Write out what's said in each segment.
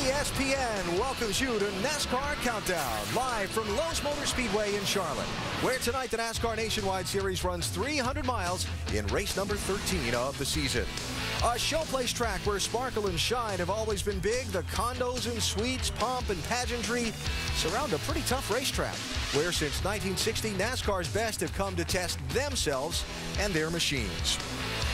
ESPN welcomes you to NASCAR Countdown, live from Lowe's Motor Speedway in Charlotte, where tonight the NASCAR Nationwide Series runs 300 miles in race number 13 of the season. A showplace track where sparkle and shine have always been big. The condos and suites, pomp and pageantry surround a pretty tough racetrack, where since 1960, NASCAR's best have come to test themselves and their machines.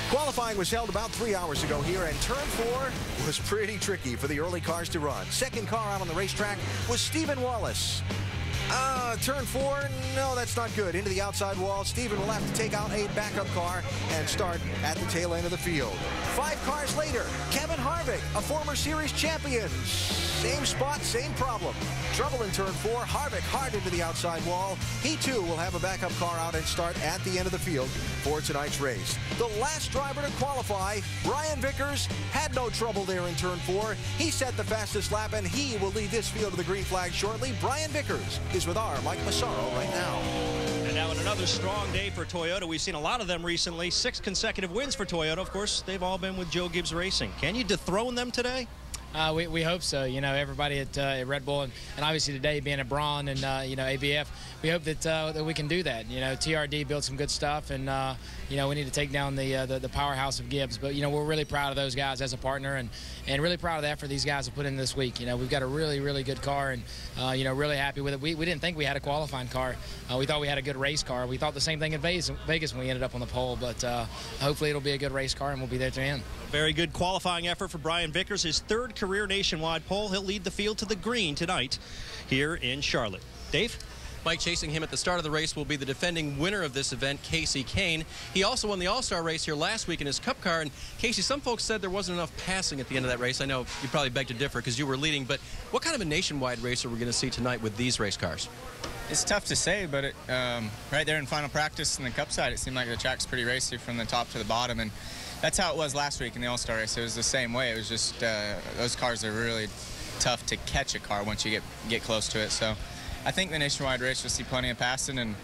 Qualifying was held about 3 hours ago here, and turn 4 was pretty tricky for the early cars to run. Second car out on the racetrack was Stephen Wallace. Turn 4, no, that's not good. Into the outside wall. Stephen will have to take out a backup car and start at the tail end of the field. 5 cars later, Kevin Harvick, a former series champion. Same spot, same problem. Trouble in turn 4. Harvick hard into the outside wall. He too will have a backup car out and start at the end of the field for tonight's race. The last driver to qualify, Brian Vickers, had no trouble there in turn 4. He set the fastest lap, and he will lead this field to the green flag shortly. Brian Vickers is with our Mike Massaro right now. And now in another strong day for Toyota. We've seen a lot of them recently. 6 consecutive wins for Toyota. Of course, they've all been with Joe Gibbs Racing. Can you dethrone them today? We hope so. You know, everybody at Red Bull and obviously today being at Braun and, you know, ABF, we hope that we can do that. You know, TRD built some good stuff, and, you know, we need to take down the powerhouse of Gibbs. But, you know, we're really proud of those guys as a partner, and really proud of the effort these guys have put in this week. You know, we've got a really, really good car, and, you know, really happy with it. We didn't think we had a qualifying car. We thought we had a good race car. We thought the same thing in Vegas when we ended up on the pole. But hopefully it'll be a good race car, and we'll be there to the end. Very good qualifying effort for Brian Vickers. His 3rd career nationwide pole. He'll lead the field to the green tonight here in Charlotte. Dave? Mike, chasing him at the start of the race will be the defending winner of this event, Casey Kane. He also won the All-Star race here last week in his Cup car. And Casey, some folks said there wasn't enough passing at the end of that race. I know you probably beg to differ because you were leading, but what kind of a nationwide race are we going to see tonight with these race cars? It's tough to say, but right there in final practice in the Cup side, it seemed like the track's pretty racy from the top to the bottom, and that's how it was last week in the All-Star race. It was the same way. It was just those cars are really tough to catch a car once you get close to it. So I think the nationwide race will see plenty of passing, and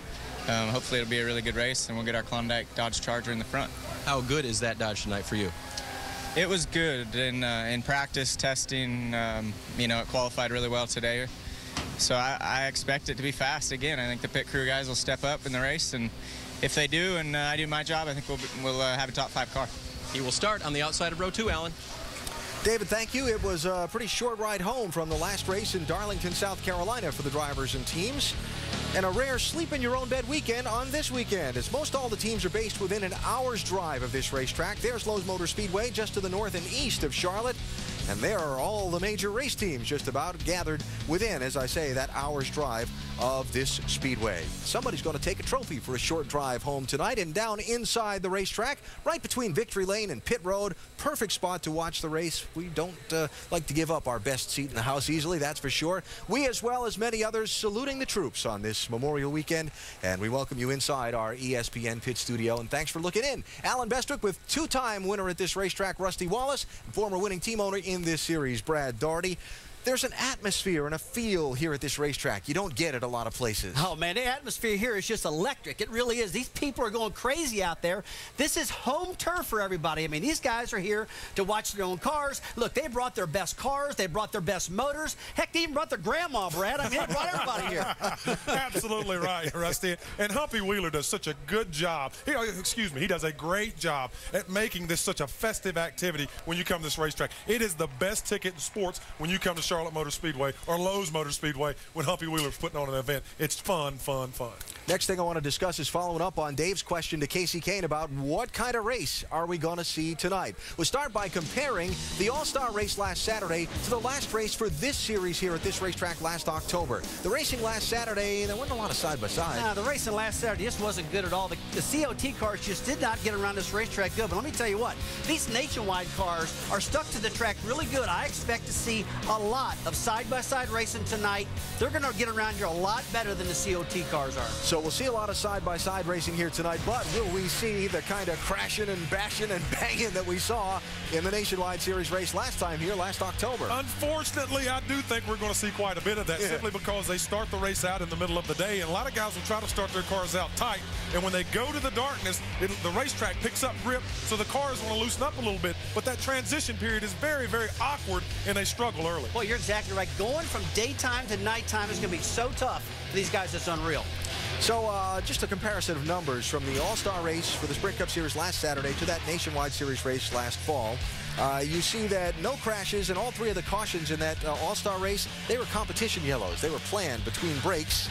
hopefully it'll be a really good race, and we'll get our Klondike Dodge Charger in the front. How good is that Dodge tonight for you? It was good in practice, testing. You know, it qualified really well today. So I expect it to be fast again. I think the pit crew guys will step up in the race, and if they do and I do my job, I think we'll have a top 5 car. He will start on the outside of row 2, Alan. David, thank you. It was a pretty short ride home from the last race in Darlington, South Carolina for the drivers and teams. And a rare sleep-in-your-own-bed weekend on this weekend, as most all the teams are based within an hour's drive of this racetrack. There's Lowe's Motor Speedway just to the north and east of Charlotte. And there are all the major race teams just about gathered within, as I say, that hour's drive of this speedway. Somebody's going to take a trophy for a short drive home tonight. And down inside the racetrack, right between Victory Lane and Pit Road, perfect spot to watch the race. We don't like to give up our best seat in the house easily, that's for sure. We, as well as many others, saluting the troops on this Memorial Weekend. And we welcome you inside our ESPN pit studio. And thanks for looking in. Alan Bestrick with 2-time winner at this racetrack, Rusty Wallace, and former winning team owner in this series, Brad Daugherty. There's an atmosphere and a feel here at this racetrack you don't get at a lot of places. Oh, man, the atmosphere here is just electric. It really is. These people are going crazy out there. This is home turf for everybody. I mean, these guys are here to watch their own cars. Look, they brought their best cars. They brought their best motors. Heck, they even brought their grandma, Brad. I mean, they brought everybody here. Absolutely right, Rusty. And Humpy Wheeler does such a good job. He does a great job at making this such a festive activity when you come to this racetrack. It is the best ticket in sports when you come to Charlotte Motor Speedway or Lowe's Motor Speedway when Humpy Wheeler's putting on an event. It's fun, fun, fun. Next thing I want to discuss is following up on Dave's question to Casey Kane about what kind of race are we going to see tonight. We'll start by comparing the All-Star race last Saturday to the last race for this series here at this racetrack last October. The racing last Saturday, there wasn't a lot of side-by-side. The racing last Saturday just wasn't good at all. The COT cars just did not get around this racetrack good. But let me tell you what, these nationwide cars are stuck to the track really good. I expect to see a lot of side-by-side racing tonight. They're going to get around here a lot better than the COT cars are. So we'll see a lot of side-by-side racing here tonight, but will we see the kind of crashing and bashing and banging that we saw in the Nationwide Series race last time here last October? Unfortunately, I do think we're going to see quite a bit of that, simply because they start the race out in the middle of the day, and a lot of guys will try to start their cars out tight, and when they go to the darkness, the racetrack picks up grip, so the cars want to loosen up a little bit, but that transition period is very, very awkward and they struggle early. Well, you're exactly right. Going from daytime to nighttime is going to be so tough for these guys. It's unreal. So just a comparison of numbers from the All-Star race for the Sprint Cup Series last Saturday to that Nationwide Series race last fall. You see that no crashes, and all three of the cautions in that All-Star race, they were competition yellows. They were planned between breaks,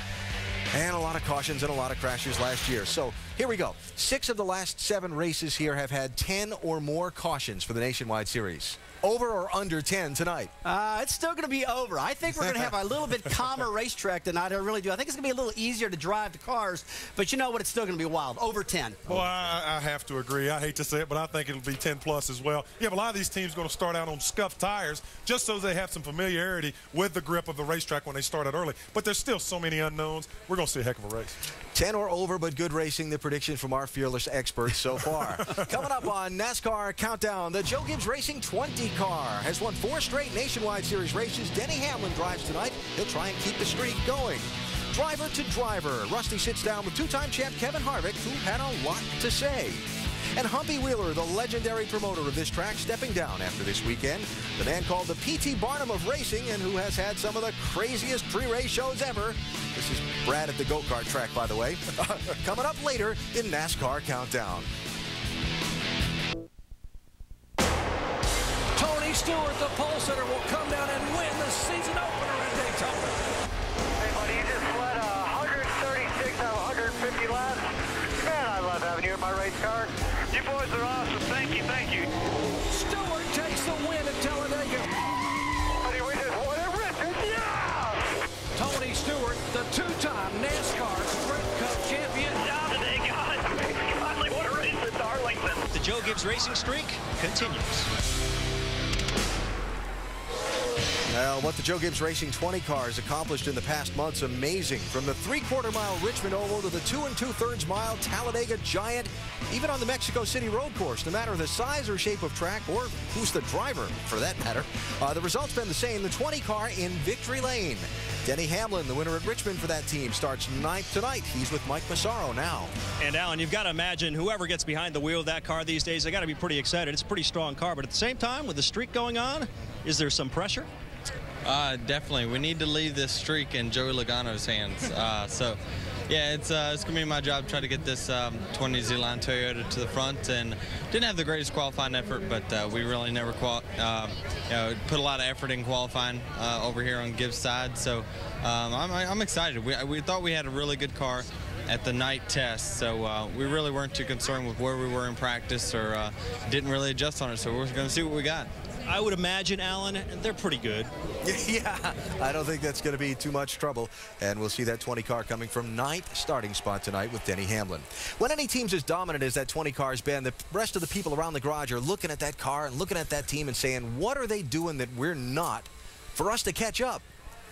and a lot of cautions and a lot of crashes last year. So here we go. 6 of the last 7 races here have had 10 or more cautions for the Nationwide Series. Over or under 10 tonight? It's still going to be over. I think we're going to have a little bit calmer racetrack tonight. I really do. I think it's going to be a little easier to drive the cars, but you know what? It's still going to be wild. Over 10. Well, I have to agree. I hate to say it, but I think it'll be 10 plus as well. You have a lot of these teams going to start out on scuffed tires just so they have some familiarity with the grip of the racetrack when they start out early. But there's still so many unknowns. We're going to see a heck of a race. 10 or over, but good racing, the prediction from our fearless experts so far. Coming up on NASCAR Countdown, the Joe Gibbs Racing 20 car has won 4 straight Nationwide Series races. Denny Hamlin drives tonight. He'll try and keep the streak going. Driver to driver, Rusty sits down with 2-time champ Kevin Harvick, who had a lot to say. And Humpy Wheeler, the legendary promoter of this track, stepping down after this weekend. The man called the P.T. Barnum of racing and who has had some of the craziest pre-race shows ever. This is Brad at the go-kart track, by the way. Coming up later in NASCAR Countdown. Tony Stewart, the pole sitter, will come down and win the season opener at Daytona. Hey, buddy, you just led 136 out of 150 laps. Man, I love having you in my race car. You boys are awesome. Thank you, thank you. Stewart takes the win at Talladega. Buddy, we just won it, Richard. Yeah! Tony Stewart, the 2-time NASCAR Sprint Cup champion. Talladega. Finally, what a race at Darlington. The Joe Gibbs racing streak continues. Well, what the Joe Gibbs Racing 20 car has accomplished in the past months, amazing. From the 3/4 mile Richmond Oval to the 2 2/3 mile Talladega Giant, even on the Mexico City road course, no matter the size or shape of track or who's the driver, for that matter, the result's been the same. The 20 car in victory lane. Denny Hamlin, the winner at Richmond for that team, starts 9th tonight. He's with Mike Massaro now. And, Alan, you've got to imagine whoever gets behind the wheel of that car these days, they got to be pretty excited. It's a pretty strong car, but at the same time, with the streak going on, is there some pressure? Definitely. We need to leave this streak in Joey Logano's hands. Yeah, it's going to be my job to try to get this 20 Z-Line Toyota to the front. And didn't have the greatest qualifying effort, but we really never put a lot of effort in qualifying over here on Gibbs' side. So I'm excited. We thought we had a really good car at the night test, so we really weren't too concerned with where we were in practice or didn't really adjust on it. So we're going to see what we got. I would imagine, Alan, they're pretty good. Yeah, I don't think that's going to be too much trouble. And we'll see that 20 car coming from 9th starting spot tonight with Denny Hamlin. When any team's as dominant as that 20 car has been, the rest of the people around the garage are looking at that car and looking at that team and saying, what are they doing that we're not for us to catch up?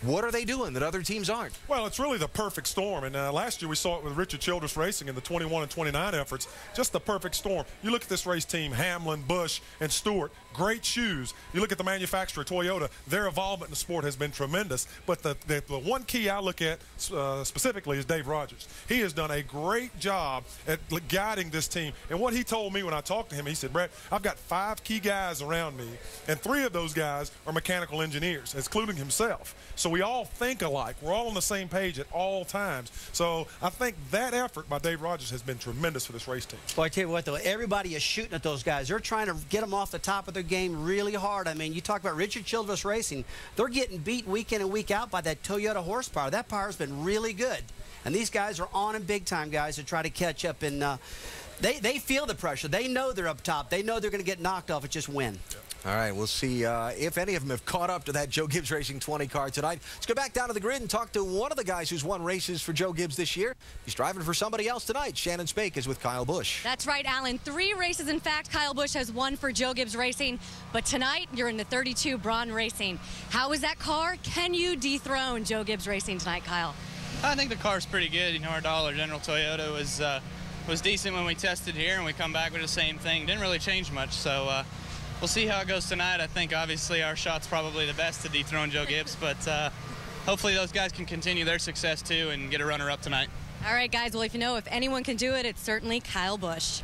What are they doing that other teams aren't? Well, it's really the perfect storm. And last year we saw it with Richard Childress Racing in the 21 and 29 efforts. Just the perfect storm. You look at this race team, Hamlin, Busch, and Stewart, great shoes. You look at the manufacturer, Toyota, their involvement in the sport has been tremendous. But the one key I look at specifically is Dave Rogers. He has done a great job at guiding this team. And what he told me when I talked to him, he said, Brett, I've got 5 key guys around me, and 3 of those guys are mechanical engineers, including himself. So we all think alike. We're all on the same page at all times. So I think that effort by Dave Rogers has been tremendous for this race team. Well, I tell you what, though, everybody is shooting at those guys. They're trying to get them off the top of their game really hard. I mean, you talk about Richard Childress Racing. They're getting beat week in and week out by that Toyota horsepower. That power's been really good. And these guys are on in big time, guys, to try to catch up. And they feel the pressure. They know they're up top. They know they're going to get knocked off. It's just win. Yeah. All right, we'll see if any of them have caught up to that Joe Gibbs Racing 20 car tonight. Let's go back down to the grid and talk to one of the guys who's won races for Joe Gibbs this year. He's driving for somebody else tonight. Shannon Spake is with Kyle Busch. That's right, Alan. 3 races, in fact, Kyle Busch has won for Joe Gibbs Racing. But tonight, you're in the 32 Braun Racing. How is that car? Can you dethrone Joe Gibbs Racing tonight, Kyle? I think the car's pretty good. You know, our Dollar General Toyota was decent when we tested here, and we come back with the same thing. Didn't really change much, so we'll see how it goes tonight. I think, obviously, our shot's probably the best to dethrone Joe Gibbs, but hopefully those guys can continue their success, too, and get a runner-up tonight. All right, guys. Well, if anyone can do it, it's certainly Kyle Busch.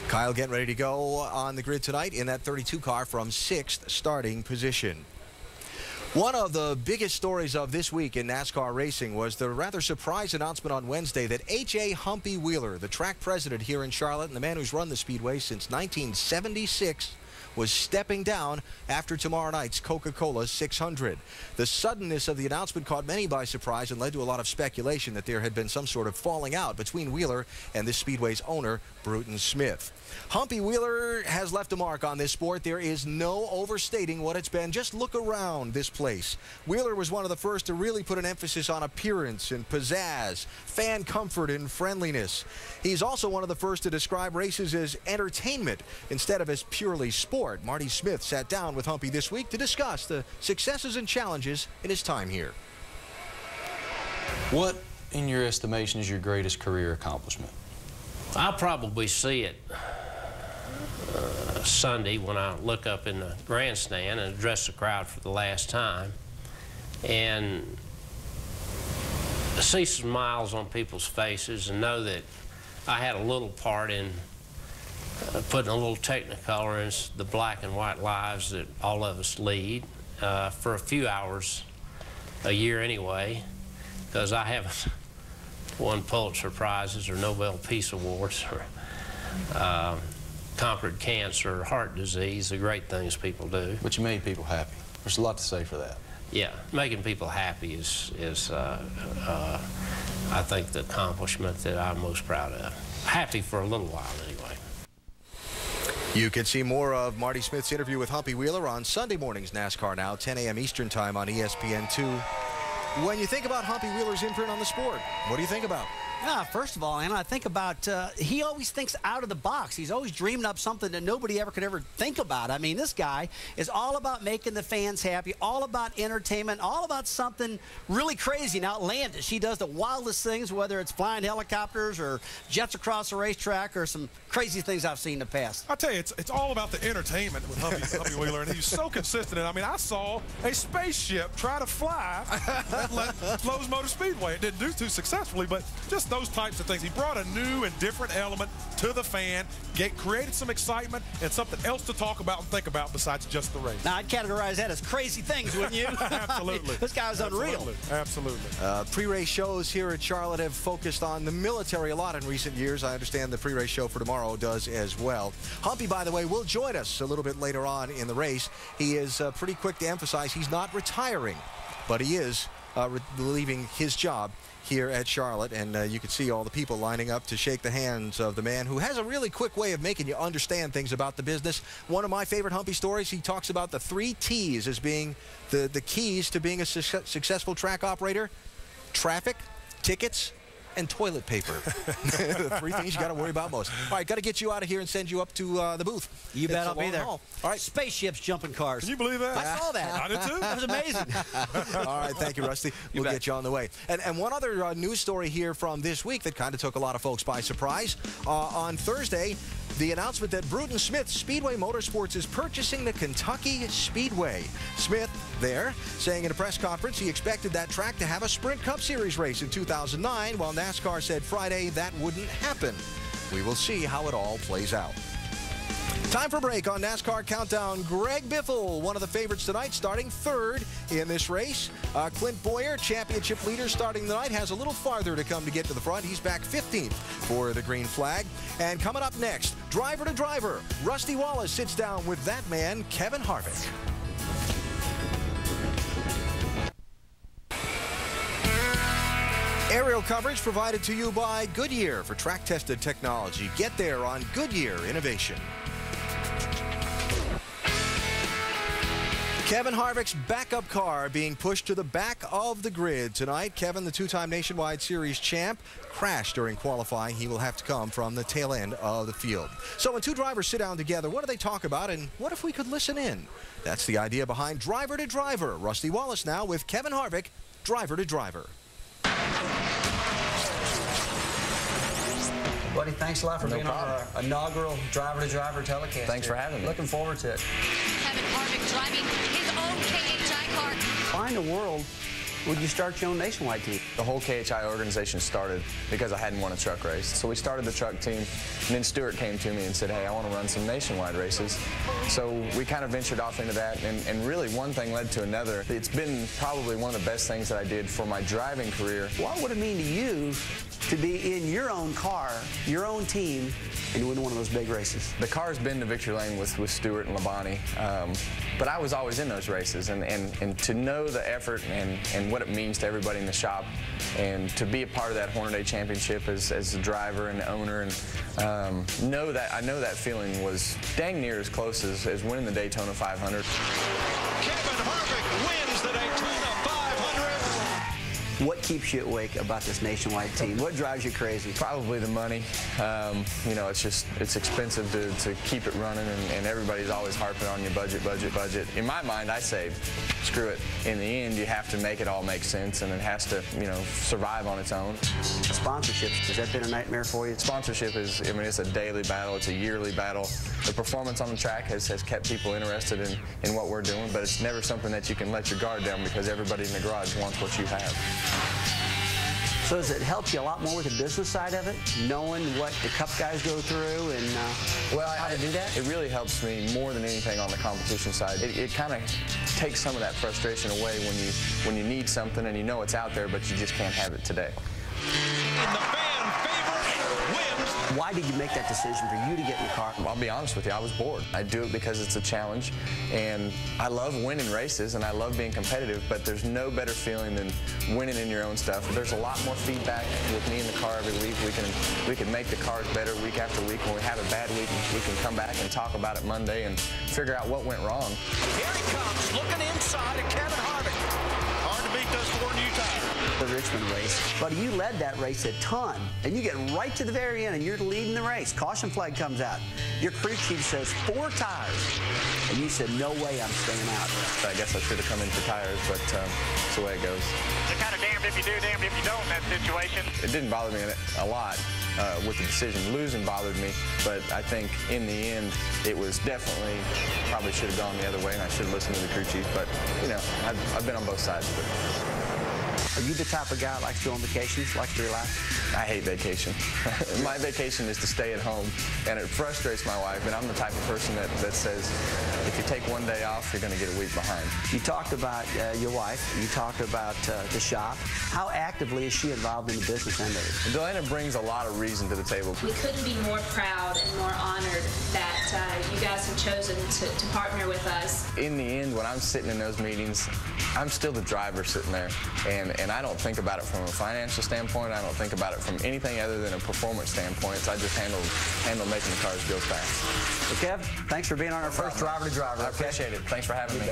Kyle getting ready to go on the grid tonight in that 32 car from 6th starting position. One of the biggest stories of this week in NASCAR racing was the rather surprise announcement on Wednesday that H.A. Humpy Wheeler, the track president here in Charlotte and the man who's run the Speedway since 1976, was stepping down after tomorrow night's Coca-Cola 600. The suddenness of the announcement caught many by surprise and led to a lot of speculation that there had been some sort of falling out between Wheeler and this Speedway's owner, Bruton Smith. Humpy Wheeler has left a mark on this sport. There is no overstating what it's been. Just look around this place. Wheeler was one of the first to really put an emphasis on appearance and pizzazz, fan comfort and friendliness. He's also one of the first to describe races as entertainment instead of as purely sport. Marty Smith sat down with Humpy this week to discuss the successes and challenges in his time here. What, in your estimation, is your greatest career accomplishment? I'll probably see it Sunday when I look up in the grandstand and address the crowd for the last time and see smiles on people's faces and know that I had a little part in putting a little technicolor in the black and white lives that all of us lead for a few hours a year anyway, because I haven't won Pulitzer Prizes or Nobel Peace Awards or conquered cancer or heart disease, the great things people do. But you made people happy. There's a lot to say for that. Yeah, making people happy is I think, the accomplishment that I'm most proud of. Happy for a little while anyway. You can see more of Marty Smith's interview with Humpy Wheeler on Sunday morning's NASCAR Now, 10 a.m. Eastern Time on ESPN2. When you think about Humpy Wheeler's imprint on the sport, what do you think about? First of all, and I think about, he always thinks out of the box. He's always dreaming up something that nobody ever could ever think about. I mean, this guy is all about making the fans happy, all about entertainment, all about something really crazy and outlandish. He does the wildest things, whether it's flying helicopters or jets across the racetrack or some crazy things I've seen in the past. I'll tell you, it's all about the entertainment with Humpy Wheeler, and he's so consistent. And I mean, I saw a spaceship try to fly at Lowe's Motor Speedway. It didn't do too successfully, but just those types of things. He brought a new and different element to the fan, created some excitement and something else to talk about and think about besides just the race. Now, I'd categorize that as crazy things, wouldn't you? Absolutely. This guy's unreal. Absolutely. Pre-race shows here at Charlotte have focused on the military a lot in recent years. I understand the pre-race show for tomorrow does as well. Humpy, by the way, will join us a little bit later on in the race. He is pretty quick to emphasize he's not retiring, but he is leaving his job here at Charlotte, and you can see all the people lining up to shake the hands of the man who has a really quick way of making you understand things about the business. One of my favorite Humpy stories, he talks about the 3 T's as being the keys to being a successful track operator: traffic, tickets, and toilet paper. The 3 things you got to worry about most. All right, got to get you out of here and send you up to the booth. You bet I'll be there. All right. Spaceships jumping cars. Can you believe that? I saw that. I did too. That was amazing. All right, thank you, Rusty. We'll get you on the way. And one other news story here from this week that kind of took a lot of folks by surprise. On Thursday, the announcement that Bruton Smith Speedway Motorsports is purchasing the Kentucky Speedway. Smith there saying in a press conference he expected that track to have a Sprint Cup Series race in 2009, while NASCAR said Friday that wouldn't happen. We will see how it all plays out. Time for a break on NASCAR Countdown. Greg Biffle, one of the favorites tonight, starting 3rd in this race. Clint Boyer, championship leader, starting the night, has a little farther to come to get to the front. He's back 15th for the green flag. And coming up next, driver to driver, Rusty Wallace sits down with that man, Kevin Harvick. Aerial coverage provided to you by Goodyear for track-tested technology. Get there on Goodyear Innovation. Kevin Harvick's backup car being pushed to the back of the grid tonight. Kevin, the 2-time Nationwide Series champ, crashed during qualifying. He will have to come from the tail end of the field. So when 2 drivers sit down together, what do they talk about, and what if we could listen in? That's the idea behind Driver to Driver. Rusty Wallace now with Kevin Harvick, Driver to Driver. Buddy, thanks a lot for being on our inaugural Driver to Driver telecast. Thanks for having me. Looking forward to it. Kevin Harvick driving his own KHI car. Find a world would you start your own nationwide team? The whole KHI organization started because I hadn't won a truck race. So we started the truck team, and then Stewart came to me and said, hey, I want to run some nationwide races. So we kind of ventured off into that, and really one thing led to another. It's been probably one of the best things that I did for my driving career. What would it mean to you to be in your own car, your own team, and win one of those big races? The car's been to victory lane with Stewart and Labonte, but I was always in those races, and to know the effort and what it means to everybody in the shop, and to be a part of that Hornaday Championship as a driver and owner, and I know that feeling was dang near as close as winning the Daytona 500. Kevin Harvick wins the Daytona 500. What keeps you awake about this nationwide team? What drives you crazy? Probably the money. You know, it's expensive to keep it running, and everybody's always harping on your budget. In my mind, I say, screw it. In the end, you have to make it all make sense, and it has to, you know, survive on its own. Sponsorships, has that been a nightmare for you? Sponsorship is, I mean, it's a daily battle. It's a yearly battle. The performance on the track has kept people interested in what we're doing, but it's never something that you can let your guard down because everybody in the garage wants what you have. So does it help you a lot more with the business side of it, knowing what the Cup guys go through and how to do that? It really helps me more than anything on the competition side. It kind of takes some of that frustration away when you need something and you know it's out there, but you just can't have it today. And the fan favorite wins. Why did you make that decision for you to get in the car? I'll be honest with you, I was bored. I do it because it's a challenge, and I love winning races, and I love being competitive, but there's no better feeling than winning in your own stuff. There's a lot more feedback with me in the car every week. We can make the cars better week after week. When we have a bad week, we can come back and talk about it Monday and figure out what went wrong. Here he comes, looking inside at Kevin Harvick. Hard to beat those 4 new tires. The Richmond race. But you led that race a ton, and you get right to the very end, and you're leading the race. Caution flag comes out. Your crew chief says 4 tires, and you said, no way I'm staying out. I guess I should have come in for tires, but it's the way it goes. They're kind of damned if you do, damned if you don't in that situation. It didn't bother me a lot with the decision. Losing bothered me, but I think in the end, it was definitely, probably should have gone the other way, and I should have listened to the crew chief, but, you know, I've been on both sides of it. Are you the type of guy that likes to go on vacations, likes to relax? I hate vacation. My vacation is to stay at home, and it frustrates my wife, and I'm the type of person that says, if you take one day off, you're going to get a week behind. You talked about your wife. You talked about the shop. How actively is she involved in the business end of it? Delana brings a lot of reason to the table. We couldn't be more proud and more honored that you guys have chosen to partner with us. In the end, when I'm sitting in those meetings, I'm still the driver sitting there, and I don't think about it from a financial standpoint. I don't think about it from anything other than a performance standpoint. So I just handle making the cars go fast. Well, Kev, thanks for being on our first driver to driver. I appreciate it. Thanks for having me.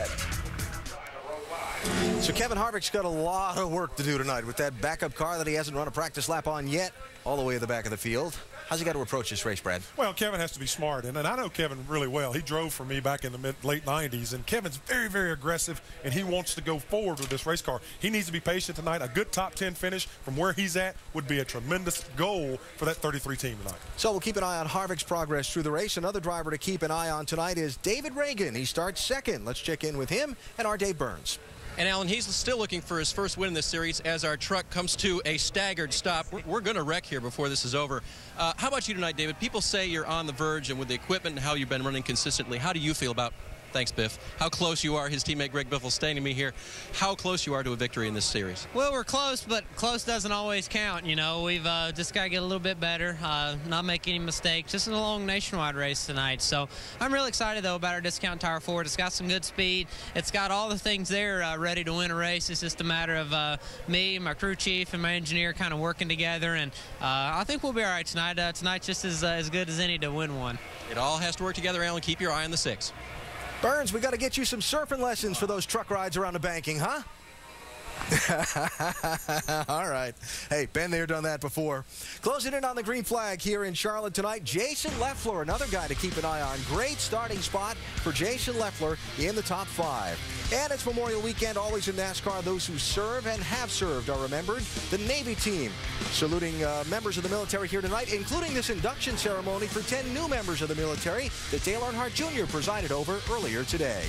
So Kevin Harvick's got a lot of work to do tonight with that backup car that he hasn't run a practice lap on yet, all the way to the back of the field. How's he got to approach this race, Brad? Well, Kevin has to be smart, and I know Kevin really well. He drove for me back in the late 90s, and Kevin's very, very aggressive, and he wants to go forward with this race car. He needs to be patient tonight. A good top 10 finish from where he's at would be a tremendous goal for that 33 team tonight. So we'll keep an eye on Harvick's progress through the race. Another driver to keep an eye on tonight is David Reagan. He starts second. Let's check in with him and our Dave Burns. And, Alan, he's still looking for his first win in this series as our truck comes to a staggered stop. We're going to wreck here before this is over. How about you tonight, David? People say you're on the verge, and with the equipment and how you've been running consistently, how do you feel about, thanks, Biff, how close you are, his teammate Greg Biffle standing me here, how close you are to a victory in this series? Well, we're close, but close doesn't always count. You know, we've just got to get a little bit better, not make any mistakes. Just a long nationwide race tonight. So I'm really excited, though, about our discount tire Ford. It's got some good speed. It's got all the things there ready to win a race. It's just a matter of me, my crew chief, and my engineer kind of working together. And I think we'll be all right tonight. Tonight's just as good as any to win one. It all has to work together, Alan. Keep your eye on the 6. Burns, we got to get you some surfing lessons for those truck rides around the banking, huh? All right. Hey, been there, done that before. Closing in on the green flag here in Charlotte tonight, Jason Leffler, another guy to keep an eye on. Great starting spot for Jason Leffler in the top 5. And it's Memorial Weekend, always in NASCAR. Those who serve and have served are remembered. The Navy team saluting members of the military here tonight, including this induction ceremony for 10 new members of the military that Dale Earnhardt Jr. presided over earlier today.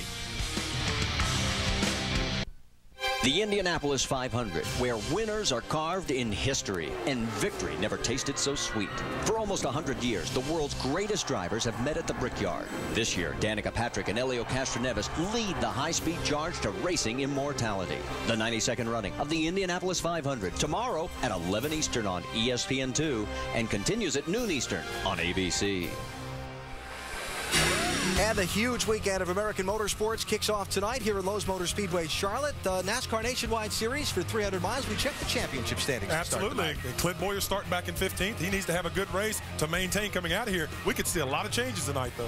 The Indianapolis 500, where winners are carved in history and victory never tasted so sweet. For almost 100 years, the world's greatest drivers have met at the Brickyard. This year, Danica Patrick and Elio Castroneves lead the high-speed charge to racing immortality. The 92nd running of the Indianapolis 500 tomorrow at 11 Eastern on ESPN2 and continues at noon Eastern on ABC. And the huge weekend of American motorsports kicks off tonight here at Lowe's Motor Speedway, Charlotte. The NASCAR Nationwide Series for 300 miles. We check the championship standings. Absolutely. Clint Boyer's starting back in 15th. He needs to have a good race to maintain coming out of here. We could see a lot of changes tonight, though.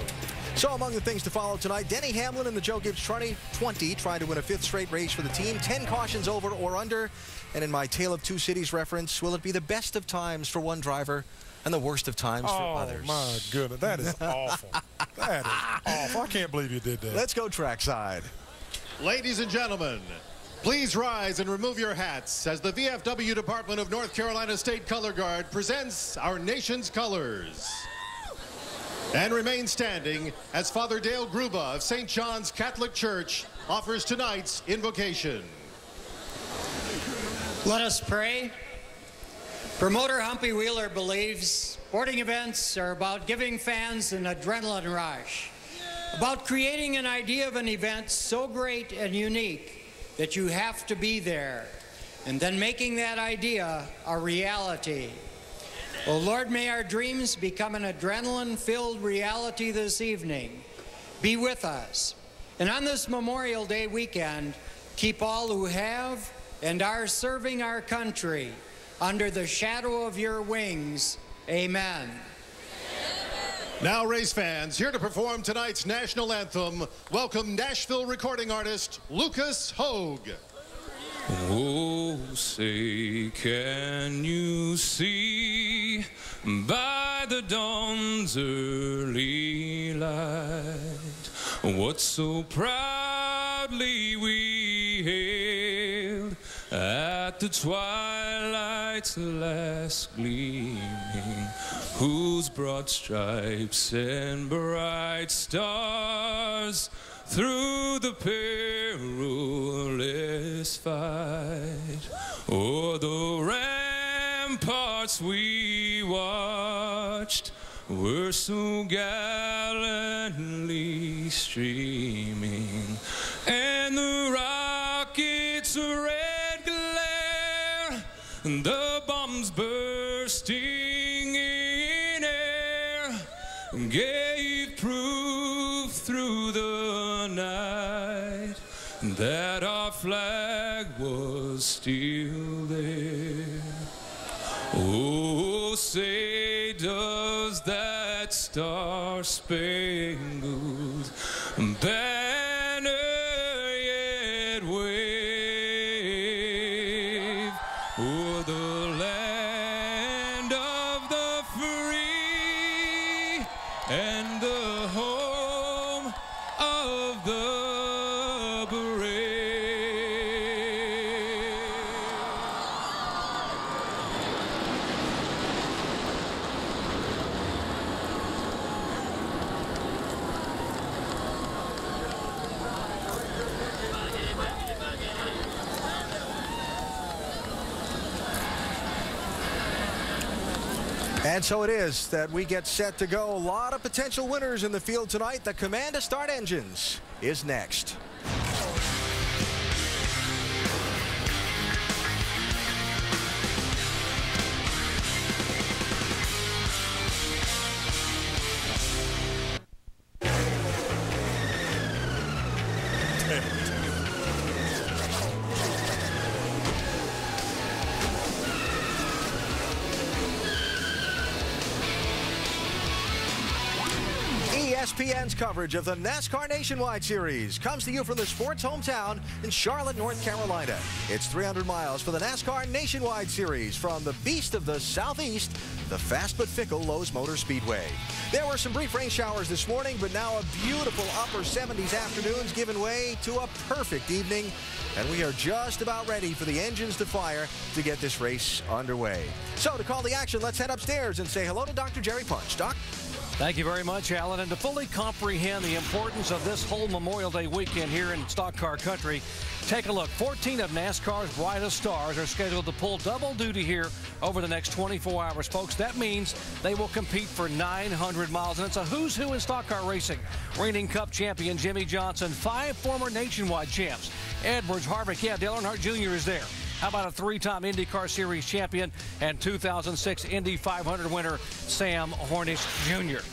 So among the things to follow tonight, Denny Hamlin in the Joe Gibbs 2020 trying to win a 5th straight race for the team. 10 cautions over or under. And in my Tale of Two Cities reference, will it be the best of times for one driver and the worst of times for others? Oh, my goodness. That is awful. That is awful. I can't believe you did that. Let's go trackside. Ladies and gentlemen, please rise and remove your hats as the VFW Department of North Carolina State Color Guard presents our nation's colors. And remain standing as Father Dale Gruba of St. John's Catholic Church offers tonight's invocation. Let us pray. Promoter Humpy Wheeler believes sporting events are about giving fans an adrenaline rush, about creating an idea of an event so great and unique that you have to be there, and then making that idea a reality. Oh Lord, may our dreams become an adrenaline-filled reality this evening. Be with us. And on this Memorial Day weekend, keep all who have and are serving our country under the shadow of your wings. Amen. Now, race fans, here to perform tonight's national anthem, welcome Nashville recording artist Lucas Hogue. Oh, say, can you see by the dawn's early light what so proudly we hailed at the twilight's last gleaming, whose broad stripes and bright stars through the perilous fight o'er the ramparts we watched were so gallantly streaming, and the rockets' red glare, the bombs bursting in air, gave proof through the night that our flag was still there. Oh, say, does that star-spangled banner yet wave o'er the land of the free and the home of the brave? And so it is that we get set to go. A lot of potential winners in the field tonight. The command to start engines is next. ESPN's coverage of the NASCAR Nationwide Series comes to you from the sports hometown in Charlotte, North Carolina. It's 300 miles for the NASCAR Nationwide Series from the beast of the Southeast, the fast but fickle Lowe's Motor Speedway. There were some brief rain showers this morning, but now a beautiful upper 70s afternoon's given way to a perfect evening, and we are just about ready for the engines to fire to get this race underway. So to call the action, let's head upstairs and say hello to Dr. Jerry Punch. Doc? Thank you very much, Alan. And to fully comprehend the importance of this whole Memorial Day weekend here in stock car country, take a look. 14 of NASCAR's brightest stars are scheduled to pull double duty here over the next 24 hours, folks. That means they will compete for 900 miles, and it's a who's who in stock car racing. Reigning Cup champion Jimmy Johnson, 5 former Nationwide champs. Edwards, Harvick, yeah, Dale Earnhardt Jr. is there. How about a 3-time IndyCar Series champion and 2006 Indy 500 winner Sam Hornish Jr.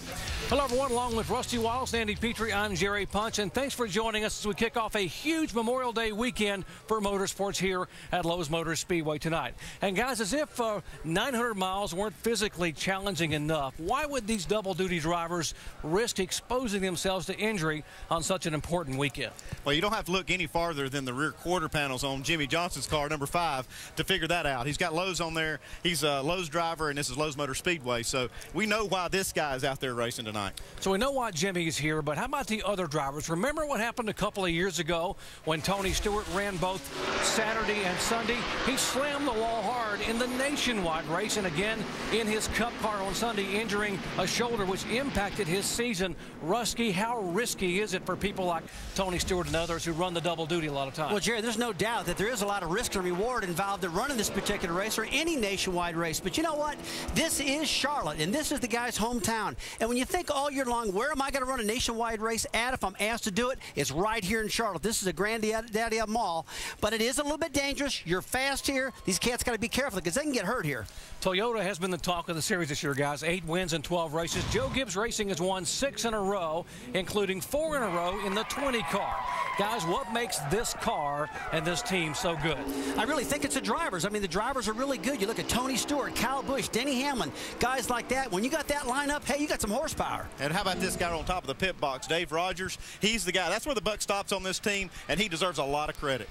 Hello, everyone. Along with Rusty Wallace, Andy Petrie, I'm Jerry Punch, and thanks for joining us as we kick off a huge Memorial Day weekend for motorsports here at Lowe's Motors Speedway tonight. And guys, as if 900 miles weren't physically challenging enough, why would these double-duty drivers risk exposing themselves to injury on such an important weekend? Well, you don't have to look any farther than the rear quarter panels on Jimmy Johnson's car, number 5, to figure that out. He's got Lowe's on there. He's a Lowe's driver, and this is Lowe's Motors Speedway, so we know why this guy is out there racing tonight. So we know why Jimmy's here, but how about the other drivers? Remember what happened a couple of years ago when Tony Stewart ran both Saturday and Sunday? He slammed the wall hard in the Nationwide race, and again in his Cup car on Sunday, injuring a shoulder which impacted his season. Rusky, how risky is it for people like Tony Stewart and others who run the double duty a lot of times? Well, Jerry, there's no doubt that there is a lot of risk and reward involved in running this particular race or any Nationwide race. But you know what? This is Charlotte, and this is the guy's hometown. And when you think all year long, where am I going to run a Nationwide race at if I'm asked to do it? It's right here in Charlotte. This is a granddaddy of them all, but it is a little bit dangerous. You're fast here. These cats got to be careful because they can get hurt here. Toyota has been the talk of the series this year, guys. 8 wins in 12 races. Joe Gibbs Racing has won 6 in a row, including 4 in a row in the 20 car. Guys, what makes this car and this team so good? I really think it's the drivers. I mean, the drivers are really good. You look at Tony Stewart, Kyle Busch, Denny Hamlin, guys like that. When you got that lineup, hey, you got some horsepower. And how about this guy on top of the pit box, Dave Rogers? He's the guy. That's where the buck stops on this team, and he deserves a lot of credit.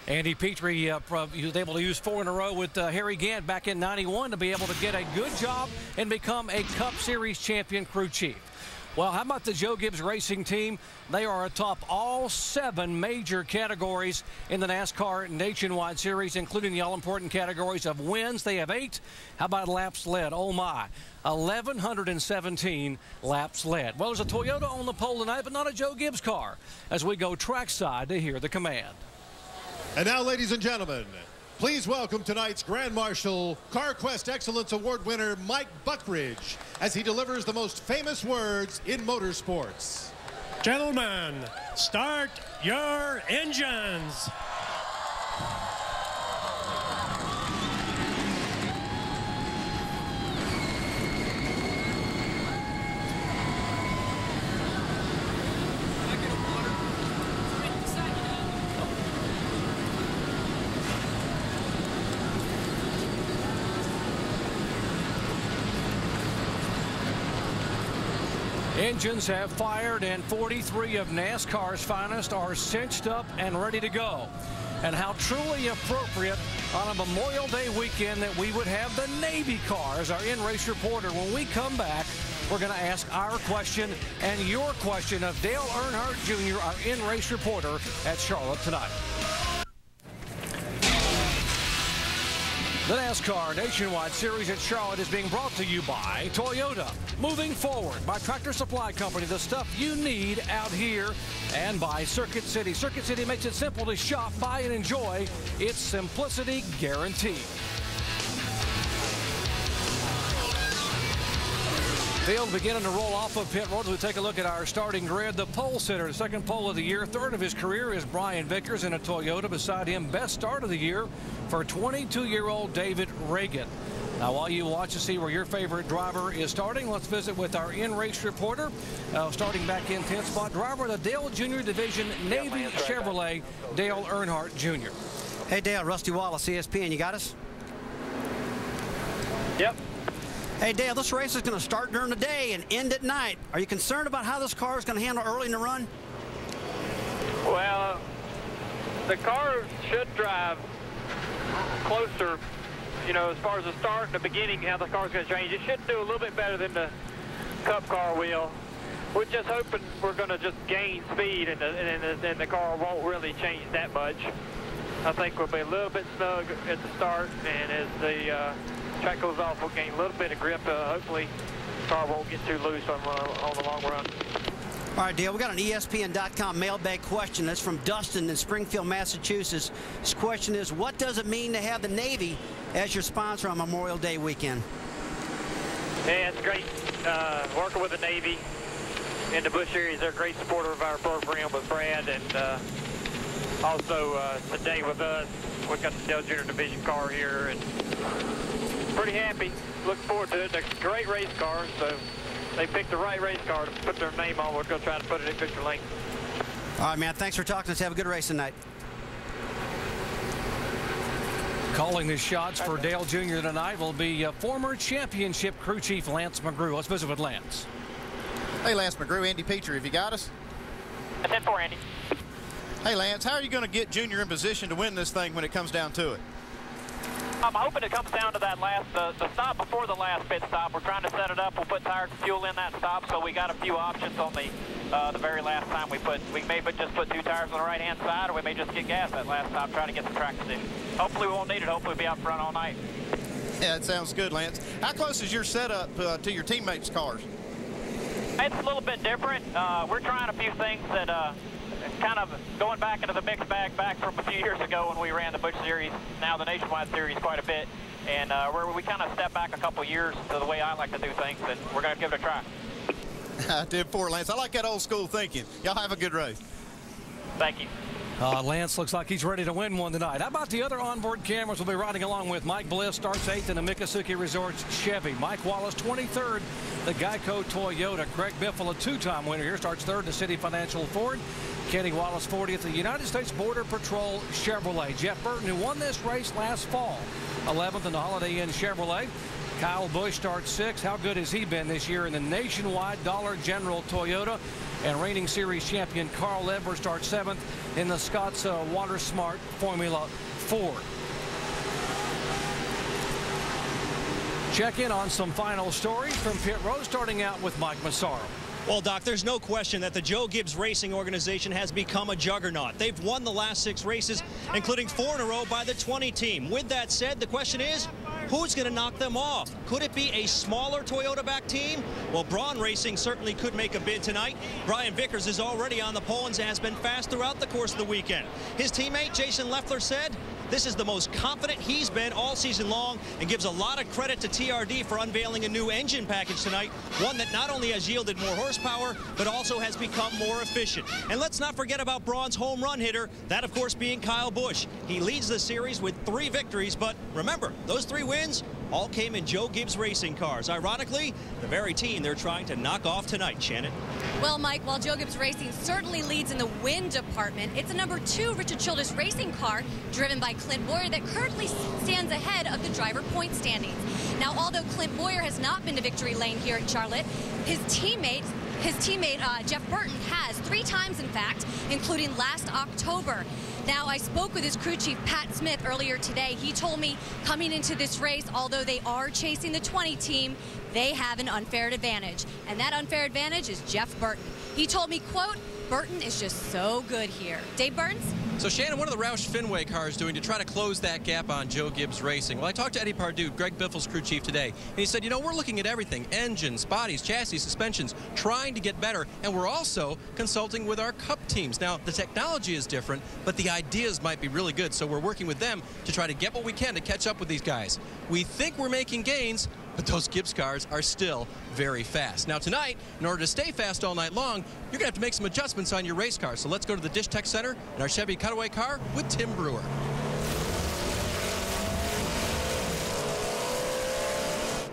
Andy Petrie was able to use 4 in a row with Harry Gant back in '91 to be able to get a good job and become a Cup Series champion crew chief. Well, how about the Joe Gibbs Racing team? They are atop all 7 major categories in the NASCAR Nationwide Series, including the all-important categories of wins. They have 8. How about laps led? Oh, my. 1,117 laps led. Well, there's a Toyota on the pole tonight, but not a Joe Gibbs car, as we go trackside to hear the command. And now, ladies and gentlemen, please welcome tonight's Grand Marshal, Carquest Excellence Award winner Mike Buckridge, as he delivers the most famous words in motorsports. Gentlemen, start your engines. Engines have fired, and 43 of NASCAR's finest are cinched up and ready to go. And how truly appropriate on a Memorial Day weekend that we would have the Navy car as our in-race reporter. When we come back, we're going to ask our question and your question of Dale Earnhardt Jr., our in-race reporter at Charlotte tonight. The NASCAR Nationwide Series at Charlotte is being brought to you by Toyota. Moving forward by Tractor Supply Company, the stuff you need out here, and by Circuit City. Circuit City makes it simple to shop, buy, and enjoy. It's simplicity guaranteed. Field beginning to roll off of pit road. We take a look at our starting grid. The pole sitter, the second pole of the year, 3rd of his career, is Brian Vickers in a Toyota. Beside him, best start of the year for 22-year-old David Reagan. Now, while you watch to see where your favorite driver is starting, let's visit with our in-race reporter. Starting back in 10th spot, driver of the Dale Jr. Division, Navy Chevrolet, Dale Earnhardt Jr. Hey, Dale, Rusty Wallace, ESPN, you got us? Yep. Hey, Dale, this race is going to start during the day and end at night. Are you concerned about how this car is going to handle early in the run? Well, the car should drive closer, you know, as far as the start and the beginning, how the car's going to change. It should do a little bit better than the Cup car will. We're just hoping we're going to just gain speed and the car won't really change that much. I think we'll be a little bit snug at the start, and as the track goes off, we'll gain a little bit of grip, hopefully car won't get too loose on the long run. All right, Dale, we got an ESPN.com mailbag question. That's from Dustin in Springfield, Massachusetts. His question is, what does it mean to have the Navy as your sponsor on Memorial Day weekend? Yeah, it's great working with the Navy in the Busch Series. They're a great supporter of our program with Brad, and also today with us. We've got the Dale Jr. Division car here, and pretty happy. Looking forward to it. They're great race cars, so they picked the right race car to put their name on. We're going to try to put it in Victor Lane. All right, man. Thanks for talking to us. Have a good race tonight. Calling the shots for Dale Jr. tonight will be former championship crew chief Lance McGrew. Let's visit with Lance. Hey, Lance McGrew, Andy Petrie, have you got us? 10-4, Andy. Hey, Lance, how are you going to get Junior in position to win this thing when it comes down to it? I'm hoping it comes down to that the stop before the last pit stop. We're trying to set it up. We'll put tires and fuel in that stop, so we got a few options on the very last time we may just put 2 tires on the right-hand side, or we may just get gas that last stop, try to get the track position. Hopefully we won't need it. Hopefully we'll be out front all night. Yeah, that sounds good, Lance. How close is your setup to your teammates' cars? It's a little bit different. We're trying a few things that kind of going back into the mixed bag back from a few years ago when we ran the Busch Series, now the Nationwide Series quite a bit. And we kind of stepped back a couple years to the way I like to do things, and we're going to give it a try. 10-4, Lance. I like that old school thinking. Y'all have a good race. Thank you. Lance looks like he's ready to win one tonight. How about the other onboard cameras we'll be riding along with? Mike Bliss starts 8th in the Miccosukee Resorts Chevy. Mike Wallace 23rd, the Geico Toyota. Craig Biffle, a 2-time winner here, starts 3rd, the City Financial Ford. Kenny Wallace 40th, the United States Border Patrol Chevrolet. Jeff Burton, who won this race last fall, 11th in the Holiday Inn Chevrolet. Kyle Busch starts 6th. How good has he been this year in the Nationwide Dollar General Toyota? And reigning series champion Carl Edwards starts 7th in the Scott's Water Smart Formula Ford. Check in on some final stories from pit road, starting out with Mike Massaro. Well, Doc, there's no question that the Joe Gibbs Racing organization has become a juggernaut. They've won the last 6 races, including 4 in a row by the 20 team. With that said, the question is, who's going to knock them off? Could it be a smaller Toyota-backed team? Well, Braun Racing certainly could make a bid tonight. Brian Vickers is already on the pole and has been fast throughout the course of the weekend. His teammate, Jason Leffler, said this is the most confident he's been all season long, and gives a lot of credit to TRD for unveiling a new engine package tonight, one that not only has yielded more horsepower, but also has become more efficient. And let's not forget about Braun's home run hitter, that of course being Kyle Busch. He leads the series with 3 victories, but remember, those 3 wins all came in Joe Gibbs Racing cars. Ironically, the very team they're trying to knock off tonight, Shannon. Well, Mike, while Joe Gibbs Racing certainly leads in the win department, it's a number 2 Richard Childress Racing car driven by Clint Boyer that currently stands ahead of the driver point standings. Now, although Clint Boyer has not been to victory lane here at Charlotte, his teammate Jeff Burton has 3 times, in fact, including last October. Now, I spoke with his crew chief, Pat Smith, earlier today. He told me coming into this race, although they are chasing the 20 team, they have an unfair advantage. And that unfair advantage is Jeff Burton. He told me, quote, Burton is just so good here. Dave Burns? So, Shannon, what are the Roush Fenway cars doing to try to close that gap on Joe Gibbs Racing? Well, I talked to Eddie Pardue, Greg Biffle's crew chief, today, and he said, you know, we're looking at everything, engines, bodies, chassis, suspensions, trying to get better, and we're also consulting with our Cup teams. Now, the technology is different, but the ideas might be really good, so we're working with them to try to get what we can to catch up with these guys. We think we're making gains, but those Gibbs cars are still very fast. Now tonight, in order to stay fast all night long, you're going to have to make some adjustments on your race car. So let's go to the Dish Tech Center in our Chevy Cutaway car with Tim Brewer.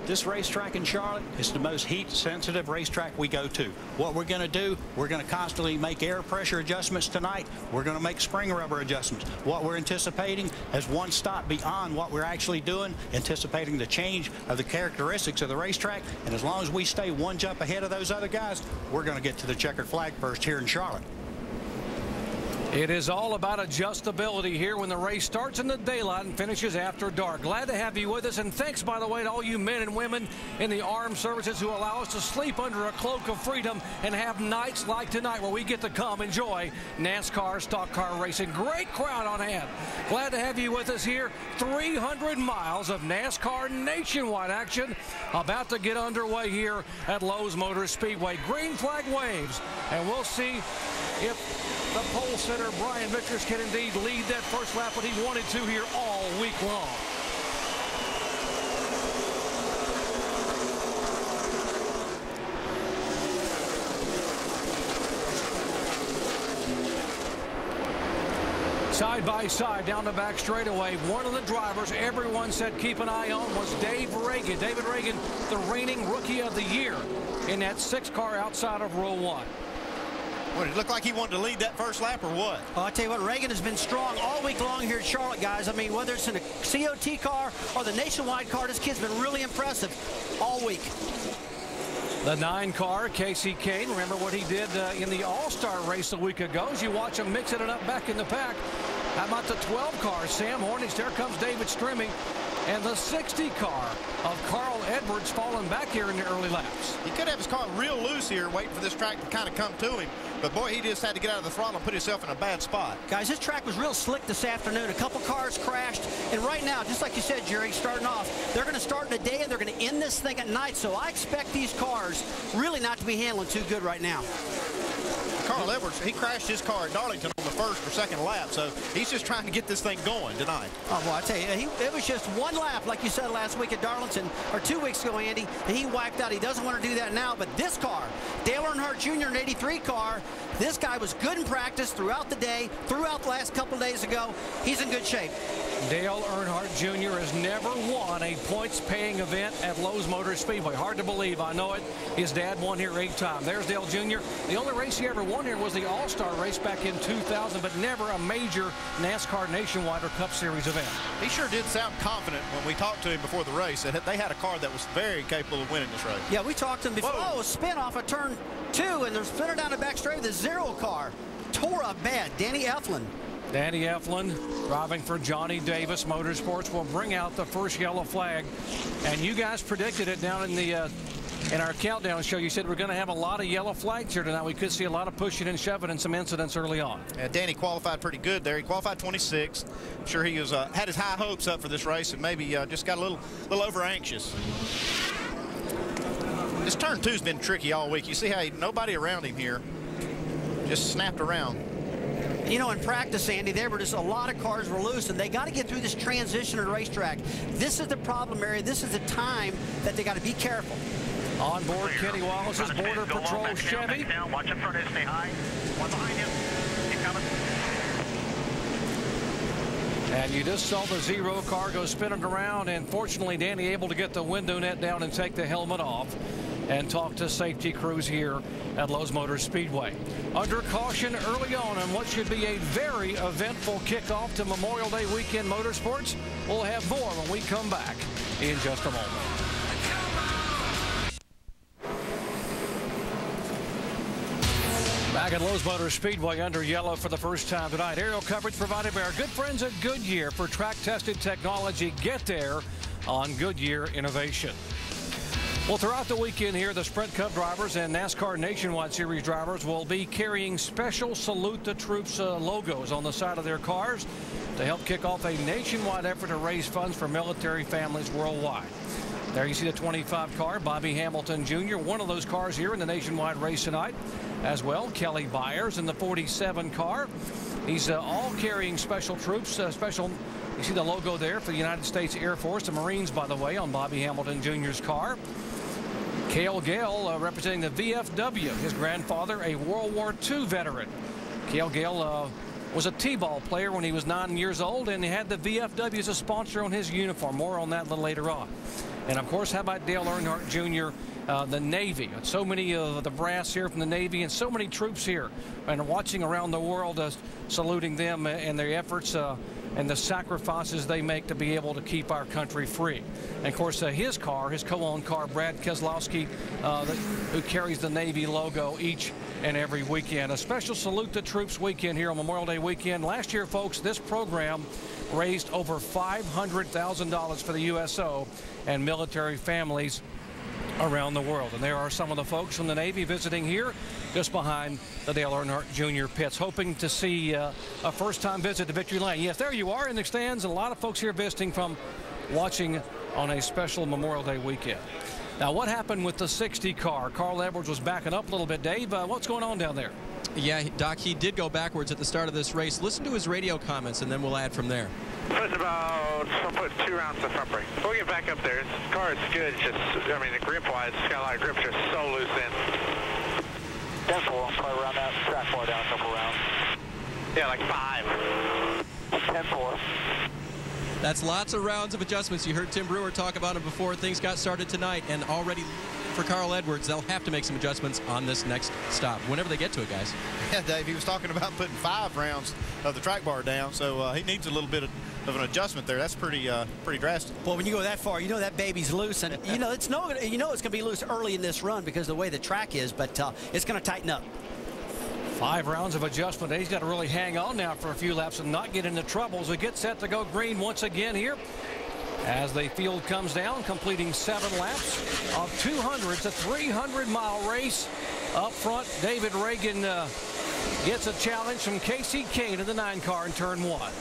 This racetrack in Charlotte is the most heat-sensitive racetrack we go to. What we're going to do, we're going to constantly make air pressure adjustments tonight. We're going to make spring rubber adjustments. What we're anticipating is one stop beyond what we're actually doing, anticipating the change of the characteristics of the racetrack. And as long as we stay one jump ahead of those other guys, we're going to get to the checkered flag first here in Charlotte. It is all about adjustability here when the race starts in the daylight and finishes after dark. Glad to have you with us, and thanks, by the way, to all you men and women in the armed services who allow us to sleep under a cloak of freedom and have nights like tonight where we get to come enjoy NASCAR stock car racing. Great crowd on hand. Glad to have you with us here. 300 miles of NASCAR nationwide action about to get underway here at Lowe's Motor Speedway. Green flag waves, and we'll see if the pole sitter, Brian Vickers, can indeed lead that first lap, but he wanted to here all week long. Side by side down the back straightaway, one of the drivers everyone said keep an eye on was Dave Reagan. David Reagan, the reigning Rookie of the Year in that 6 car outside of row 1. What, did it look like he wanted to lead that first lap or what? Well, I'll tell you what, Reagan has been strong all week long here at Charlotte, guys. I mean, whether it's in a COT car or the nationwide car, this kid's been really impressive all week. The 9 car, Casey Kane, remember what he did in the All-Star race a week ago as you watch him mixing it up back in the pack. How about the 12 car, Sam Hornish, there comes David Strimming. And the 60 car of Carl Edwards falling back here in the early laps. He could have his car real loose here, waiting for this track to kind of come to him. But, boy, he just had to get out of the throttle and put himself in a bad spot. Guys, this track was real slick this afternoon. A couple cars crashed. And right now, just like you said, Jerry, starting off, they're going to start in the day and they're going to end this thing at night. So I expect these cars really not to be handling too good right now. Carl Edwards, he crashed his car at Darlington on the first or second lap, so he's just trying to get this thing going tonight. Oh, well, I tell you, it was just one lap, like you said last week at Darlington, or 2 weeks ago, Andy, and he wiped out. He doesn't want to do that now, but this car, Dale Earnhardt Jr., an 83 car, this guy was good in practice throughout the day, throughout the last couple of days ago. He's in good shape. Dale Earnhardt Jr. has never won a points-paying event at Lowe's Motor Speedway. Hard to believe, I know it. His dad won here 8 times. There's Dale Jr. The only race he ever won here was the All-Star race back in 2000, but never a major NASCAR Nationwide or Cup Series event. He sure did sound confident when we talked to him before the race that they had a car that was very capable of winning this race. Yeah, we talked to him before. Whoa. Oh, spin off of turn 2, and they're spinning down the back straight with a 0 car. Tore up bad. Danny Eflin. Danny Eflin driving for Johnny Davis Motorsports will bring out the first yellow flag. And you guys predicted it down in the in our countdown show. You said we're going to have a lot of yellow flags here tonight. We could see a lot of pushing and shoving and some incidents early on. Yeah, Danny qualified pretty good there. He qualified 26th. I'm sure he was had his high hopes up for this race and maybe just got a little over anxious. This turn 2's been tricky all week. You see how nobody around him here just snapped around. You know, in practice, Andy, there were just a lot of cars were loose, and they got to get through this transition at the racetrack. This is the problem area. This is the time that they got to be careful. On board, Kenny Wallace's Border Patrol Chevy. Watch in front of you, stay high. One behind you. Keep coming. And you just saw the 0 car go spinning around, and fortunately, Danny able to get the window net down and take the helmet off and talk to safety crews here at Lowe's Motor Speedway. Under caution early on what should be a very eventful kickoff to Memorial Day weekend motorsports. We'll have more when we come back in just a moment. Back at Lowe's Motor Speedway under yellow for the first time tonight. Aerial coverage provided by our good friends at Goodyear for track-tested technology. Get there on Goodyear Innovation. Well, throughout the weekend here, the Sprint Cup drivers and NASCAR Nationwide Series drivers will be carrying special Salute the Troops logos on the side of their cars to help kick off a nationwide effort to raise funds for military families worldwide. There you see the 25 car, Bobby Hamilton Jr., one of those cars here in the nationwide race tonight. As well, Kelly Byers in the 47 car. He's all carrying special troops, you see the logo there for the United States Air Force, the Marines, by the way, on Bobby Hamilton Jr.'s car. Cale Gale representing the VFW. His grandfather, a World War II veteran. Cale Gale was a T-ball player when he was 9 years old, and he had the VFW as a sponsor on his uniform. More on that a little later on. And, of course, how about Dale Earnhardt Jr., the Navy? So many of the brass here from the Navy and so many troops here and watching around the world, saluting them and their efforts and the sacrifices they make to be able to keep our country free. And, of course, his car, his co-owned car, Brad Keselowski, who carries the Navy logo each and every weekend. A special salute to Troops Weekend here on Memorial Day weekend. Last year, folks, this program raised over $500,000 for the USO and military families around the world. And there are some of the folks from the Navy visiting here just behind the Dale Earnhardt Jr. pits, hoping to see a first-time visit to Victory Lane. Yes, there you are in the stands. A lot of folks here visiting from watching on a special Memorial Day weekend. Now, what happened with the 60 car? Carl Edwards was backing up a little bit. Dave, what's going on down there? Yeah, Doc, he did go backwards at the start of this race. Listen to his radio comments, and then we'll add from there. Put about, I'll put 2 rounds to front brake. Before we get back up there, this car is good. It's just, I mean, the grip-wise, it's got a lot of grip, just so loose in. 10-4, I'll probably round that track bar down a couple rounds. Yeah, like 5. 10-4. That's lots of rounds of adjustments. You heard Tim Brewer talk about it before things got started tonight, and already for Carl Edwards, they'll have to make some adjustments on this next stop, whenever they get to it, guys. Yeah, Dave, he was talking about putting 5 rounds of the track bar down, so he needs a little bit of an adjustment there. That's pretty drastic. Well, when you go that far, you know that baby's loose, and you know it's going to be loose early in this run because of the way the track is, but it's going to tighten up. 5 rounds of adjustment. He's got to really hang on now for a few laps and not get into trouble as we get set to go green once again here as the field comes down, completing 7 laps of 200. It's a 300-mile race. Up front, David Reagan gets a challenge from Casey Kane in the 9 car in turn 1.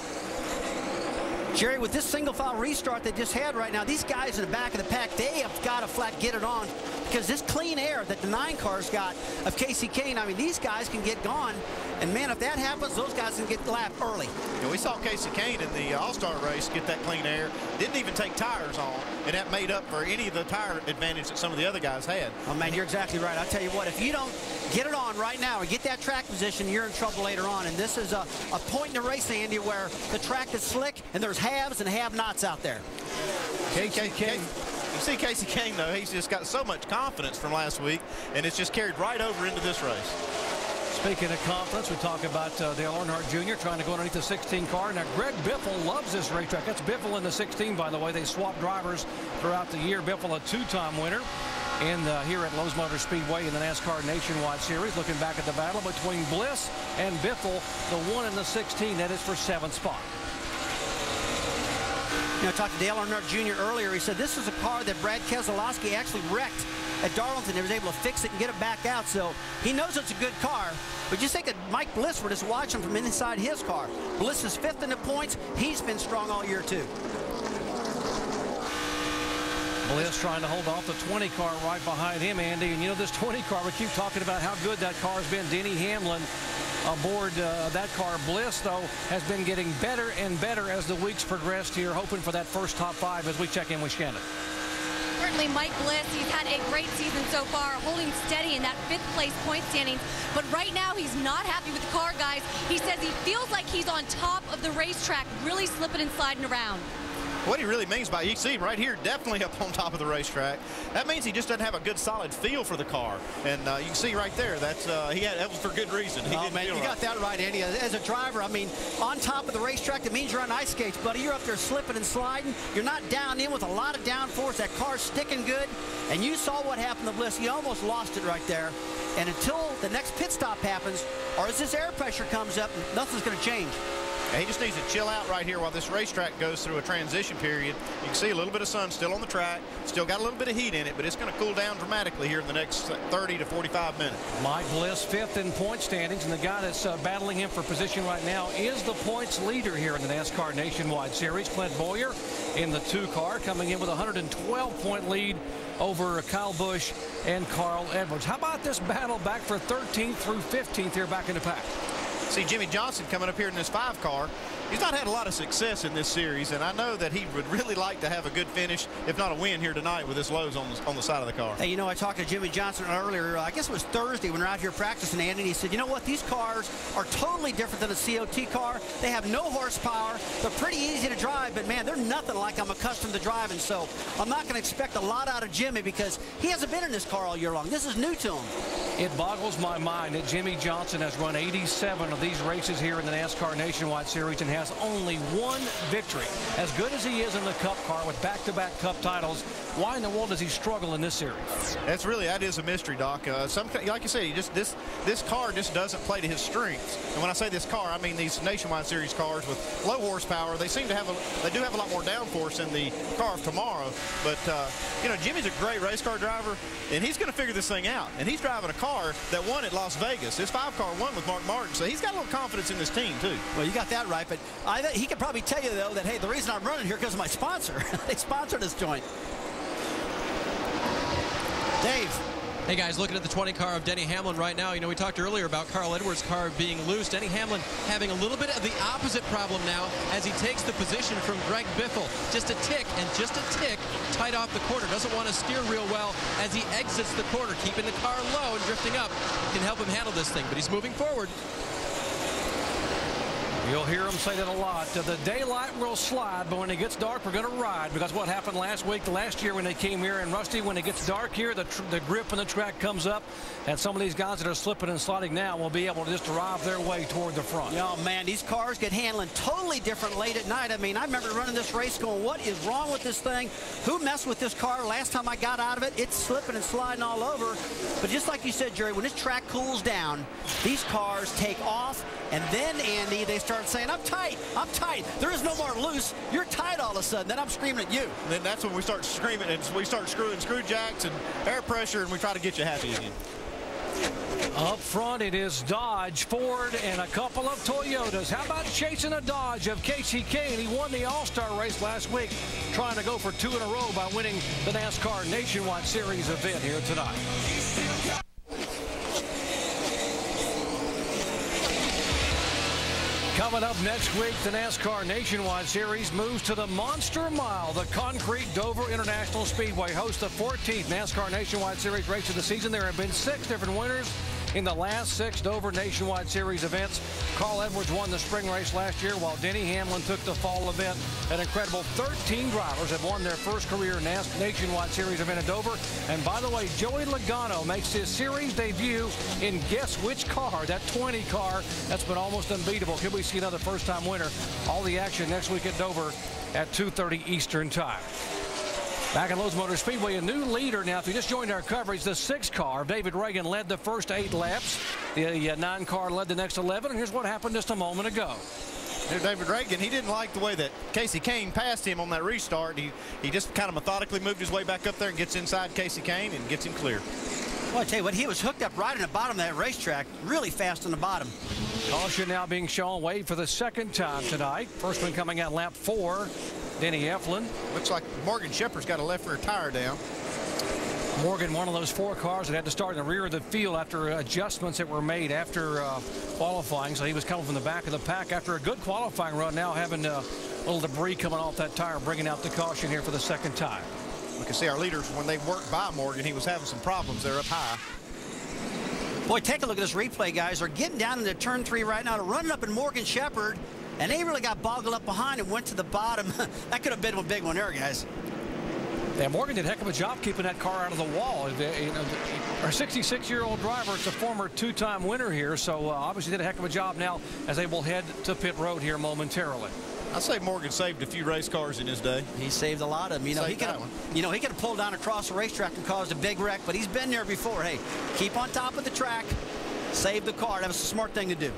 Jerry, with this single-file restart they just had right now, these guys in the back of the pack, they have got to flat get it on because this clean air that the 9 car's got of Casey Kane, I mean, these guys can get gone. And, man, if that happens, those guys can get lapped early. Yeah, we saw Casey Kane in the All-Star race get that clean air. Didn't even take tires on, and that made up for any of the tire advantage that some of the other guys had. Oh, man, you're exactly right. I'll tell you what, if you don't get it on right now and get that track position, you're in trouble later on. And this is a point in the race, Andy, where the track is slick and there's haves and have-nots out there. Casey Kane. You see Casey Kane, though, he's just got so much confidence from last week, and it's just carried right over into this race. Speaking of confidence, we talk about Dale Earnhardt Jr. trying to go underneath the 16 car. Now, Greg Biffle loves this racetrack. That's Biffle in the 16, by the way. They swap drivers throughout the year. Biffle, a 2-time winner here at Lowe's Motor Speedway in the NASCAR Nationwide Series. Looking back at the battle between Bliss and Biffle, the 1 in the 16. That is for 7th spot. You know, I talked to Dale Earnhardt Jr. earlier. He said this is a car that Brad Keselowski actually wrecked at Darlington. He was able to fix it and get it back out, so he knows it's a good car. But just think that Mike Bliss, we're just watching from inside his car. Bliss is 5th in the points. He's been strong all year, too. Bliss trying to hold off the 20 car right behind him, Andy. And, you know, this 20 car, we keep talking about how good that car has been. Denny Hamlin aboard that car. Bliss, though, has been getting better and better as the weeks progressed here, hoping for that first top 5 as we check in with Shannon. Certainly Mike Bliss, he's had a great season so far, holding steady in that 5th place point standings. But right now he's not happy with the car, guys. He says he feels like he's on top of the racetrack, really slipping and sliding around. What he really means by, you see him right here, definitely up on top of the racetrack. That means he just doesn't have a good solid feel for the car. And you can see right there, that was for good reason. He didn't feel you got that right, Andy. As a driver, I mean, on top of the racetrack, it means you're on ice skates, buddy. You're up there slipping and sliding. You're not down in with a lot of downforce. That car's sticking good. And you saw what happened to Bliss. He almost lost it right there. And until the next pit stop happens, or as this air pressure comes up, nothing's going to change. He just needs to chill out right here while this racetrack goes through a transition period. You can see a little bit of sun still on the track, still got a little bit of heat in it, but it's going to cool down dramatically here in the next 30 to 45 minutes. Mike Bliss, 5th in point standings, and the guy that's battling him for position right now is the points leader here in the NASCAR Nationwide Series. Clint Bowyer in the 2 car, coming in with a 112-point lead over Kyle Busch and Carl Edwards. How about this battle back for 13th through 15th here back in the pack? See Jimmy Johnson coming up here in this 5 car. He's not had a lot of success in this series, and I know that he would really like to have a good finish, if not a win here tonight with this Lowe's on the side of the car. Hey, you know, I talked to Jimmy Johnson earlier, I guess it was Thursday when we were out here practicing, Andy, and he said, you know what, these cars are totally different than a COT car. They have no horsepower. They're pretty easy to drive, but, man, they're nothing like I'm accustomed to driving, so I'm not going to expect a lot out of Jimmy because he hasn't been in this car all year long. This is new to him. It boggles my mind that Jimmy Johnson has run 87 of these races here in the NASCAR Nationwide Series and has only one victory. As good as he is in the Cup car with back-to-back Cup titles, why in the world does he struggle in this series? That is a mystery, Doc. Like you said, this car just doesn't play to his strengths. And when I say this car, I mean these Nationwide Series cars with low horsepower. They seem to have they do have a lot more downforce in the car of tomorrow. But you know, Jimmy's a great race car driver, and he's going to figure this thing out. And he's driving a car that won at Las Vegas. His 5-car won with Mark Martin, so he's got a little confidence in this team too. Well, you got that right, but he could probably tell you though that, hey, the reason I'm running here because of my sponsor. They sponsored this joint. Dave. Hey guys, looking at the 20 car of Denny Hamlin right now. You know, we talked earlier about Carl Edwards' car being loose. Denny Hamlin having a little bit of the opposite problem now as he takes the position from Greg Biffle. Just a tick tight off the corner. Doesn't want to steer real well as he exits the corner, keeping the car low and drifting up. Can help him handle this thing, but he's moving forward. You'll hear him say that a lot. The daylight will slide, but when it gets dark, we're going to ride. Because what happened last year when they came here, and Rusty, when it gets dark here, the grip on the track comes up, and some of these guys that are slipping and sliding now will be able to just drive their way toward the front. Oh, man, these cars get handling totally different late at night. I mean, I remember running this race going, what is wrong with this thing? Who messed with this car? Last time I got out of it, it's slipping and sliding all over. But just like you said, Jerry, when this track cools down, these cars take off, and then, Andy, they start saying, I'm tight. There is no more loose. You're tight all of a sudden. Then I'm screaming at you. And then that's when we start screaming, and we start screwing screw jacks and air pressure, and we try to get you happy again. Up front, it is Dodge, Ford, and a couple of Toyotas. How about chasing a Dodge of Casey Kane? He won the All-Star race last week, trying to go for 2 in a row by winning the NASCAR Nationwide Series event here tonight. Coming up next week, the NASCAR Nationwide Series moves to the Monster Mile. The concrete Dover International Speedway hosts the 14th NASCAR Nationwide Series race of the season. There have been 6 different winners in the last 6 Dover Nationwide Series events. Carl Edwards won the spring race last year, while Denny Hamlin took the fall event. An incredible 13 drivers have won their first career Nationwide Series event at Dover. And by the way, Joey Logano makes his series debut in guess which car? That 20 car that's been almost unbeatable. Could we see another first-time winner? All the action next week at Dover at 2:30 Eastern Time. Back at Lowe's Motor Speedway, a new leader now. If you just joined our coverage, the 6 car, David Reagan, led the first 8 laps. The 9 car led the next 11, and here's what happened just a moment ago. Here, David Reagan, he didn't like the way that Casey Kane passed him on that restart. He just kind of methodically moved his way back up there and gets inside Casey Kane and gets him clear. Well, I tell you what, he was hooked up right in the bottom of that racetrack, really fast on the bottom. Caution now being shown. Wade for the second time tonight. First one coming out lap 4. Denny Eflin. Looks like Morgan Shepherd's got a left rear tire down. Morgan, one of those 4 cars that had to start in the rear of the field after adjustments that were made after qualifying. So he was coming from the back of the pack after a good qualifying run, now having a little debris coming off that tire, bringing out the caution here for the second time. We can see our leaders, when they worked by Morgan, he was having some problems there up high. Boy, take a look at this replay, guys. They're getting down into turn 3 right now. They're running up in Morgan Shepherd, and they really got boggled up behind and went to the bottom. That could have been a big one there, guys. Yeah, Morgan did a heck of a job keeping that car out of the wall. You know, our 66-year-old driver is a former 2-time winner here, so obviously did a heck of a job now as they will head to pit road here momentarily. I say Morgan saved a few race cars in his day. He saved a lot of them. He could have pulled down across the racetrack and caused a big wreck, but he's been there before. Hey, keep on top of the track, save the car. That was a smart thing to do.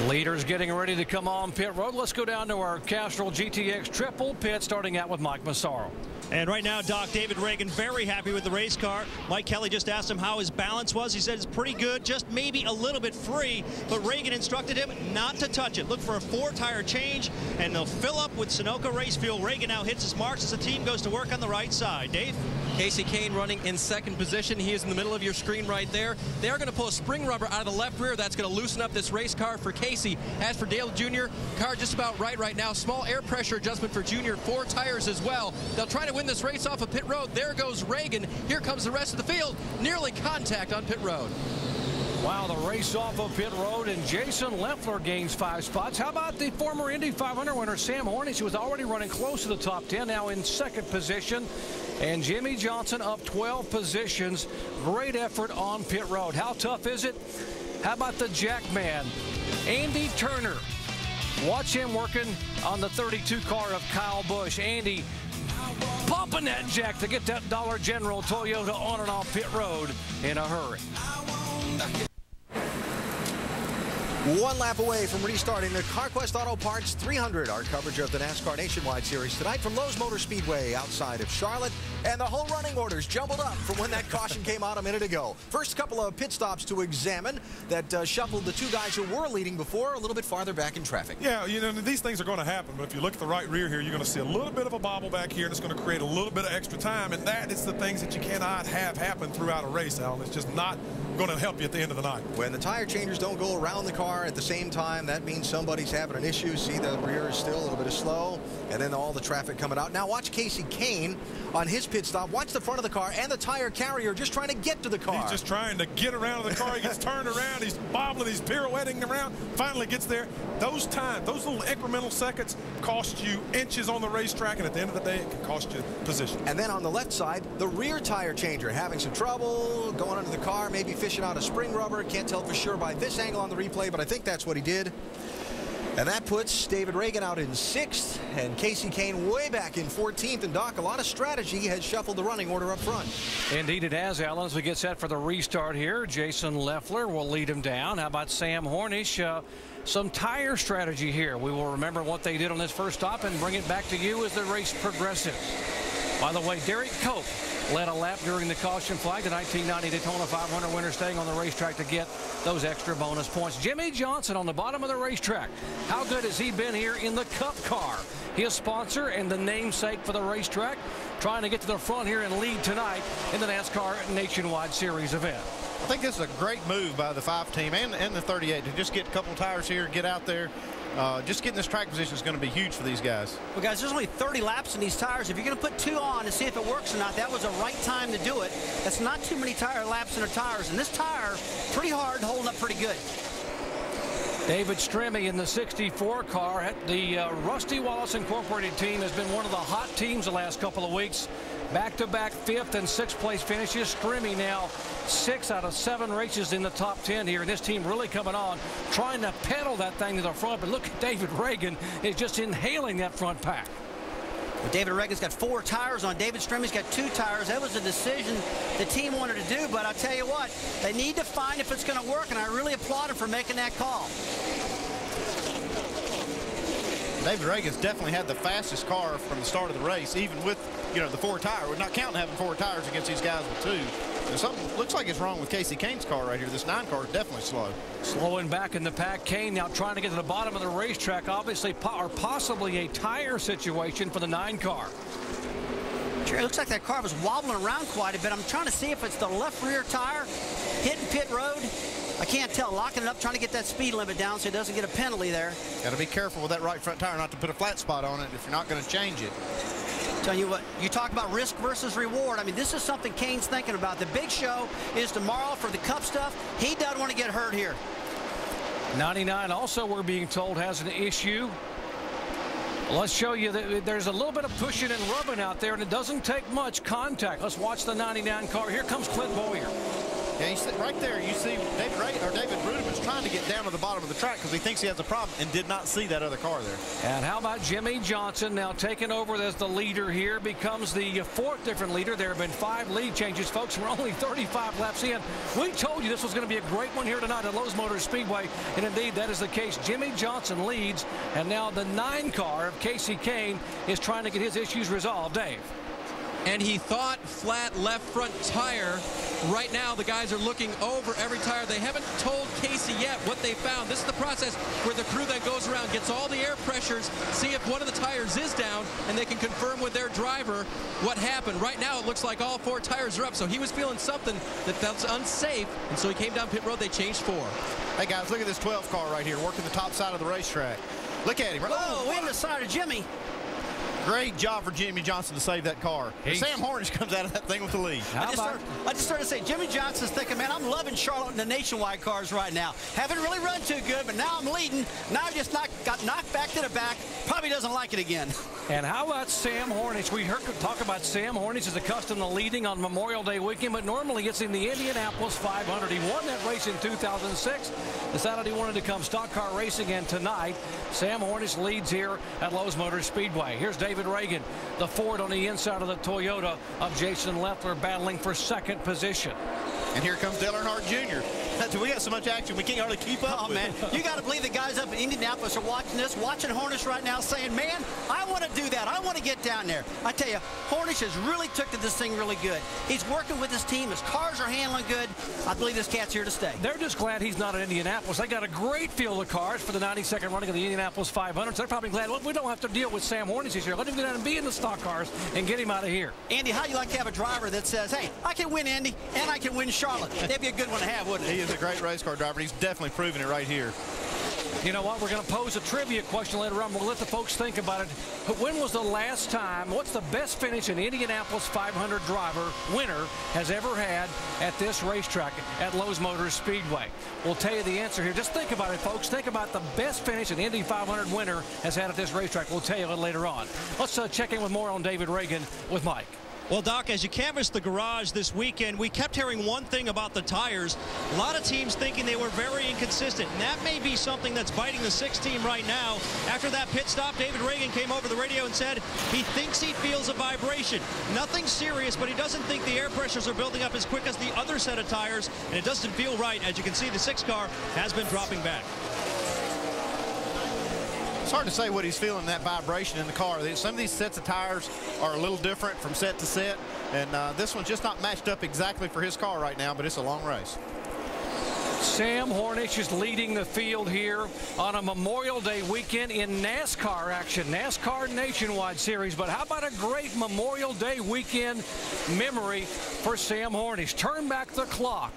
Leaders getting ready to come on pit road. Let's go down to our Castrol GTX triple pit, starting out with Mike Massaro. And right now, Doc, David Reagan very happy with the race car. Mike Kelly just asked him how his balance was. He said it's pretty good, just maybe a little bit free. But Reagan instructed him not to touch it. Look for a 4-tire change, and they'll fill up with Sunoco race fuel. Reagan now hits his marks as the team goes to work on the right side. Dave? Casey Kane running in second position. He is in the middle of your screen right there. They are going to pull a spring rubber out of the left rear. That's going to loosen up this race car for Casey. As for Dale Jr., car just about right now. Small air pressure adjustment for Jr. 4 tires as well. They'll try to win this race off of pit road. There goes Reagan. Here comes the rest of the field. Nearly contact on pit road. Wow, the race off of pit road, and Jason Leffler gains 5 spots. How about the former Indy 500 winner Sam Hornish, who was already running close to the top 10, now in second position. And Jimmy Johnson up 12 positions. Great effort on pit road. How tough is it? How about the jack man, Andy Turner? Watch him working on the 32 car of Kyle Busch. Andy pumping that jack to get that Dollar General Toyota on and off pit road in a hurry. One lap away from restarting the Carquest Auto Parts 300. Our coverage of the NASCAR Nationwide Series tonight from Lowe's Motor Speedway outside of Charlotte. And the whole running order's jumbled up from when that caution came out a minute ago. First couple of pit stops to examine that shuffled the two guys who were leading before a little bit farther back in traffic. Yeah, you know, these things are going to happen, but if you look at the right rear here, you're going to see a little bit of a bobble back here, and it's going to create a little bit of extra time, and that is the things that you cannot have happen throughout a race, Alan. It's just not going to help you at the end of the night. When the tire changers don't go around the car at the same time, that means somebody's having an issue. See, the rear is still a little bit slow, and then all the traffic coming out. Now watch Kasey Kahne on his pit stop. Watch the front of the car and the tire carrier just trying to get to the car. He's just trying to get around the car. He gets turned around. He's bobbling. He's pirouetting around. Finally gets there. Those times, those little incremental seconds cost you inches on the racetrack, and at the end of the day, it can cost you position. And then on the left side, the rear tire changer having some trouble going under the car, maybe fishing out a spring rubber. Can't tell for sure by this angle on the replay, but I think that's what he did. And that puts David Reagan out in 6th and Kasey Kahne way back in 14th. And Doc, a lot of strategy has shuffled the running order up front. Indeed it has, Alan. As we get set for the restart here, Jason Leffler will lead him down. How about Sam Hornish? Some tire strategy here. We will remember what they did on this first stop and bring it back to you as the race progresses. By the way, Derek Cope led a lap during the caution flag. The 1990 Daytona 500 winner staying on the racetrack to get those extra bonus points. Jimmy Johnson on the bottom of the racetrack. How good has he been here in the Cup car? His sponsor and the namesake for the racetrack, trying to get to the front here and lead tonight in the NASCAR Nationwide Series event. I think this is a great move by the 5 team and the 38 to just get a couple tires here, get out there. Just getting this track position is going to be huge for these guys. Well, guys, there's only 30 laps in these tires. If you're going to put 2 on to see if it works or not, that was the right time to do it. That's not too many tire laps in the tires. And this tire, pretty hard, holding up pretty good. David Stremme in the 64 car. The Rusty Wallace Incorporated team has been one of the hot teams the last couple of weeks. Back-to-back 5th and 6th place finishes. Stremme now 6 out of 7 races in the top 10 here. And this team really coming on, trying to pedal that thing to the front. But look at David Reagan is just inhaling that front pack. Well, David Reagan's got 4 tires on. David Stremme's got 2 tires. That was a decision the team wanted to do. But I'll tell you what, they need to find if it's going to work. And I really applaud him for making that call. David Reagan's definitely had the fastest car from the start of the race, even with, you know, the 4 tire. We're not counting having 4 tires against these guys with 2. And something looks like it's wrong with Kasey Kahne's car right here. This 9 car is definitely slow. Slowing back in the pack. Kahne now trying to get to the bottom of the racetrack, obviously, or possibly a tire situation for the 9 car. It looks like that car was wobbling around quite a bit. I'm trying to see if it's the left rear tire hitting pit road. I can't tell. Locking it up, trying to get that speed limit down so it doesn't get a penalty there. Got to be careful with that right front tire not to put a flat spot on it if you're not going to change it. Tell you what, you talk about risk versus reward. I mean, this is something Kahne's thinking about. The big show is tomorrow for the Cup stuff. He doesn't want to get hurt here. 99 also, we're being told, has an issue. Let's show you that there's a little bit of pushing and rubbing out there, and it doesn't take much contact. Let's watch the 99 car. Here comes Clint Boyer. Yeah, you see, right there, you see David Rudiman's trying to get down to the bottom of the track because he thinks he has a problem and did not see that other car there. And how about Jimmy Johnson now taking over as the leader here, becomes the 4th different leader. There have been 5 lead changes, folks. We're only 35 laps in. We told you this was going to be a great one here tonight at Lowe's Motor Speedway, and indeed that is the case. Jimmy Johnson leads, and now the 9 car of Kasey Kahne is trying to get his issues resolved. Dave. And he thought flat left front tire. Right now, the guys are looking over every tire. They haven't told Kasey yet what they found. This is the process where the crew then goes around, gets all the air pressures, see if one of the tires is down, and they can confirm with their driver what happened. Right now, it looks like all 4 tires are up, so he was feeling something that felt unsafe, and so he came down pit road. They changed 4. Hey, guys, look at this 12 car right here, working the top side of the racetrack. Look at him. Whoa, in the side of Jimmy. Great job for Jimmy Johnson to save that car. Sam Hornish comes out of that thing with the lead. I just started to say, Jimmy Johnson's thinking, man, I'm loving Charlotte and the Nationwide cars right now. Haven't really run too good, but now I'm leading. Now I just got knocked back to the back. Probably doesn't like it again. And how about Sam Hornish? We heard talk about Sam Hornish is accustomed to leading on Memorial Day weekend, but normally it's in the Indianapolis 500. He won that race in 2006. Decided he wanted to come stock car racing, and tonight Sam Hornish leads here at Lowe's Motor Speedway. Here's David Reagan, the Ford on the inside of the Toyota of Jason Leffler, battling for second position. And here comes Dale Earnhardt Jr. We got so much action, we can't hardly keep up. Oh, man. You got to believe the guys up in Indianapolis are watching this, watching Hornish right now, saying, man, I want to do that. I want to get down there. I tell you, Hornish has really took to this thing really good. He's working with his team. His cars are handling good. I believe this cat's here to stay. They're just glad he's not in Indianapolis. They got a great field of cars for the 92nd running of the Indianapolis 500. So they're probably glad, well, we don't have to deal with Sam Hornish this year. Let him get out and be in the stock cars and get him out of here. Andy, how do you like to have a driver that says, hey, I can win Indy and I can win Charlotte? That'd be a good one to have, wouldn't it? He is a great race car driver. He's definitely proven it right here. You know what? We're going to pose a trivia question later on. We'll let the folks think about it. When was the last time, what's the best finish an Indianapolis 500 driver, winner, has ever had at this racetrack at Lowe's Motors Speedway? We'll tell you the answer here. Just think about it, folks. Think about the best finish an Indy 500 winner has had at this racetrack. We'll tell you it later on. Let's check in with more on David Reagan with Mike. Well, Doc, as you canvassed the garage this weekend, we kept hearing one thing about the tires. A lot of teams thinking they were very inconsistent, and that may be something that's biting the 6 team right now. After that pit stop, David Reagan came over the radio and said he thinks he feels a vibration. Nothing serious, but he doesn't think the air pressures are building up as quick as the other set of tires, and it doesn't feel right. As you can see, the 6 car has been dropping back. It's hard to say what he's feeling, that vibration in the car. Some of these sets of tires are a little different from set to set, and this one's just not matched up exactly for his car right now, but it's a long race. Sam Hornish is leading the field here on a Memorial Day weekend in NASCAR action, NASCAR Nationwide Series. But how about a great Memorial Day weekend memory for Sam Hornish? Turn back the clock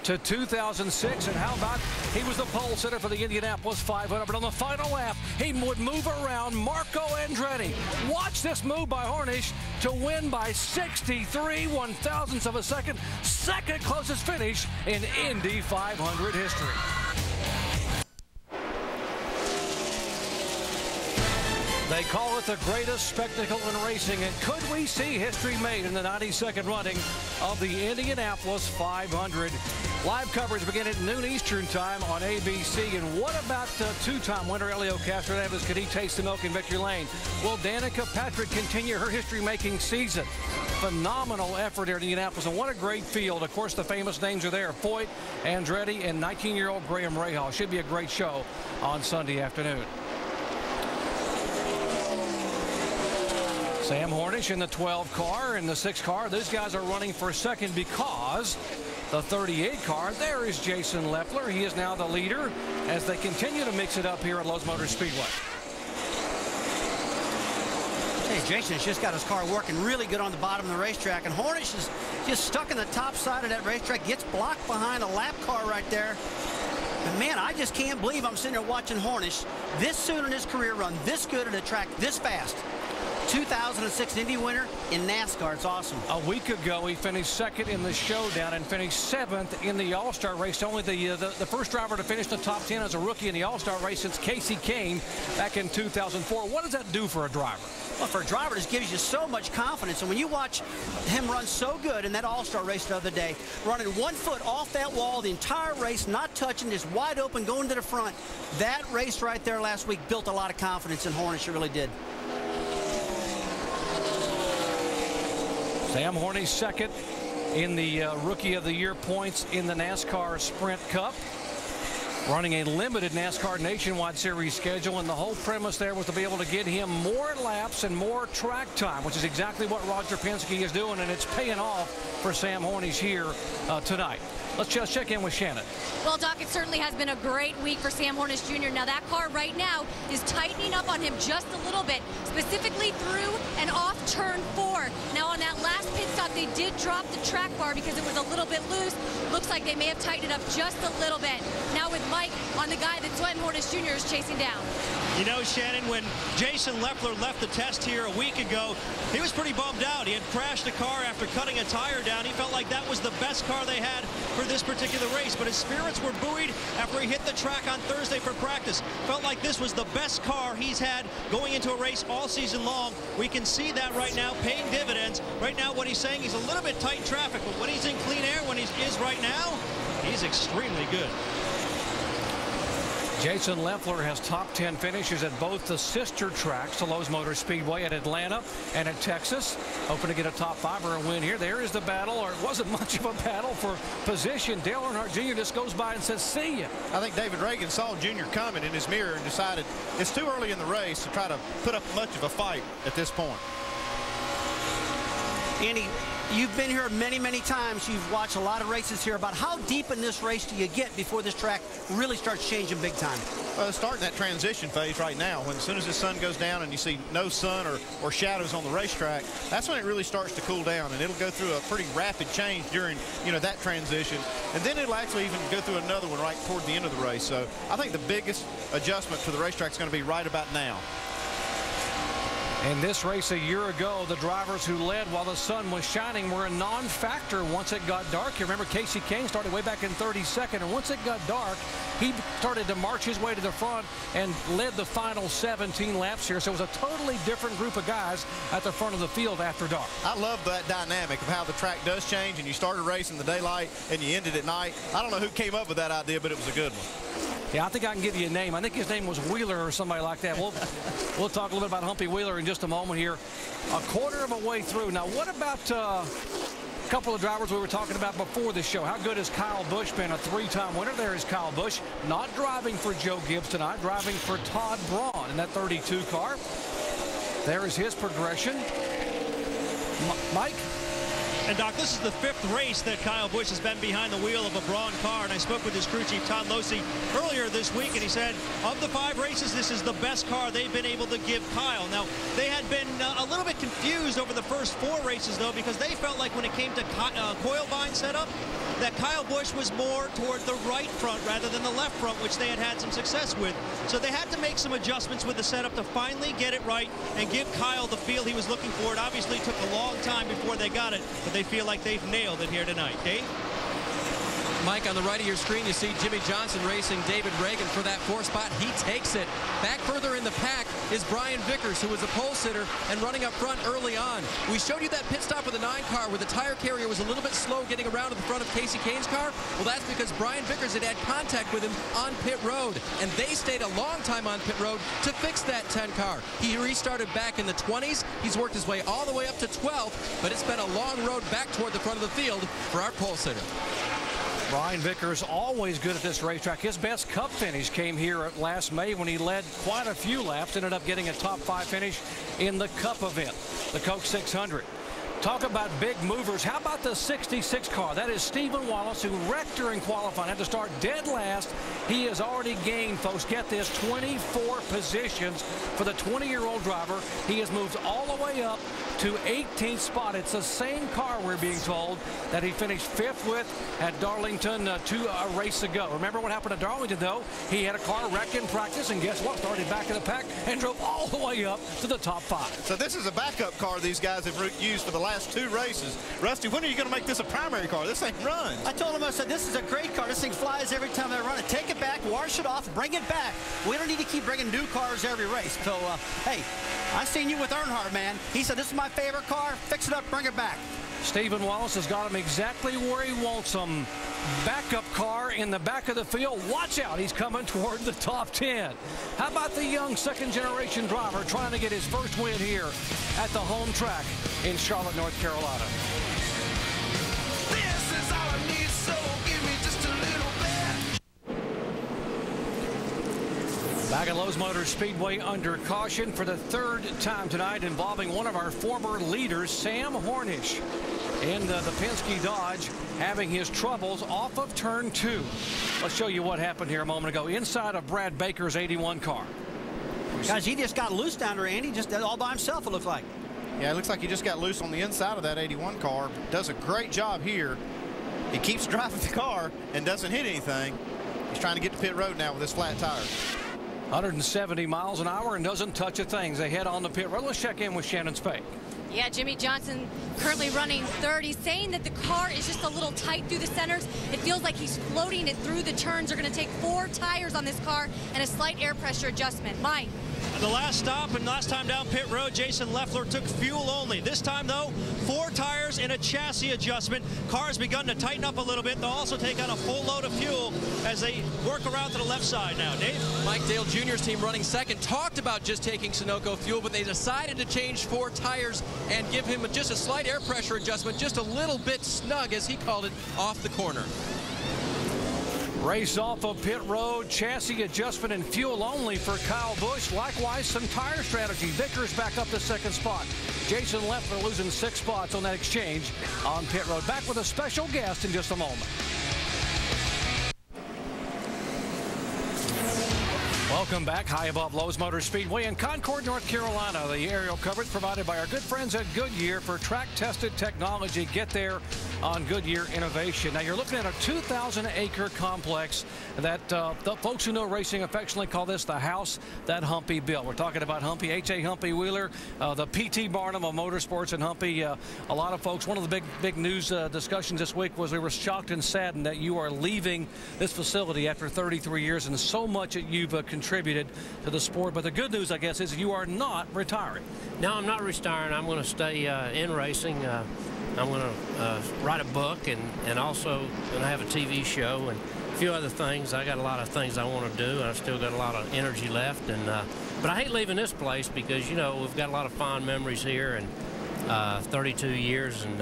to 2006, and how about he was the pole sitter for the Indianapolis 500, but on the final lap he would move around Marco Andretti. Watch this move by Hornish to win by 63 one-thousandths of a second, second closest finish in Indy 500 history. They call it the greatest spectacle in racing, and could we see history made in the 92nd running of the Indianapolis 500? Live coverage begin at noon Eastern time on ABC. And what about two-time winner Helio Castroneves? Could he taste the milk in victory lane? Will Danica Patrick continue her history-making season? Phenomenal effort here in Indianapolis, and what a great field. Of course, the famous names are there: Foyt, Andretti, and 19-year-old Graham Rahal. Should be a great show on Sunday afternoon. Sam Hornish in the 12 car and the 6 car. Those guys are running for second because the 38 car, there is Jason Leffler. He is now the leader as they continue to mix it up here at Lowe's Motor Speedway. Hey, Jason's just got his car working really good on the bottom of the racetrack, and Hornish is just stuck in the top side of that racetrack, gets blocked behind a lap car right there. But man, I just can't believe I'm sitting there watching Hornish this soon in his career run this good at a track this fast. 2006 Indy winner in NASCAR. It's awesome. A week ago, he finished second in the showdown and finished 7th in the All-Star race. Only the first driver to finish the top 10 as a rookie in the All-Star race since Casey Kane back in 2004. What does that do for a driver? Well, for a driver, it just gives you so much confidence. And when you watch him run so good in that All-Star race the other day, running 1 foot off that wall the entire race, not touching, just wide open, going to the front, that race right there last week built a lot of confidence in Hornish. It really did. Sam Hornish second in the Rookie of the Year points in the NASCAR Sprint Cup. Running a limited NASCAR Nationwide Series schedule, and the whole premise there was to be able to get him more laps and more track time, which is exactly what Roger Penske is doing, and it's paying off for Sam Hornish here tonight. Let's just check in with Shannon. Well, Doc, it certainly has been a great week for Sam Hornish Jr. Now, that car right now is tightening up on him just a little bit, specifically through and off turn 4. Now, on that last pit stop, they did drop the track bar because it was a little bit loose. Looks like they may have tightened it up just a little bit. Now, with Mike on the guy that's letting Hornish Jr. is chasing down. You know, Shannon, when Jason Leffler left the test here a week ago, he was pretty bummed out. He had crashed a car after cutting a tire down. He felt like that was the best car they had for this particular race, but his spirits were buoyed after he hit the track on Thursday for practice. Felt like this was the best car he's had going into a race all season long. We can see that right now, paying dividends. Right now, what he's saying, he's a little bit tight in traffic, but when he's in clean air, when he is right now, he's extremely good. Jason Leffler has top 10 finishes at both the sister tracks to Lowe's Motor Speedway at Atlanta and at Texas. Hoping to get a top 5 or a win here. There is the battle, or it wasn't much of a battle for position. Dale Earnhardt Jr. just goes by and says, see ya. I think David Reagan saw Jr. coming in his mirror and decided it's too early in the race to try to put up much of a fight at this point. Andy, you've been here many, many times. You've watched a lot of races here. About how deep in this race do you get before this track really starts changing big time? Well, it's starting that transition phase right now. When as soon as the sun goes down and you see no sun or shadows on the racetrack, that's when it really starts to cool down, and it'll go through a pretty rapid change during, you know, that transition, and then it'll actually even go through another one right toward the end of the race. So I think the biggest adjustment for the racetrack is going to be right about now. In this race a year ago, the drivers who led while the sun was shining were a non-factor once it got dark. You remember Kasey Kahne started way back in 32nd, and once it got dark, he started to march his way to the front and led the final 17 laps here. So it was a totally different group of guys at the front of the field after dark. I love that dynamic of how the track does change, and you started racing the daylight and you ended at night. I don't know who came up with that idea, but it was a good one. Yeah, I think I can give you a name. I think his name was Wheeler or somebody like that. We'll talk a little bit about Humpy Wheeler in just a moment here. A quarter of a way through. Now, what about a couple of drivers we were talking about before the show? How good has Kyle Busch been? A 3-time winner. There is Kyle Busch, not driving for Joe Gibbs tonight, driving for Todd Braun in that 32 car. There is his progression. Mike? And, Doc, this is the 5th race that Kyle Busch has been behind the wheel of a Braun car, and I spoke with his crew chief, Todd Losey, earlier this week, and he said, of the 5 races, this is the best car they've been able to give Kyle. Now, they had been a little bit confused over the first 4 races, though, because they felt like when it came to coil bind setup, that Kyle Busch was more toward the right front rather than the left front, which they had had some success with. So they had to make some adjustments with the setup to finally get it right and give Kyle the feel he was looking for. It obviously took a long time before they got it, but they feel like they've nailed it here tonight. Dave? Mike, on the right of your screen, you see Jimmy Johnson racing David Reagan for that 4th spot. He takes it. Back further in the pack is Brian Vickers, who was a pole sitter and running up front early on. We showed you that pit stop with the 9 car where the tire carrier was a little bit slow getting around to the front of Kasey Kahne's car. Well, that's because Brian Vickers had had contact with him on pit road, and they stayed a long time on pit road to fix that 10 car. He restarted back in the 20s. He's worked his way all the way up to 12th, but it's been a long road back toward the front of the field for our pole sitter. Brian Vickers always good at this racetrack. His best Cup finish came here last May when he led quite a few laps, ended up getting a top 5 finish in the Cup event, the Coke 600. Talk about big movers. How about the 66 car? That is Stephen Wallace, who wrecked during qualifying, had to start dead last. He has already gained, folks, get this, 24 positions for the 20-year-old driver. He has moved all the way up to 18th spot. It's the same car, we're being told, that he finished 5th with at Darlington a race ago. Remember what happened at Darlington, though? He had a car wreck in practice, and guess what? Started back in the pack and drove all the way up to the top 5. So this is a backup car these guys have used for the last 2 races. Rusty, when are you going to make this a primary car? This thing runs. I told him, I said, this is a great car. This thing flies every time I run it. Take it back, wash it off, bring it back. We don't need to keep bringing new cars every race. So, hey, I seen you with Earnhardt, man. He said, this is my favorite car. Fix it up, bring it back. Stephen Wallace has got him exactly where he wants him. Backup car in the back of the field. Watch out, he's coming toward the top 10. How about the young second-generation driver trying to get his first win here at the home track in Charlotte, North Carolina? This is all I need, so give me just a little bit. Back at Lowe's Motor Speedway under caution for the 3rd time tonight, involving one of our former leaders, Sam Hornish, in the Penske Dodge, having his troubles off of turn 2. Let's show you what happened here a moment ago inside of Brad Baker's 81 car. Guys, he just got loose down there, Andy, just all by himself, it looks like. Yeah, it looks like he just got loose on the inside of that 81 car. Does a great job here. He keeps driving the car and doesn't hit anything. He's trying to get to pit road now with this flat tire. 170 miles an hour and doesn't touch a thing. They head on the pit road. Let's check in with Shannon Spade. Yeah, Jimmy Johnson currently running 30, saying that the car is just a little tight through the centers. It feels like he's floating it through the turns. They're going to take 4 tires on this car and a slight air pressure adjustment. Mike. The last stop and last time down pit road, Jason Leffler took fuel only. This time, though, 4 tires and a chassis adjustment. Car's begun to tighten up a little bit. They'll also take on a full load of fuel as they work around to the left side now. Dave? Mike Dale Jr.'s team running second talked about just taking Sunoco fuel, but they decided to change 4 tires and give him just a slight air pressure adjustment, just a little bit snug, as he called it, off the corner. Race off of pit road, chassis adjustment and fuel only for Kyle Busch. Likewise, some tire strategy. Vickers back up to second spot. Jason Leffler losing 6 spots on that exchange on pit road. Back with a special guest in just a moment. Welcome back high above Lowe's Motor Speedway in Concord, North Carolina. The aerial coverage provided by our good friends at Goodyear for track-tested technology. Get there on Goodyear Innovation. Now, you're looking at a 2,000-acre complex that the folks who know racing affectionately call this the house that Humpy built. We're talking about Humpy, H.A. Humpy Wheeler, the P.T. Barnum of motorsports and Humpy. A lot of folks, one of the big news discussions this week was we were shocked and saddened that you are leaving this facility after 33 years and so much that you've contributed to the sport. But the good news, I guess, is you are not retiring. No, I'm not retiring. I'm going to stay in racing. I'm going to write a book and also going to have a TV show and a few other things. I got a lot of things I want to do, and I've still got a lot of energy left. And but I hate leaving this place because, you know, we've got a lot of fond memories here and 32 years and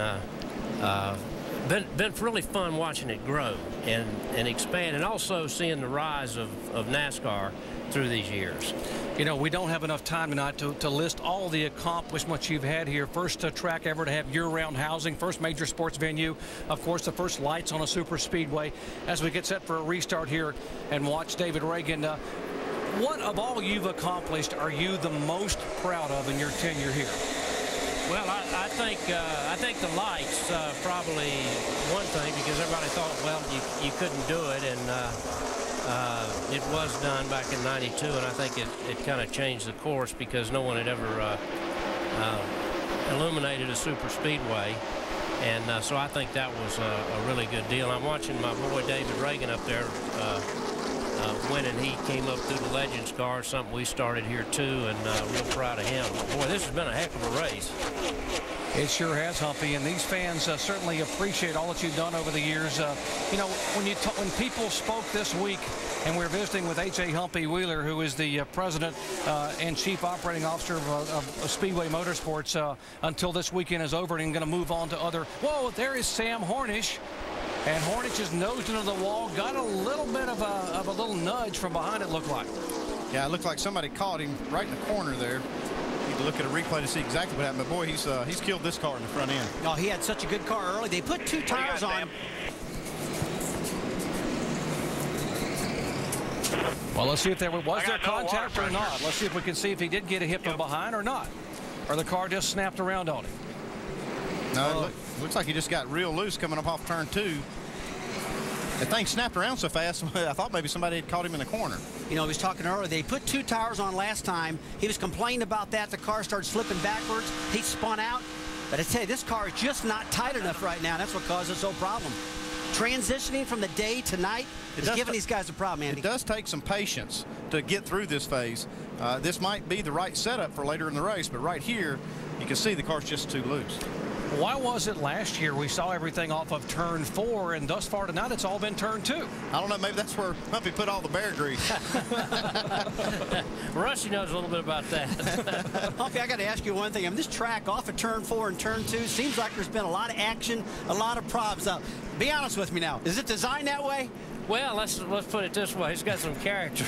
been really fun watching it grow and expand, and also seeing the rise of NASCAR through these years. You know, we don't have enough time tonight to list all the accomplishments you've had here. First track ever to have year-round housing, first major sports venue, of course the first lights on a super speedway. As we get set for a restart here and watch David Reagan, what of all you've accomplished are you the most proud of in your tenure here? Well, I think the lights probably one thing, because everybody thought, well, you couldn't do it, and it was done back in '92, and I think it kind of changed the course because no one had ever illuminated a super speedway, and so I think that was a really good deal. I'm watching my boy David Reagan up there winning. He came up through the Legends car, something we started here too, and real proud of him. Boy, this has been a heck of a race. It sure has, Humpy, and these fans certainly appreciate all that you've done over the years. You know, when people spoke this week, and we're visiting with H.A. Humpy Wheeler, who is the president and chief operating officer of Speedway Motorsports until this weekend is over, and going to move on to other. Whoa, there is Sam Hornish. And Hornish is nosed into the wall, got a little bit of a little nudge from behind, it looked like. Yeah, it looked like somebody caught him right in the corner there. Need to look at a replay to see exactly what happened. But boy, he's killed this car in the front end. Oh, he had such a good car early. They put 2 tires on. Well, let's see if there was there contact or not. Let's see if we can see if he did get a hit from behind or not. Or the car just snapped around on him. No, it looks like he just got real loose coming up off turn 2. The thing snapped around so fast, I thought maybe somebody had caught him in the corner. You know, he was talking earlier. They put 2 tires on last time. He was complaining about that. The car started slipping backwards. He spun out. But I tell you, this car is just not tight enough right now. That's what caused this whole problem. Transitioning from the day to night is giving these guys a problem, Andy. It does take some patience to get through this phase. This might be the right setup for later in the race, but right here, you can see the car's just too loose. Why was it last year we saw everything off of turn 4, and thus far tonight it's all been turn 2? I don't know, maybe that's where Humpy put all the bear grease. Rusty knows a little bit about that. Humpy, I got to ask you one thing. I mean, this track off of turn 4 and turn 2 seems like there's been a lot of action, a lot of problems. Be honest with me now. Is it designed that way? Well, let's put it this way. It's got some character.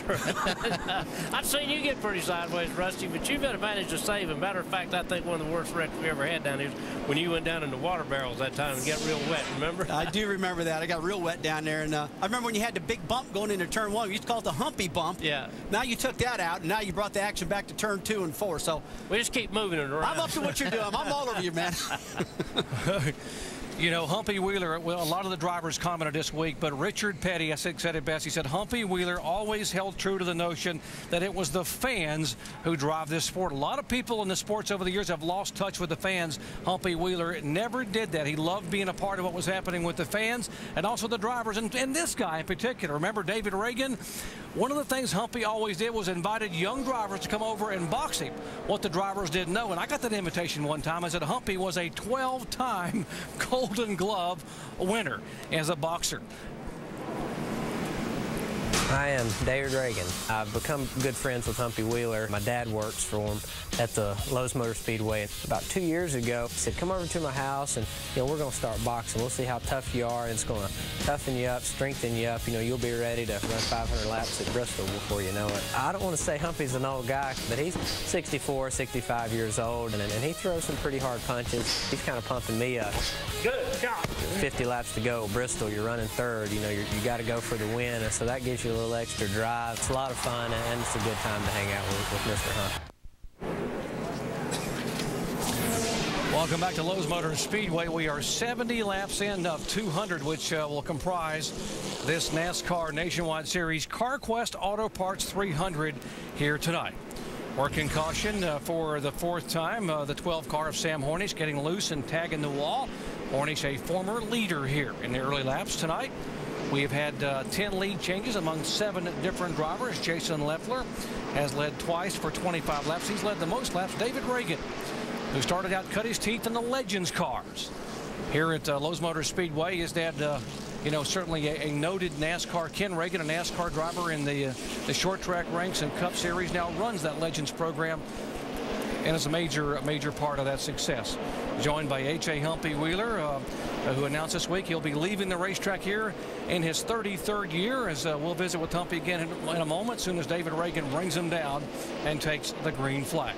I've seen you get pretty sideways, Rusty, but you've had managed to save him. Matter of fact, I think one of the worst wrecks we ever had down here was when you went down in the water barrels that time and got real wet, remember? I do remember that. I got real wet down there. And I remember when you had the big bump going into turn 1. We used to call it the Humpy bump. Yeah. Now you took that out, and now you brought the action back to turn 2 and 4. So we just keep moving it around. I'm up to what you're doing. I'm all over you, man. You know, Humpy Wheeler, well, a lot of the drivers commented this week, but Richard Petty, I said it best. He said Humpy Wheeler always held true to the notion that it was the fans who drive this sport. A lot of people in the sports over the years have lost touch with the fans. Humpy Wheeler never did that. He loved being a part of what was happening with the fans and also the drivers, and this guy in particular. Remember David Reagan? One of the things Humpy always did was invited young drivers to come over and box him. What the drivers didn't know, and I got that invitation one time, I said Humpy was a 12-time Golden Glove winner as a boxer. I am David Reagan. I've become good friends with Humpy Wheeler. My dad works for him at the Lowe's Motor Speedway. About 2 years ago, he said, come over to my house and, you know, we're going to start boxing. We'll see how tough you are, and it's going to toughen you up, strengthen you up. You know, you'll be ready to run 500 laps at Bristol before you know it. I don't want to say Humpy's an old guy, but he's 64, 65 years old, and he throws some pretty hard punches. He's kind of pumping me up. Good job. 50 laps to go, Bristol, you're running third. You know, you got to go for the win, and so that gives you a little extra drive. It's a lot of fun, and it's a good time to hang out with Mr. Hunt. Welcome back to Lowe's Motor Speedway. We are 70 laps in of 200, which will comprise this NASCAR Nationwide Series Carquest Auto Parts 300 here tonight. Working caution for the fourth time, the 12 car of Sam Hornish getting loose and tagging the wall. Hornish, a former leader here in the early laps tonight. We've had 10 lead changes among 7 different drivers. Jason Leffler has led twice for 25 laps. He's led the most laps. David Reagan, who started out, cut his teeth in the Legends cars. Here at Lowe's Motor Speedway, his dad, you know, certainly a noted NASCAR. Ken Reagan, a NASCAR driver in the short track ranks and Cup Series, now runs that Legends program and is a major part of that success. Joined by H.A. Humpy Wheeler, who announced this week he'll be leaving the racetrack here in his 33rd year, as we'll visit with Humpy again in a moment, as soon as David Reagan brings him down and takes the green flag.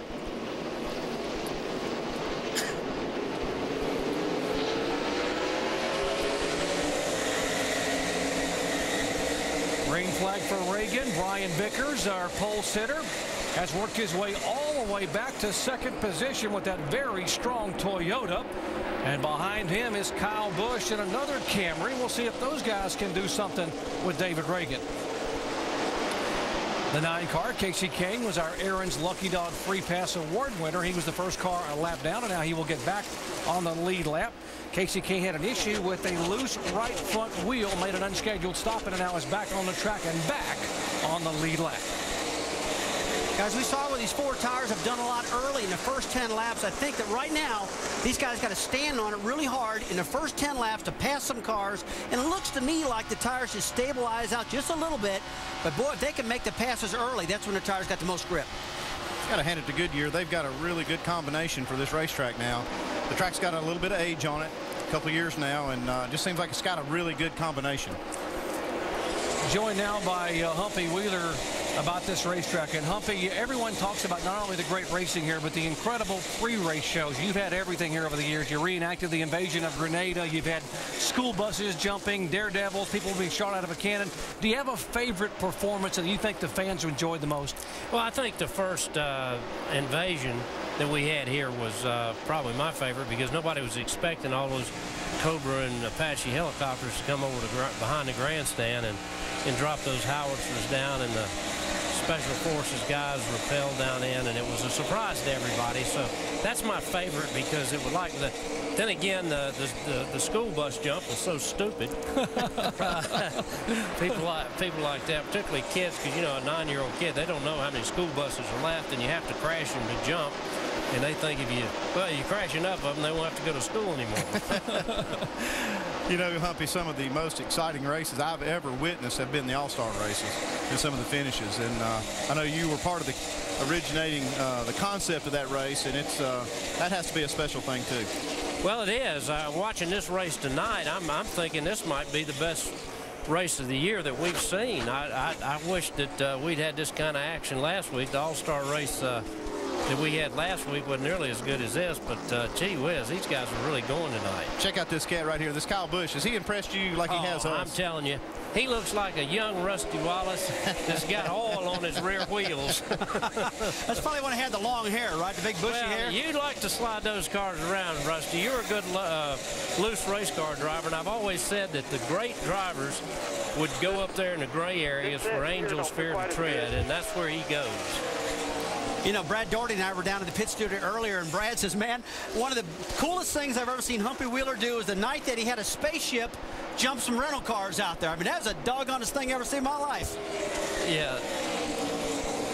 Green flag for Reagan. Brian Vickers, our pole sitter, has worked his way all the way back to second position with that very strong Toyota. And behind him is Kyle Busch and another Camry. We'll see if those guys can do something with David Reagan. The 9 car, Casey Kane, was our Aaron's Lucky Dog Free Pass Award winner. He was the first car a lap down, and now he will get back on the lead lap. Casey Kane had an issue with a loose right front wheel, made an unscheduled stop, and now is back on the track and back on the lead lap. Guys, we saw where these 4 tires have done a lot early in the first 10 laps. I think that right now, these guys got to stand on it really hard in the first 10 laps to pass some cars. And it looks to me like the tires should stabilize out just a little bit. But, boy, if they can make the passes early, that's when the tires got the most grip. Got to hand it to Goodyear. They've got a really good combination for this racetrack now. The track's got a little bit of age on it, a couple of years now, and just seems like it's got a really good combination. Joined now by Humpy Wheeler about this racetrack. And Humpy, everyone talks about not only the great racing here, but the incredible pre-race shows. You've had everything here over the years. You reenacted the invasion of Grenada. You've had school buses jumping, daredevils, people being shot out of a cannon. Do you have a favorite performance that you think the fans enjoyed the most? Well, I think the first invasion that we had here was probably my favorite, because nobody was expecting all those Cobra and Apache helicopters to come over to behind the grandstand and drop those howitzers down, and the Special Forces guys rappelled down in, and it was a surprise to everybody. So that's my favorite, because it was like then again, the school bus jump was so stupid. people like that, particularly kids, because, you know, a 9-year-old kid, they don't know how many school buses are left, and you have to crash them to jump. And they think if you crash enough of them, they won't have to go to school anymore. You know, Humpy, some of the most exciting races I've ever witnessed have been the All-Star races and some of the finishes. And I know you were part of the originating the concept of that race, and it's that has to be a special thing too. Well, it is. Watching this race tonight, I'm thinking this might be the best race of the year that we've seen. I wish that we'd had this kind of action last week. The All-Star race that we had last week wasn't nearly as good as this, but gee whiz, these guys are really going tonight. Check out this cat right here, this Kyle Busch. Has he impressed you like he has us? I'm telling you, he looks like a young Rusty Wallace that's got oil on his rear wheels. That's probably when he had the long hair, right? The big bushy hair? You'd like to slide those cars around, Rusty. You're a good loose race car driver, and I've always said that the great drivers would go up there in the gray areas where angels fear to tread, and that's where he goes. You know, Brad Doherty and I were down at the pit studio earlier, and Brad says, man, one of the coolest things I've ever seen Humpy Wheeler do is the night that he had a spaceship jump some rental cars out there. I mean, that was the doggonest thing I've ever seen in my life. Yeah.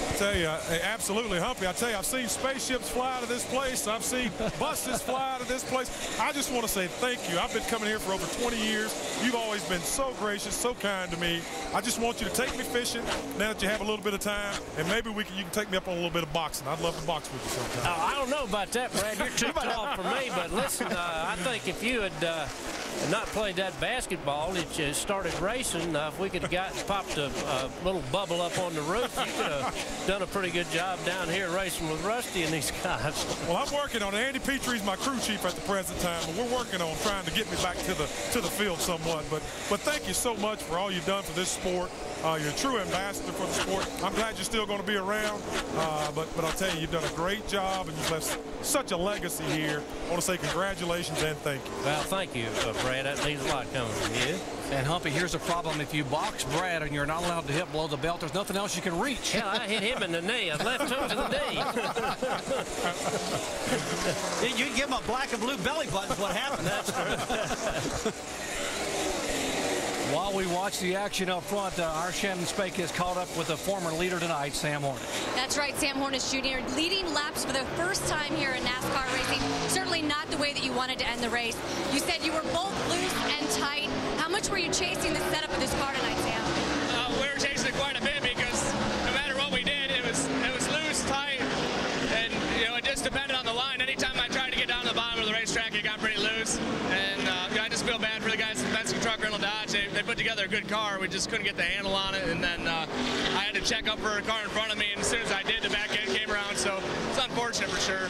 I tell you, absolutely, Humpy. I tell you, I've seen spaceships fly out of this place. I've seen buses fly out of this place. I just want to say thank you. I've been coming here for over 20 years. You've always been so gracious, so kind to me. I just want you to take me fishing now that you have a little bit of time, and maybe you can take me up on a little bit of boxing. I'd love to box with you sometime. I don't know about that, Brad. You're too tall for me, but listen, I think if you had not played that basketball, it started racing, if we could have popped a little bubble up on the roof, you could have done a pretty good job down here racing with Rusty and these guys. Well, I'm working on it. Andy Petrie's my crew chief at the present time, and we're working on trying to get me back to the field somewhat. But thank you so much for all you've done for this sport. You're a true ambassador for the sport. I'm glad you're still going to be around. But I'll tell you, you've done a great job, and you've left such a legacy here. I want to say congratulations and thank you. Well, thank you, Brad. That means a lot coming from you. And Humpy, here's the problem. If you box Brad and you're not allowed to hit below the belt, there's nothing else you can reach. Hell, I hit him in the knee. I left hook to the knee. You give him a black and blue belly button, what happened? That's true. While we watch the action up front, our Shannon Spake is caught up with the former leader tonight, Sam Hornish. That's right, Sam Hornish Jr. leading laps for the first time here in NASCAR racing. Certainly not the way that you wanted to end the race. You said you were both loose and tight. How much were you chasing the setup of this car tonight, Sam? We were chasing it quite a bit because no matter what we did, it was loose, tight, and it just depended on the line. Anytime I tried to get down to the bottom of the racetrack, it got pretty loose, and I just feel bad for the guys at Mexican Truck Rental Dodge. They put together a good car. We just couldn't get the handle on it, and then I had to check up for a car in front of me, and as soon as I did, the back end came around, so it's unfortunate for sure.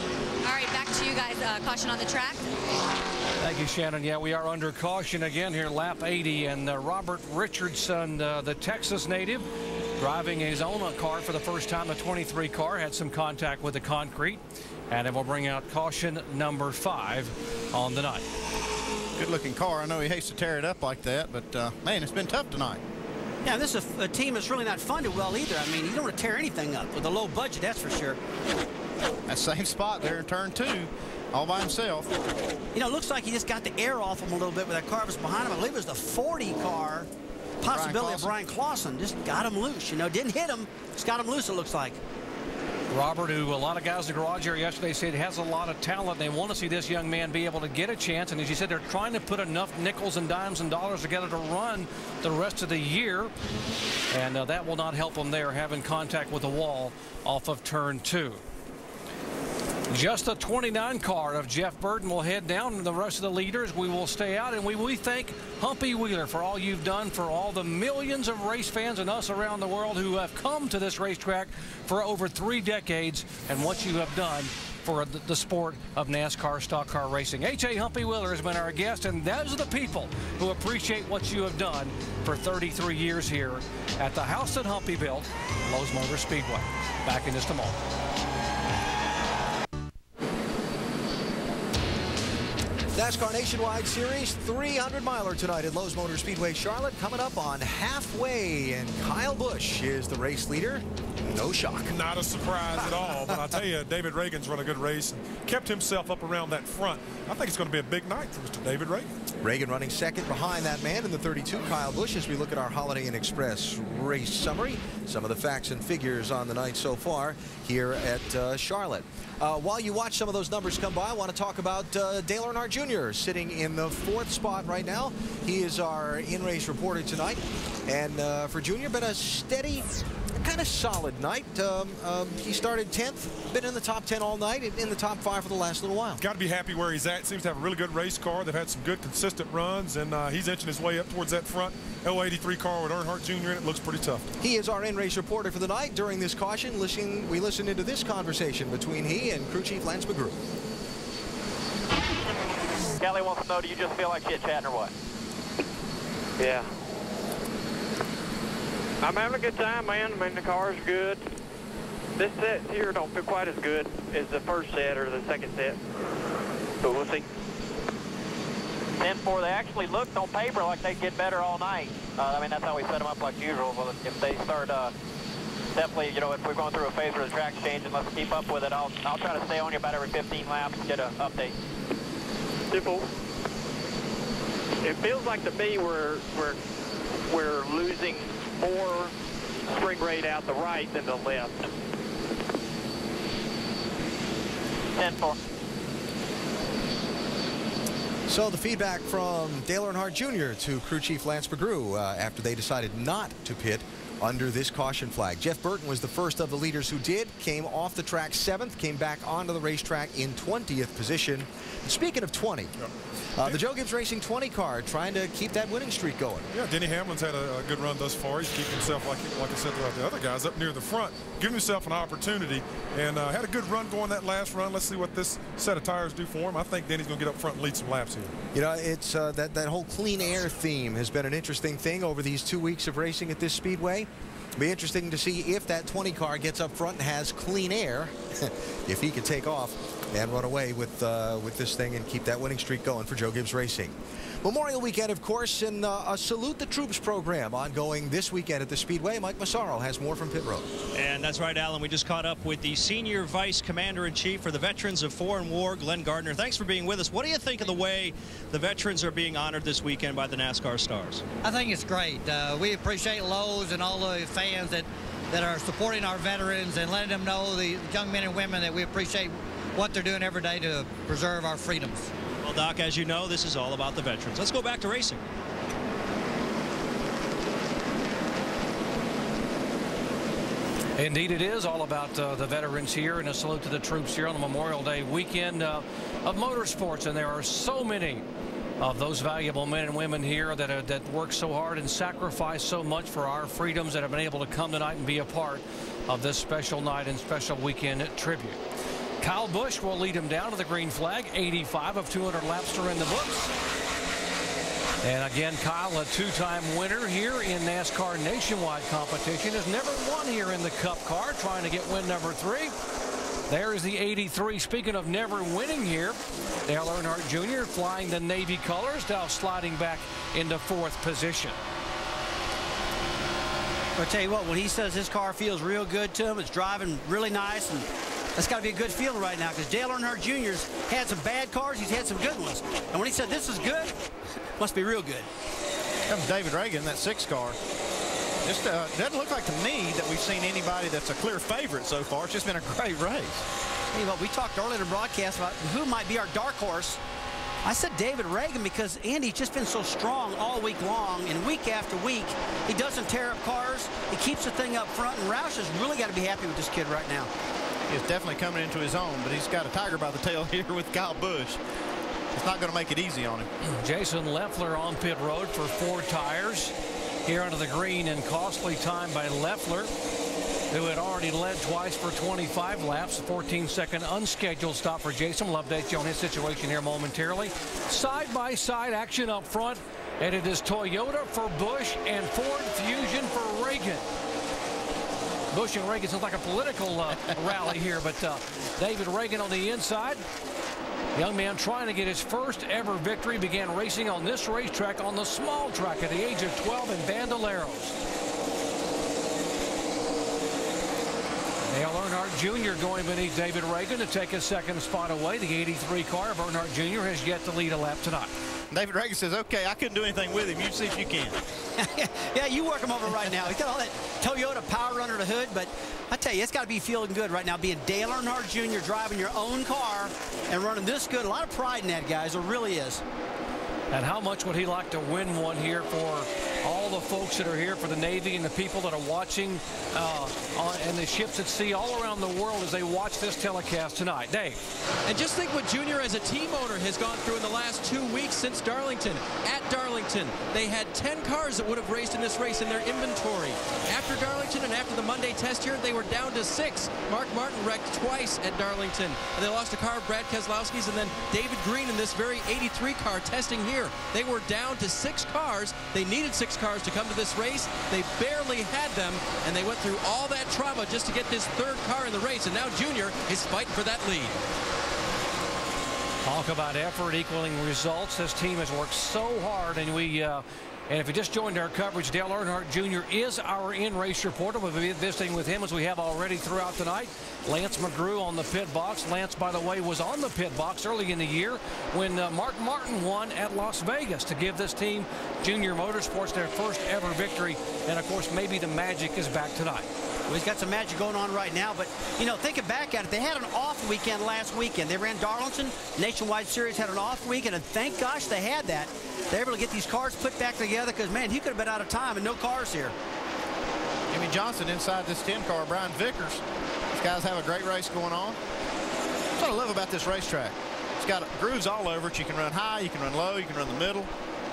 All right, back to you guys. Caution on the track. Thank you, Shannon. Yeah, we are under caution again here, lap 80, and Robert Richardson, the Texas native, driving his own car for the first time, the 23 car, had some contact with the concrete, and it will bring out caution number 5 on the night. Good-looking car. I know he hates to tear it up like that, but, man, it's been tough tonight. Yeah, this is a team that's really not funded well either. I mean, you don't want to tear anything up with a low budget, that's for sure. That same spot there in turn 2, all by himself. You know, it looks like he just got the air off him a little bit with that car that was behind him. I believe it was the 40 car. Possibility of Brian Clausen. Just got him loose, didn't hit him. Just got him loose, it looks like. Robert, who a lot of guys in the garage here yesterday said has a lot of talent. They want to see this young man be able to get a chance. And as you said, they're trying to put enough nickels and dimes and dollars together to run the rest of the year. And that will not help them there, having contact with the wall off of turn 2. Just the 29 car of Jeff Burton will head down. The rest of the leaders, we will stay out. And we thank Humpy Wheeler for all you've done, for all the millions of race fans and us around the world who have come to this racetrack for over 3 decades, and what you have done for the sport of NASCAR stock car racing. H.A. Humpy Wheeler has been our guest, and those are the people who appreciate what you have done for 33 years here at the house that Humpy built, Lowe's Motor Speedway. Back in just a moment. NASCAR Nationwide Series 300-miler tonight at Lowe's Motor Speedway, Charlotte. Coming up on halfway, and Kyle Busch is the race leader. No shock. Not a surprise at all, but I'll tell you, David Reagan's run a good race and kept himself up around that front. I think it's going to be a big night for Mr. David Reagan. Reagan running second behind that man in the 32, Kyle Busch, as we look at our Holiday Inn Express race summary. Some of the facts and figures on the night so far here at Charlotte. While you watch some of those numbers come by, I want to talk about Dale Earnhardt Jr. sitting in the 4th spot right now. He is our in-race reporter tonight. And for Jr., been a steady, kind of solid night. He started 10th, been in the top 10 all night, in the top 5 for the last little while. Got to be happy where he's at. Seems to have a really good race car. They've had some good, consistent runs, and he's inching his way up towards that front L83 car with Earnhardt Jr. in it. Looks pretty tough. He is our in-race reporter for the night. During this caution, we listen into this conversation between he and crew chief Lance McGrew. Kelly wants to know, do you just feel like chit-chatting or what? Yeah. I'm having a good time, man. I mean, the car's good. This set here don't feel quite as good as the first set or the second set, but we'll see. 10-4, they actually looked on paper like they'd get better all night. I mean, that's how we set them up like usual. But if they start, definitely, you know, if we're going through a phase where the track's changing, let's keep up with it. I'll try to stay on you about every 15 laps and get an update. Simple. It feels like to me we're losing more spring rate out the right than the left. 10-4. So the feedback from Dale Earnhardt Jr. to crew chief Lance McGrew after they decided not to pit under this caution flag. Jeff Burton was the first of the leaders who did, came off the track 7th, came back onto the racetrack in 20th position. And speaking of 20, the Joe Gibbs Racing 20 car trying to keep that winning streak going. Yeah, Denny Hamlin's had a good run thus far. He's keeping himself, like I said about the other guys, up near the front, giving himself an opportunity, and had a good run going that last run. Let's see what this set of tires do for him. I think Denny's going to get up front and lead some laps here. You know, it's that whole clean air theme has been an interesting thing over these 2 weeks of racing at this speedway. It'll be interesting to see if that 20 car gets up front and has clean air, if he can take off and run away with this thing and keep that winning streak going for Joe Gibbs Racing. Memorial Weekend, of course, and a Salute the Troops program ongoing this weekend at the Speedway. Mike Massaro has more from pit road. And that's right, Alan. We just caught up with the Senior Vice Commander-in-Chief for the Veterans of Foreign War, Glenn Gardner. Thanks for being with us. What do you think of the way the veterans are being honored this weekend by the NASCAR stars? I think it's great. We appreciate Lowe's and all the fans that are supporting our veterans and letting them know, the young men and women, that we appreciate what they're doing every day to preserve our freedoms. Well, Doc, as you know, this is all about the veterans. Let's go back to racing. Indeed, it is all about the veterans here, and a salute to the troops here on the Memorial Day weekend of motorsports. And there are so many of those valuable men and women here that work so hard and sacrifice so much for our freedoms, that have been able to come tonight and be a part of this special night and special weekend tribute. Kyle Busch will lead him down to the green flag. 85 of 200 laps are in the books. And again, Kyle, a two-time winner here in NASCAR nationwide competition, has never won here in the Cup car, trying to get win number 3. There is the 83. Speaking of never winning here, Dale Earnhardt Jr. flying the Navy colors, now sliding back into 4th position. I'll tell you what, when he says his car feels real good to him, it's driving really nice, and that's got to be a good feeling right now, because Dale Earnhardt Jr.'s had some bad cars, he's had some good ones. And when he said this is good, must be real good. Comes David Reagan, that 6 car. Just doesn't look like to me that we've seen anybody that's a clear favorite so far. It's just been a great race. Hey, well, we talked earlier in the broadcast about who might be our dark horse. I said David Reagan because Andy's just been so strong all week long, and week after week, he doesn't tear up cars. He keeps the thing up front, and Roush has really got to be happy with this kid right now. He's definitely coming into his own, but he's got a tiger by the tail here with Kyle Busch. It's not going to make it easy on him. Jason Leffler on pit road for 4 tires here under the green, and costly time by Leffler, who had already led twice for 25 laps. 14-second unscheduled stop for Jason. We'll update you on his situation here momentarily. Side-by-side action up front, and it is Toyota for Busch and Ford Fusion for Reagan. Busch and Reagan sounds like a political rally here, but David Reagan on the inside. Young man trying to get his first ever victory. Began racing on this racetrack on the small track at the age of 12 in Bandoleros. Dale Earnhardt Jr. going beneath David Reagan to take his 2nd spot away. The 83 car of Earnhardt Jr. has yet to lead a lap tonight. David Reagan says, okay, I couldn't do anything with him. You see if you can. Yeah, you work him over right now. He's got all that Toyota power under the hood, but I tell you, it's got to be feeling good right now, being Dale Earnhardt Jr. driving your own car and running this good. A lot of pride in that, guys. There really is. And how much would he like to win one here for all the folks that are here, for the Navy and the people that are watching and the ships at sea all around the world as they watch this telecast tonight. Dave. And just think what Junior as a team owner has gone through in the last 2 weeks since Darlington. At Darlington, they had 10 cars that would have raced in this race in their inventory. After Darlington and after the Monday test here, they were down to 6. Mark Martin wrecked twice at Darlington. And they lost a car of Brad Keselowski's, and then David Green in this very 83 car testing here. They were down to 6 cars. They needed 6 cars cars to come to this race. They barely had them, and they went through all that trauma just to get this third car in the race, and now Junior is fighting for that lead. Talk about effort equaling results. This team has worked so hard, and and if you just joined our coverage, Dale Earnhardt Jr. is our in-race reporter. We'll be visiting with him as we have already throughout tonight. Lance McGrew on the pit box. Lance, by the way, was on the pit box early in the year when Mark Martin won at Las Vegas to give this team, Junior Motorsports, their first ever victory. And, of course, maybe the magic is back tonight. Well, he's got some magic going on right now, but, you know, thinking back at it, they had an off weekend last weekend. They ran Darlington, Nationwide Series had an off weekend, and thank gosh they had that. They're able to get these cars put back together because, man, he could have been out of time and no cars here. Jimmy Johnson inside this 10 car, Brian Vickers. These guys have a great race going on. That's what I love about this racetrack. It's got grooves all over it. You can run high, you can run low, you can run the middle.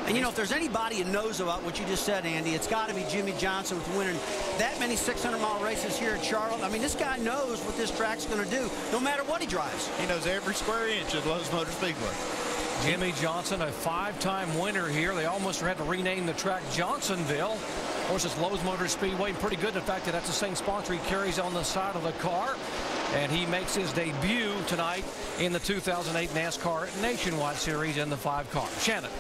And, you know, if there's anybody who knows about what you just said, Andy, it's got to be Jimmy Johnson with winning that many 600-mile races here in Charlotte. I mean, this guy knows what this track's going to do, no matter what he drives. He knows every square inch of Lowe's Motor Speedway. Jimmy Johnson, a 5-time winner here. They almost had to rename the track Johnsonville. Of course, it's Lowe's Motor Speedway. Pretty good, the fact that that's the same sponsor he carries on the side of the car. And he makes his debut tonight in the 2008 NASCAR Nationwide Series in the 5 car. Shannon.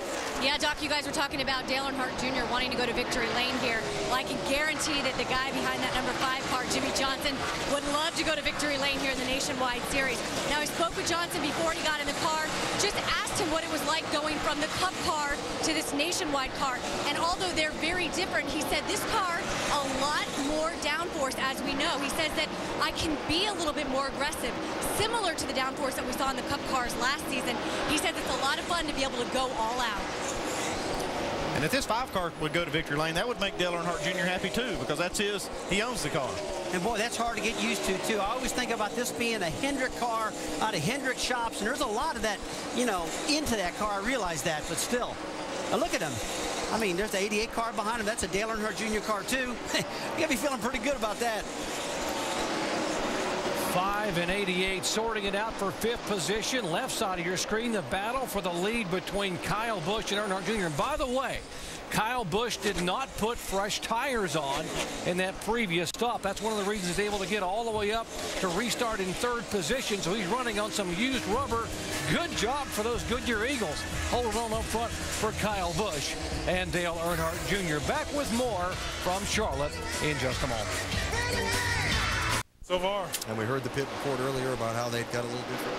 Yeah, Doc, you guys were talking about Dale Earnhardt Jr. wanting to go to victory lane here. Well, I can guarantee that the guy behind that number 5 car, Jimmy Johnson, would love to go to victory lane here in the Nationwide Series. Now, I spoke with Johnson before he got in the car, just asked him what it was like going from the Cup car to this Nationwide car. And although they're very different, he said this car, a lot more downforce, as we know. He says that I can be a little bit more aggressive, similar to the downforce that we saw in the Cup cars last season. He says it's a lot of fun to be able to go all out. And if this 5 car would go to victory lane, that would make Dale Earnhardt Jr. happy too, because that's his. He owns the car. And boy, that's hard to get used to too. I always think about this being a Hendrick car out of Hendrick shops, and there's a lot of that, you know, into that car. I realize that, but still. Now look at him. I mean, there's the 88 car behind him. That's a Dale Earnhardt Jr. car too. You gotta be feeling pretty good about that. 5 and 88, sorting it out for 5th position. Left side of your screen, the battle for the lead between Kyle Busch and Earnhardt Jr. And by the way, Kyle Busch did not put fresh tires on in that previous stop. That's one of the reasons he's able to get all the way up to restart in 3rd position. So he's running on some used rubber. Good job for those Goodyear Eagles holding on up front for Kyle Busch and Dale Earnhardt Jr. Back with more from Charlotte in just a moment. So far. And we heard the pit report earlier about how they'd got a little different.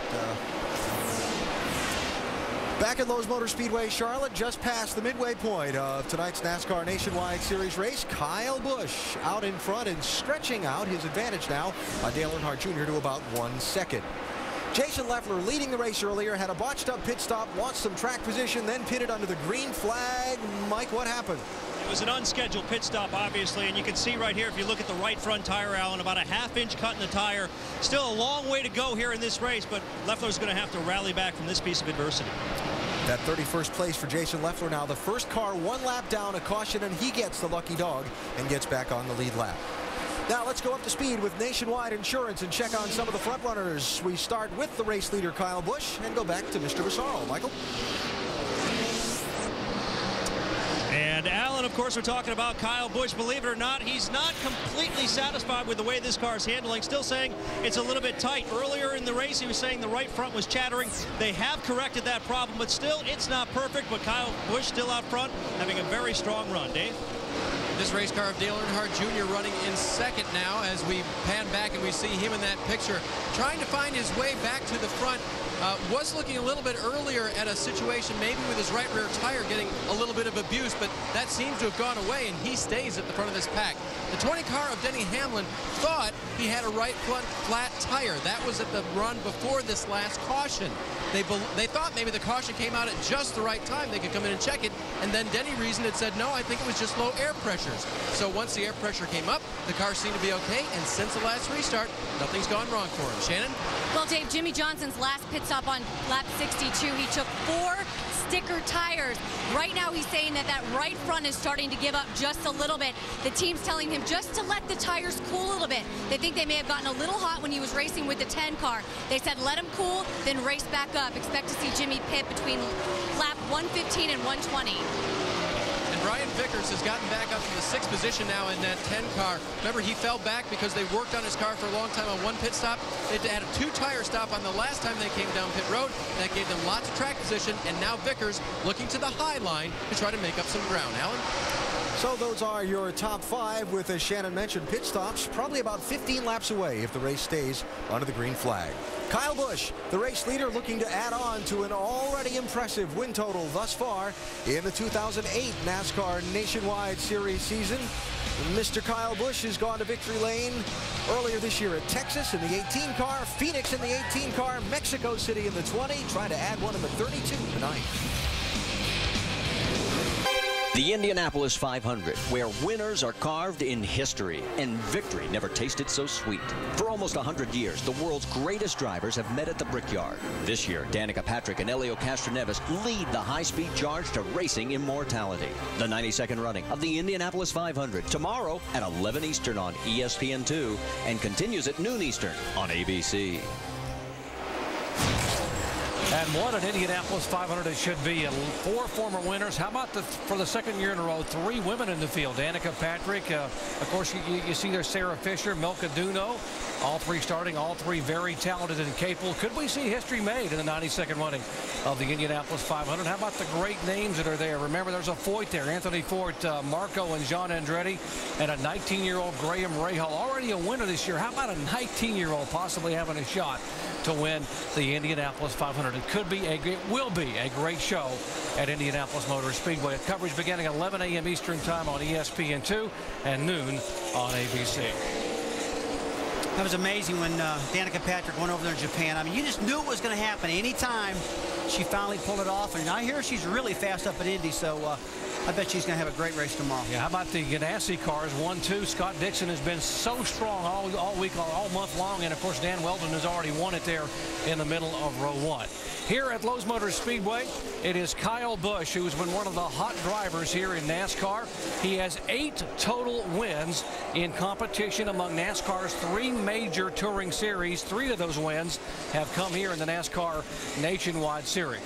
Back at Lowe's Motor Speedway, Charlotte, just past the midway point of tonight's NASCAR Nationwide Series race. Kyle Busch out in front and stretching out his advantage now on Dale Earnhardt Jr. to about 1 second. Jason Leffler leading the race earlier, had a botched up pit stop, lost some track position, then pitted under the green flag. Mike, what happened? It was an unscheduled pit stop, obviously, and you can see right here, if you look at the right front tire, Alan, about a half-inch cut in the tire. Still a long way to go here in this race, but Leffler's going to have to rally back from this piece of adversity. That 31st place for Jason Leffler now. The first car 1 lap down, a caution, and he gets the lucky dog and gets back on the lead lap. Now let's go up to speed with Nationwide Insurance and check on some of the front runners. We start with the race leader, Kyle Busch, and go back to Mr. Massaro. Michael? And Alan, of course, we're talking about Kyle Busch. Believe it or not, he's not completely satisfied with the way this car is handling. Still saying it's a little bit tight. Earlier in the race, he was saying the right front was chattering. They have corrected that problem, but still, it's not perfect. But Kyle Busch still out front, having a very strong run. Dave? This race car of Dale Earnhardt Jr. running in 2nd now as we pan back and we see him in that picture trying to find his way back to the front. Was looking a little bit earlier at a situation maybe with his right rear tire getting a little bit of abuse, but that seems to have gone away and he stays at the front of this pack. The 20 car of Denny Hamlin thought he had a right front flat tire. That was at the run before this last caution. They thought maybe the caution came out at just the right time. They could come in and check it, and then Denny reasoned it, said, no, I think it was just low air pressures. So once the air pressure came up, the car seemed to be okay, and since the last restart, nothing's gone wrong for him. Shannon? Well, Dave, Jimmy Johnson's last pit stop on lap 62, he took 4 sticker tires. Right now, he's saying that that right front is starting to give up just a little bit. The team's telling him just to let the tires cool a little bit. They think they may have gotten a little hot when he was racing with the 10 car. They said let him cool, then race back up. Expect to see Jimmy pit between lap 115 and 120. And Brian Vickers has gotten back up to the 6th position now in that 10 car. Remember, he fell back because they worked on his car for a long time on one pit stop. They had a 2-tire stop on the last time they came down pit road. That gave them lots of track position, and now Vickers looking to the high line to try to make up some ground. Alan? So those are your top 5 with, as Shannon mentioned, pit stops probably about 15 laps away if the race stays under the green flag. Kyle Busch, the race leader, looking to add on to an already impressive win total thus far in the 2008 NASCAR Nationwide Series season. Mr. Kyle Busch has gone to victory lane earlier this year at Texas in the 18 car, Phoenix in the 18 car, Mexico City in the 20, trying to add one in the 32 tonight. The Indianapolis 500, where winners are carved in history and victory never tasted so sweet. For almost 100 years, the world's greatest drivers have met at the Brickyard. This year, Danica Patrick and Helio Castroneves lead the high-speed charge to racing immortality. The 92nd running of the Indianapolis 500 tomorrow at 11 Eastern on ESPN2 and continues at noon Eastern on ABC. And what an Indianapolis 500 it should be. 4 former winners. How about for the 2nd year in a row, 3 women in the field. Danica Patrick, of course, you see there Sarah Fisher, Milka Duno, all 3 starting, all 3 very talented and capable. Could we see history made in the 92nd running of the Indianapolis 500? How about the great names that are there? Remember, there's a Foyt there, Anthony Foyt, Marco and John Andretti, and a 19-year-old Graham Rahal, already a winner this year. How about a 19-year-old possibly having a shot to win the Indianapolis 500? It could be, it will be a great show at Indianapolis Motor Speedway. Coverage beginning at 11 a.m. Eastern Time on ESPN2 and noon on ABC. That was amazing when Danica Patrick went over there in Japan. I mean, you just knew it was going to happen anytime she finally pulled it off. And I hear she's really fast up at Indy, so I bet she's going to have a great race tomorrow. Yeah, how about the Ganassi cars? 1-2. Scott Dixon has been so strong all week, all month long. And, of course, Dan Weldon has already won it there in the middle of row 1. Here at Lowe's Motor Speedway, it is Kyle Busch, who's been one of the hot drivers here in NASCAR. He has 8 total wins in competition among NASCAR's 3 major touring series. 3 of those wins have come here in the NASCAR Nationwide Series.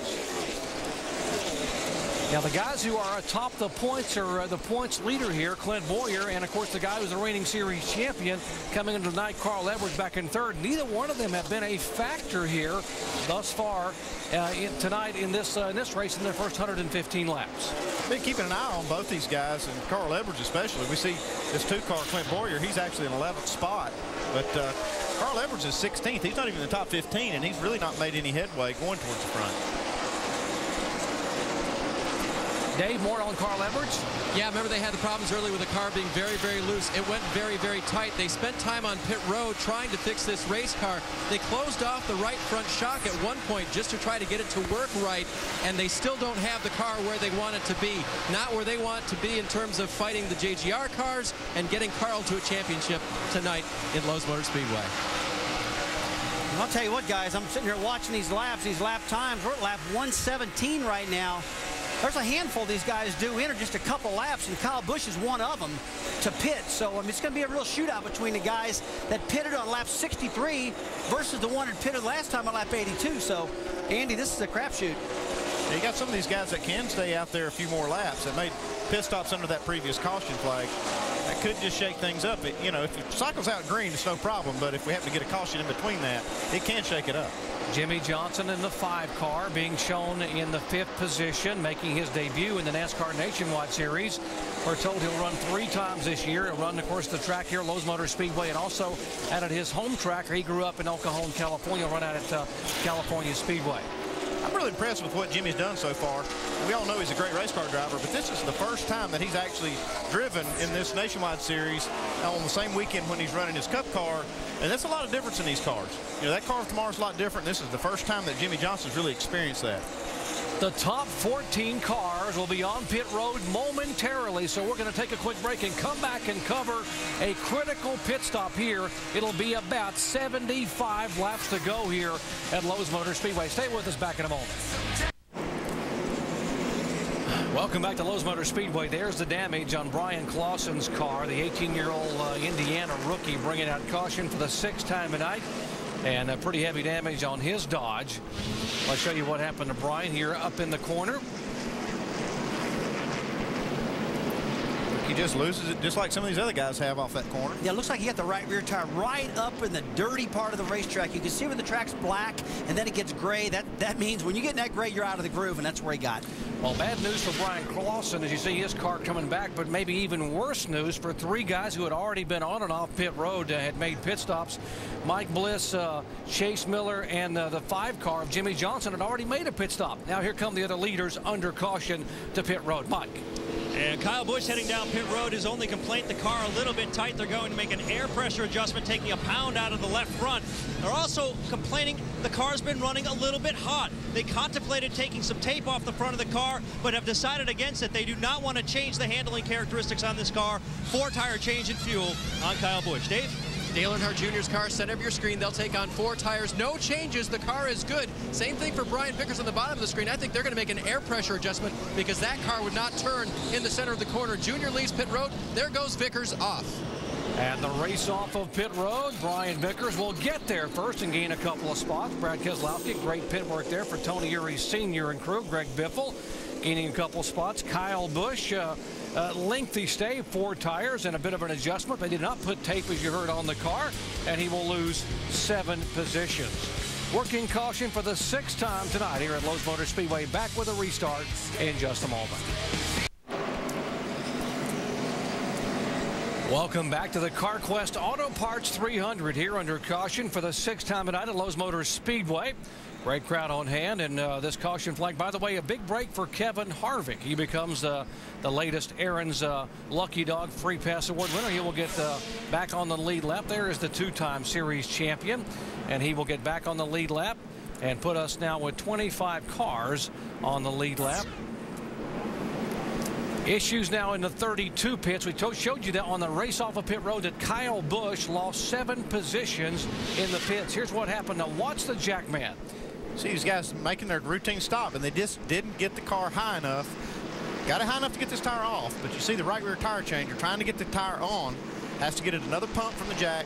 Now, the guys who are atop the points are the points leader here, Clint Boyer, and, of course, the guy who's the reigning series champion coming into tonight, Carl Edwards, back in 3rd. Neither one of them have been a factor here thus far tonight in this race in their first 115 laps. Been keeping an eye on both these guys, and Carl Edwards especially. We see this 2-car Clint Boyer. He's actually in 11th spot, but Carl Edwards is 16th. He's not even in the top 15, and he's really not made any headway going towards the front. Dave, more on Carl Edwards? Yeah, remember they had the problems early with the car being very, very loose. It went very, very tight. They spent time on pit road trying to fix this race car. They closed off the right front shock at one point just to try to get it to work right, and they still don't have the car where they want it to be. Not where they want to be in terms of fighting the JGR cars and getting Carl to a championship tonight in Lowe's Motor Speedway. I'll tell you what, guys, I'm sitting here watching these laps, these lap times. We're at lap 117 right now. There's a handful of these guys do enter just a couple laps, and Kyle Busch is one of them to pit. So, I mean, it's going to be a real shootout between the guys that pitted on lap 63 versus the one that pitted last time on lap 82. So, Andy, this is a crapshoot. Yeah, you got some of these guys that can stay out there a few more laps that made pit stops under that previous caution flag. That could just shake things up. You know, if it cycles out green, it's no problem. But if we have to get a caution in between that, it can shake it up. Jimmy Johnson in the 5 car being shown in the 5th position, making his debut in the NASCAR Nationwide Series. We're told he'll run 3 times this year. He'll run, of course, the track here, Lowe's Motor Speedway, and also out at his home track. He grew up in El Cajon, California, run out at California Speedway. I'm really impressed with what Jimmy's done so far. We all know he's a great race car driver, but this is the first time that he's actually driven in this Nationwide Series on the same weekend when he's running his Cup car, and that's a lot of difference in these cars. You know, that car tomorrow's a lot different. This is the first time that Jimmy Johnson's really experienced that. The top 14 cars will be on pit road momentarily, so we're going to take a quick break and come back and cover a critical pit stop here. It'll be about 75 laps to go here at Lowe's Motor Speedway. Stay with us, back in a moment. Welcome back to Lowe's Motor Speedway. There's the damage on Brian Clausen's car, the 18-year-old Indiana rookie, bringing out caution for the 6th time tonight. And a pretty heavy damage on his Dodge. I'll show you what happened to Brian here up in the corner. He just loses it just like some of these other guys have off that corner. Yeah, it looks like he got the right rear tire right up in the dirty part of the racetrack. You can see when the track's black and then it gets gray. That means when you get in that gray, you're out of the groove, and that's where he got. Well, bad news for Brian Clausen as you see his car coming back, but maybe even worse news for three guys who had already been on and off pit road, had made pit stops. Mike Bliss, Chase Miller, and the 5 car of Jimmy Johnson had already made a pit stop. Now here come the other leaders under caution to pit road. Mike. And Kyle Busch heading down pit road. His only complaint, the car a little bit tight. They're going to make an air pressure adjustment, taking a pound out of the left front. They're also complaining the car's been running a little bit hot. They contemplated taking some tape off the front of the car, but have decided against it. They do not want to change the handling characteristics on this car. 4 tire change in fuel on Kyle Busch. Dave? Dale Earnhardt Jr.'s car, center of your screen. They'll take on 4 tires. No changes. The car is good. Same thing for Brian Vickers on the bottom of the screen. I think they're going to make an air pressure adjustment because that car would not turn in the center of the corner. Junior leaves pit road. There goes Vickers off. And the race off of pit road, Brian Vickers will get there first and gain a couple of spots. Brad Keselowski, great pit work there for Tony Eury Sr. and crew. Greg Biffle gaining a couple spots. Kyle Busch, lengthy stay, 4 tires and a bit of an adjustment. They did not put tape, as you heard, on the car, and he will lose 7 positions. Working caution for the 6th time tonight here at Lowe's Motor Speedway. Back with a restart in just a moment. Welcome back to the Carquest Auto Parts 300 here under caution for the 6th time tonight at Lowe's Motors Speedway. Great crowd on hand, and this caution flag, by the way, a big break for Kevin Harvick. He becomes the latest Aaron's Lucky Dog Free Pass Award winner. He will get back on the lead lap. There is the 2-time series champion, and he will get back on the lead lap and put us now with 25 cars on the lead lap. Issues now in the 32 pits. We showed you that on the race off of pit road that Kyle Busch lost 7 positions in the pits. Here's what happened. Now watch the Jackman. See these guys making their routine stop, and they just didn't get the car high enough. Got it high enough to get this tire off, but you see the right rear tire changer trying to get the tire on. Has to get it another pump from the jack.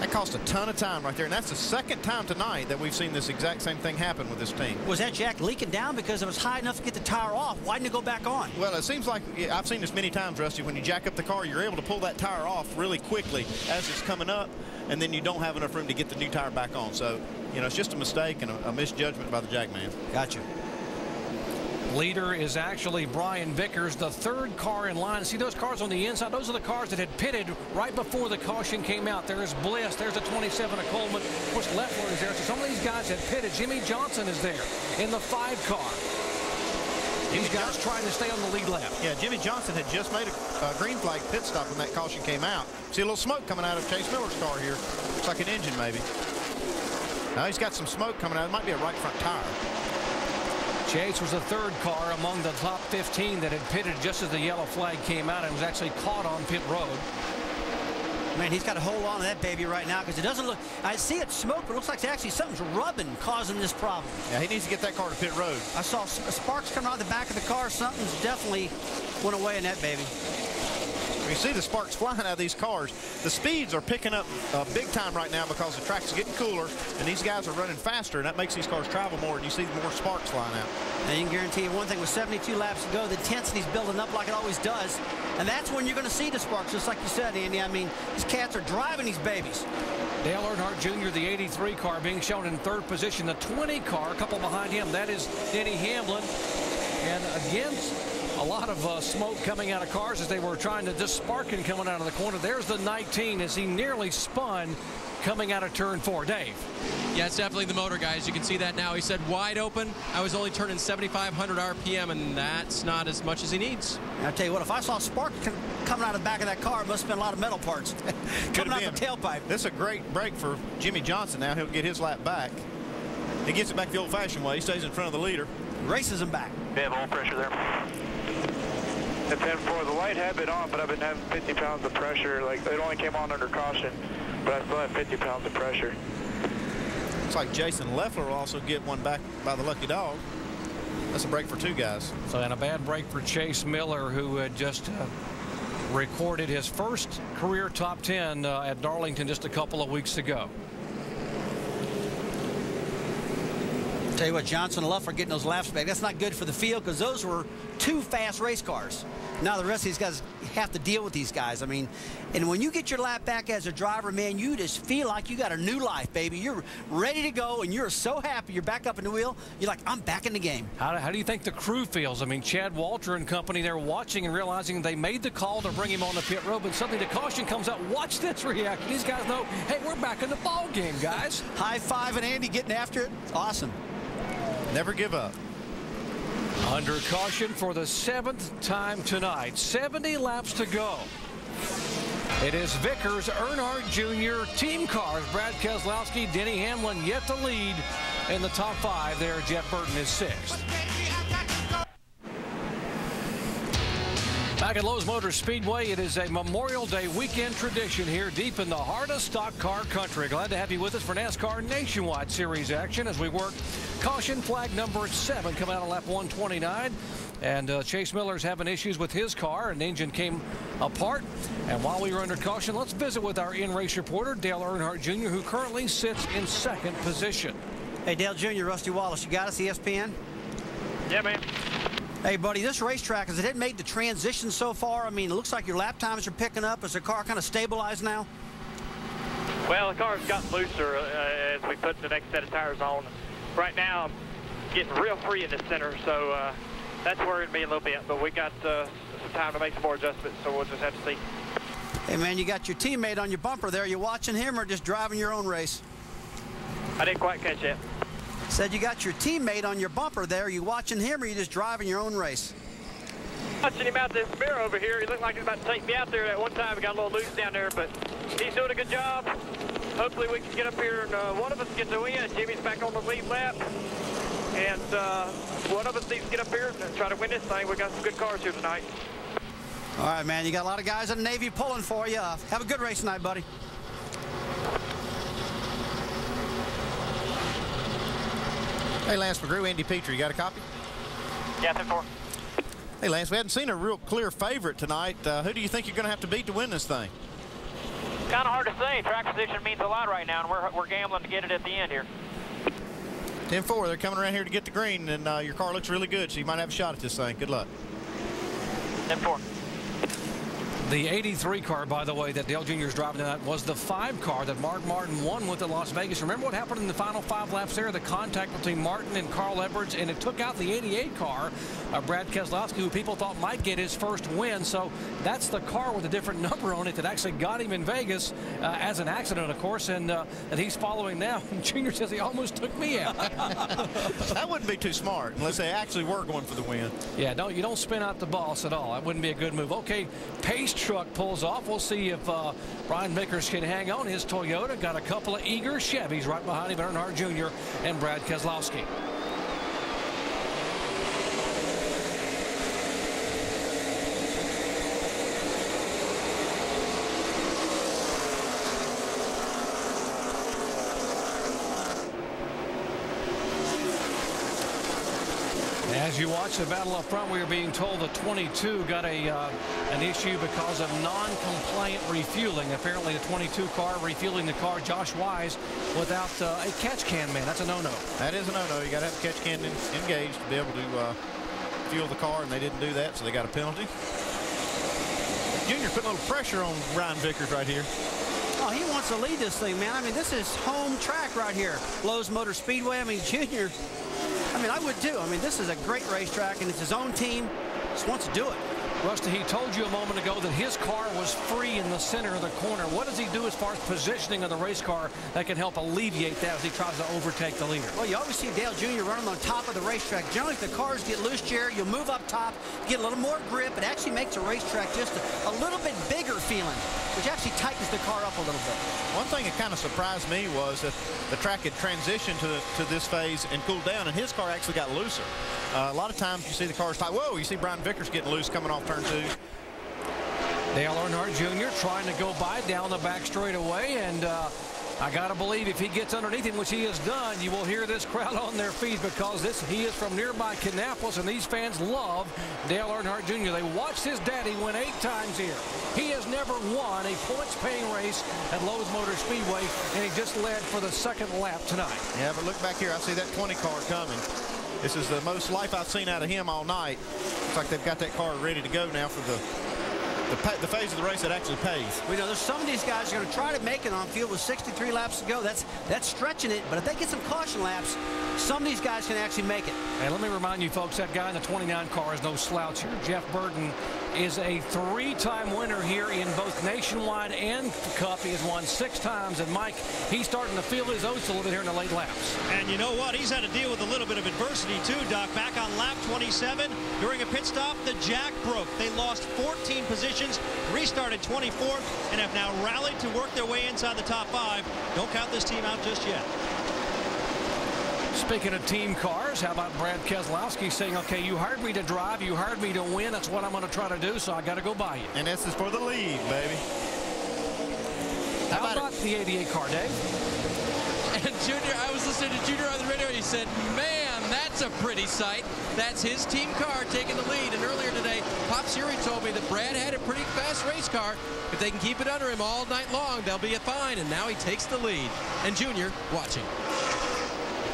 That cost a ton of time right there, and that's the 2nd time tonight that we've seen this exact same thing happen with this team. Was that jack leaking down because it was high enough to get the tire off? Why didn't it go back on? Well, it seems like, I've seen this many times, Rusty, when you jack up the car, you're able to pull that tire off really quickly as it's coming up, and then you don't have enough room to get the new tire back on. So, you know, it's just a mistake and a misjudgment by the jackman. Gotcha. Leader is actually Brian Vickers, the 3rd car in line. See those cars on the inside? Those are the cars that had pitted right before the caution came out. There's Bliss. There's a 27 of Coleman. Of course, Leffler is there. So some of these guys had pitted. Jimmy Johnson is there in the 5 car. These guys trying to stay on the lead lap. Yeah, Jimmy Johnson had just made a green flag pit stop when that caution came out. See a little smoke coming out of Chase Miller's car here. Looks like an engine maybe. Now he's got some smoke coming out. It might be a right front tire. Chase was the 3rd car among the top 15 that had pitted just as the yellow flag came out and was actually caught on pit road. Man, he's got to hold on to that baby right now because it doesn't look, I see it smoke, but it looks like actually something's rubbing causing this problem. Yeah, he needs to get that car to pit road. I saw sparks coming out of the back of the car. Something's definitely went away in that baby. You see the sparks flying out of these cars. The speeds are picking up big time right now because the track's getting cooler and these guys are running faster, and that makes these cars travel more, and you see more sparks flying out. And you can guarantee you one thing, with 72 laps to go, the intensity's building up like it always does, and that's when you're going to see the sparks, just like you said, Andy. I mean, these cats are driving these babies. Dale Earnhardt Jr., the 83 car, being shown in 3rd position. The 20 car, a couple behind him, that is Denny Hamlin. And again, a lot of smoke coming out of cars as they were trying to just sparking coming out of the corner. There's the 19 as he nearly spun coming out of turn 4. Dave. Yeah, it's definitely the motor, guys. You can see that now. He said wide open. I was only turning 7,500 RPM, and that's not as much as he needs. I'll tell you what, if I saw spark coming out of the back of that car, it must have been a lot of metal parts coming out the tailpipe. This is a great break for Jimmy Johnson now. He'll get his lap back. He gets it back the old-fashioned way. He stays in front of the leader. Races him back. We have oil pressure there. At 10-4, the light had been on, but I've been having 50 pounds of pressure. Like, it only came on under caution, but I still have 50 pounds of pressure. Looks like Jason Leffler will also get one back by the lucky dog. That's a break for 2 guys. So, and a bad break for Chase Miller, who had just recorded his first career top 10 at Darlington just a couple of weeks ago. Tell you what, Johnson and Luff are getting those laps back. That's not good for the field because those were two fast race cars. Now the rest of these guys have to deal with these guys. I mean, and when you get your lap back as a driver, man, you just feel like you got a new life, baby. You're ready to go, and you're so happy. You're back up in the wheel. You're like, I'm back in the game. How do you think the crew feels? I mean, Chad Walter and company, they're watching and realizing they made the call to bring him on the pit road, but suddenly the caution comes out. Watch this reaction. These guys know, hey, we're back in the ball game, guys. High five and Andy getting after it. It's awesome. Never give up. Under caution for the 7th time tonight. 70 laps to go. It is Vickers, Earnhardt Jr., team cars. Brad Keselowski, Denny Hamlin yet to lead in the top 5 there. Jeff Burton is 6th. Back at Lowe's Motor Speedway, it is a Memorial Day weekend tradition here deep in the heart of stock car country. Glad to have you with us for NASCAR Nationwide Series action as we work caution flag number 7 coming out of lap 129. And Chase Miller's having issues with his car. An engine came apart. And while we were under caution, let's visit with our in-race reporter, Dale Earnhardt Jr., who currently sits in 2nd position. Hey, Dale Jr., Rusty Wallace, you got us, ESPN? Yeah, man. Hey, buddy, this racetrack, has it made the transition so far? I mean, it looks like your lap times are picking up. Is the car kind of stabilized now? Well, the car's gotten looser as we put the next set of tires on. Right now, I'm getting real free in the center, so that's worrying me a little bit. But we got some time to make some more adjustments, so we'll just have to see. Hey, man, you got your teammate on your bumper there. You watching him or just driving your own race? I didn't quite catch that. Said you got your teammate on your bumper there. Are you watching him or are you just driving your own race? Watching him out this mirror over here. He looked like he was about to take me out there at one time. He got a little loose down there, but he's doing a good job. Hopefully we can get up here and one of us gets a win. Jimmy's back on the lead lap. And one of us needs to get up here and try to win this thing. We got some good cars here tonight. All right, man. You got a lot of guys in the Navy pulling for you. Have a good race tonight, buddy. Hey, Lance McGrew, Andy Petrie, you got a copy? Yeah, 10-4. Hey, Lance, we hadn't seen a real clear favorite tonight. Who do you think you're going to have to beat to win this thing? Kind of hard to say. Track position means a lot right now, and we're gambling to get it at the end here. 10-4, they're coming around here to get the green, and your car looks really good, so you might have a shot at this thing. Good luck. 10-4. The 83 car, by the way, that Dale Jr. is driving tonight was the 5 car that Mark Martin won with at Las Vegas. Remember what happened in the final 5 laps there? The contact between Martin and Carl Edwards, and it took out the 88 car of Brad Keselowski, who people thought might get his first win. So that's the car with a different number on it that actually got him in Vegas as an accident, of course, and he's following now. And Jr. says he almost took me out. That wouldn't be too smart unless they actually were going for the win. Yeah, you don't spin out the boss at all. That wouldn't be a good move. Okay, pace truck pulls off. We'll see if Brian Vickers can hang on. His Toyota got a couple of eager Chevys right behind him, Earnhardt Jr. and Brad Keselowski. As you watch the battle up front, we are being told the 22 got an issue because of non-compliant refueling. Apparently the 22 car refueling the car, Josh Wise, without a catch can man. That's a no-no. That is a no-no. You got to have the catch can engaged to be able to fuel the car, and they didn't do that, so they got a penalty. Junior putting a little pressure on Ryan Vickers right here. Oh, he wants to lead this thing, man. I mean, this is home track right here. Lowe's Motor Speedway. I mean, Junior, I would too. I mean, this is a great racetrack, and it's his own team. Just wants to do it. Rusty, he told you a moment ago that his car was free in the center of the corner. What does he do as far as positioning of the race car that can help alleviate that as he tries to overtake the leader? Well, you always see Dale Jr. running on top of the racetrack. Generally, if the cars get loose, Jerry, you'll move up top, get a little more grip. It actually makes the racetrack just a little bit bigger feeling, which actually tightens the car up a little bit. One thing that kind of surprised me was that the track had transitioned to this phase and cooled down, and his car actually got looser. A lot of times you see the cars tight. Whoa, you see Brian Vickers getting loose coming off turn 2. Dale Earnhardt Jr. trying to go by down the back straightaway, and I got to believe if he gets underneath him, which he has done, you will hear this crowd on their feet because he is from nearby Kannapolis, and these fans love Dale Earnhardt Jr. They watched his daddy win 8 times here. He has never won a points-paying race at Lowe's Motor Speedway, and he just led for the 2nd lap tonight. Yeah, but look back here. I see that 20 car coming. This is the most life I've seen out of him all night. Looks like they've got that car ready to go now for the phase of the race that actually pays. We know there's some of these guys are going to try to make it on field with 63 laps to go. That's stretching it, but if they get some caution laps, some of these guys can actually make it. And let me remind you folks, that guy in the 29 car is no slouch here. Jeff Burton is a 3-time winner here in both Nationwide and Cup. He has won 6 times, and Mike, he's starting to feel his oats a little bit here in the late laps. And you know what? He's had to deal with a little bit of adversity too, Doc. Back on lap 27, during a pit stop, the jack broke. They lost 14 positions, restarted 24th, and have now rallied to work their way inside the top 5. Don't count this team out just yet. Speaking of team cars, how about Brad Keselowski saying, okay, you hired me to drive, you hired me to win, that's what I'm going to try to do, so I got to go by you. And this is for the lead, baby. How about the 88 car, Dave? And Junior, I was listening to Junior on the radio, he said, man, that's a pretty sight. That's his team car taking the lead. And earlier today, Pop Siri told me that Brad had a pretty fast race car. If they can keep it under him all night long, they'll be fine. And now he takes the lead. And Junior watching.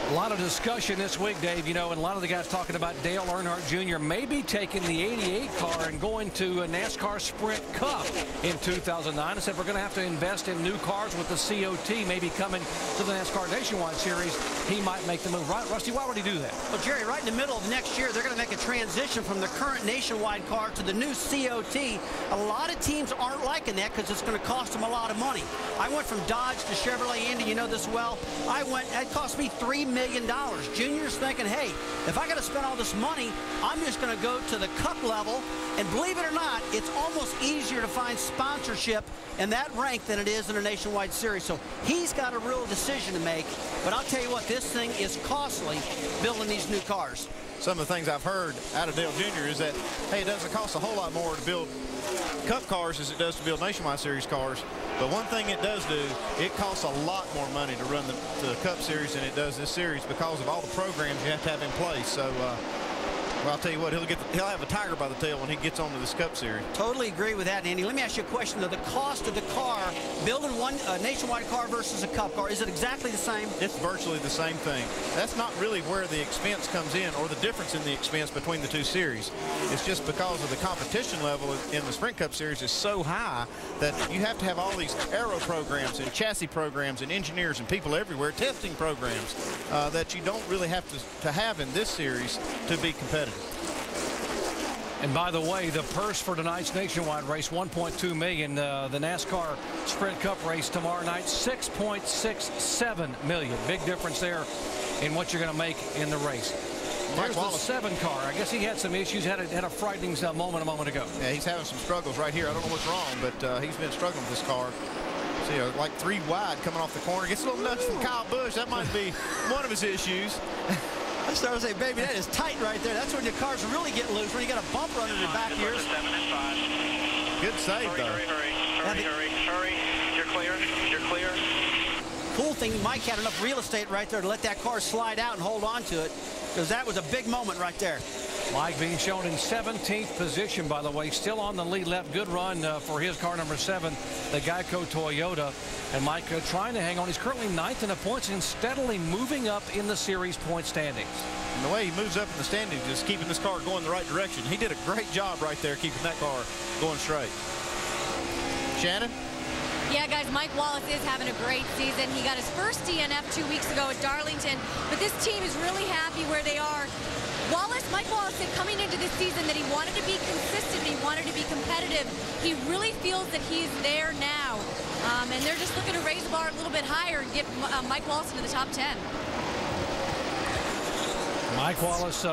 A lot of discussion this week, Dave, and a lot of the guys talking about Dale Earnhardt Jr. maybe taking the 88 car and going to a NASCAR Sprint Cup in 2009. I said we're going to have to invest in new cars with the COT maybe coming to the NASCAR Nationwide Series. He might make the move. Right, Rusty, why would he do that? Well, Jerry, right in the middle of next year, they're going to make a transition from the current Nationwide car to the new COT. A lot of teams aren't liking that because it's going to cost them a lot of money. I went from Dodge to Chevrolet. Andy, you know this well. It cost me $3 million. Junior's thinking, hey, if I got to spend all this money, I'm just going to go to the Cup level. And believe it or not, it's almost easier to find sponsorship in that rank than it is in a Nationwide Series. So he's got a real decision to make. But I'll tell you what, this thing is costly building these new cars. Some of the things I've heard out of Dale Jr. is that, hey, it doesn't cost a whole lot more to build Cup cars as it does to build Nationwide Series cars. But one thing it does do, it costs a lot more money to run the Cup Series than it does this series because of all the programs you have to have in place. So, well, I'll tell you what, he'll have a tiger by the tail when he gets onto this Cup Series. Totally agree with that, Andy. Let me ask you a question, though. The cost of the car, building one Nationwide car versus a Cup car, is it exactly the same? It's virtually the same thing. That's not really where the expense comes in or the difference in the expense between the two series. It's just because of the competition level in the Sprint Cup Series is so high that you have to have all these aero programs and chassis programs and engineers and people everywhere, testing programs that you don't really have to have in this series to be competitive. And by the way, the purse for tonight's Nationwide race, $1.2 million. The NASCAR Sprint Cup race tomorrow night, $6.67 million. Big difference there in what you're going to make in the race. There's the 7 car. I guess he had some issues, had a frightening moment a moment ago. Yeah, he's having some struggles right here. I don't know what's wrong, but he's been struggling with this car. See, like 3 wide coming off the corner. Gets a little nuts from Kyle Busch. That might be one of his issues. I started to say, baby, that is tight right there. That's when your cars really get loose, when you got a bumper under your back ears. 7 and 5. Good save, though. Hurry. You're clear. You're clear. Cool thing, Mike had enough real estate right there to let that car slide out and hold on to it, because that was a big moment right there. Mike being shown in 17th position, by the way, still on the lead left. Good run for his car number 7, the Geico Toyota. And Mike trying to hang on. He's currently 9th in the points and steadily moving up in the series point standings. And the way he moves up in the standings is keeping this car going the right direction. He did a great job right there keeping that car going straight. Shannon? Yeah, guys, Mike Wallace is having a great season. He got his first DNF 2 weeks ago at Darlington, but this team is really happy where they are. Mike Wallace said coming into this season that he wanted to be consistent, he wanted to be competitive. He really feels that he's there now. And they're just looking to raise the bar a little bit higher and get Mike Wallace into the top 10. Mike Wallace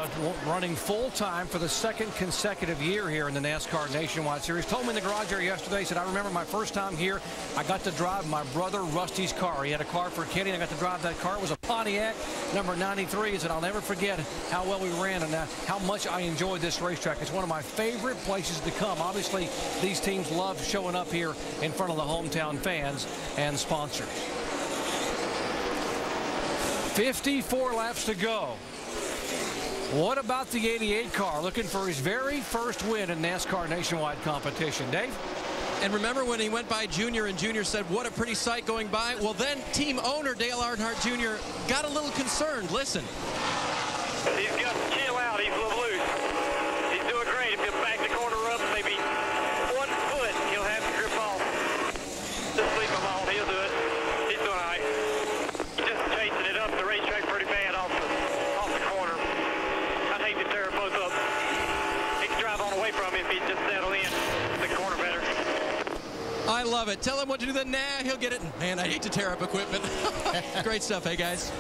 running full-time for the 2nd consecutive year here in the NASCAR Nationwide Series. Told me in the garage here yesterday, he said, I remember my first time here, I got to drive my brother Rusty's car. He had a car for Kenny, and I got to drive that car. It was a Pontiac number 93. He said, I'll never forget how well we ran and how much I enjoyed this racetrack. It's one of my favorite places to come. Obviously, these teams love showing up here in front of the hometown fans and sponsors. 54 laps to go. What about the 88 car looking for his very first win in NASCAR nationwide competition? Dave? And remember when he went by Junior and Junior said, what a pretty sight going by? Well, then team owner Dale Earnhardt Jr. got a little concerned. Listen. He's got to chill out. He's a little loose. He's doing great. If he'll back the corner up maybe 1 foot, he'll have the grip off. Just leave him on. He'll do it. He's doing all right. Just chasing it up the racetrack pretty bad off the corner. I'd hate to tear them both up. He can drive on away from him if he just settle in the corner better. I love it. Tell him what to do then. Nah, he'll get it. Man, I hate to tear up equipment. Great stuff, hey guys.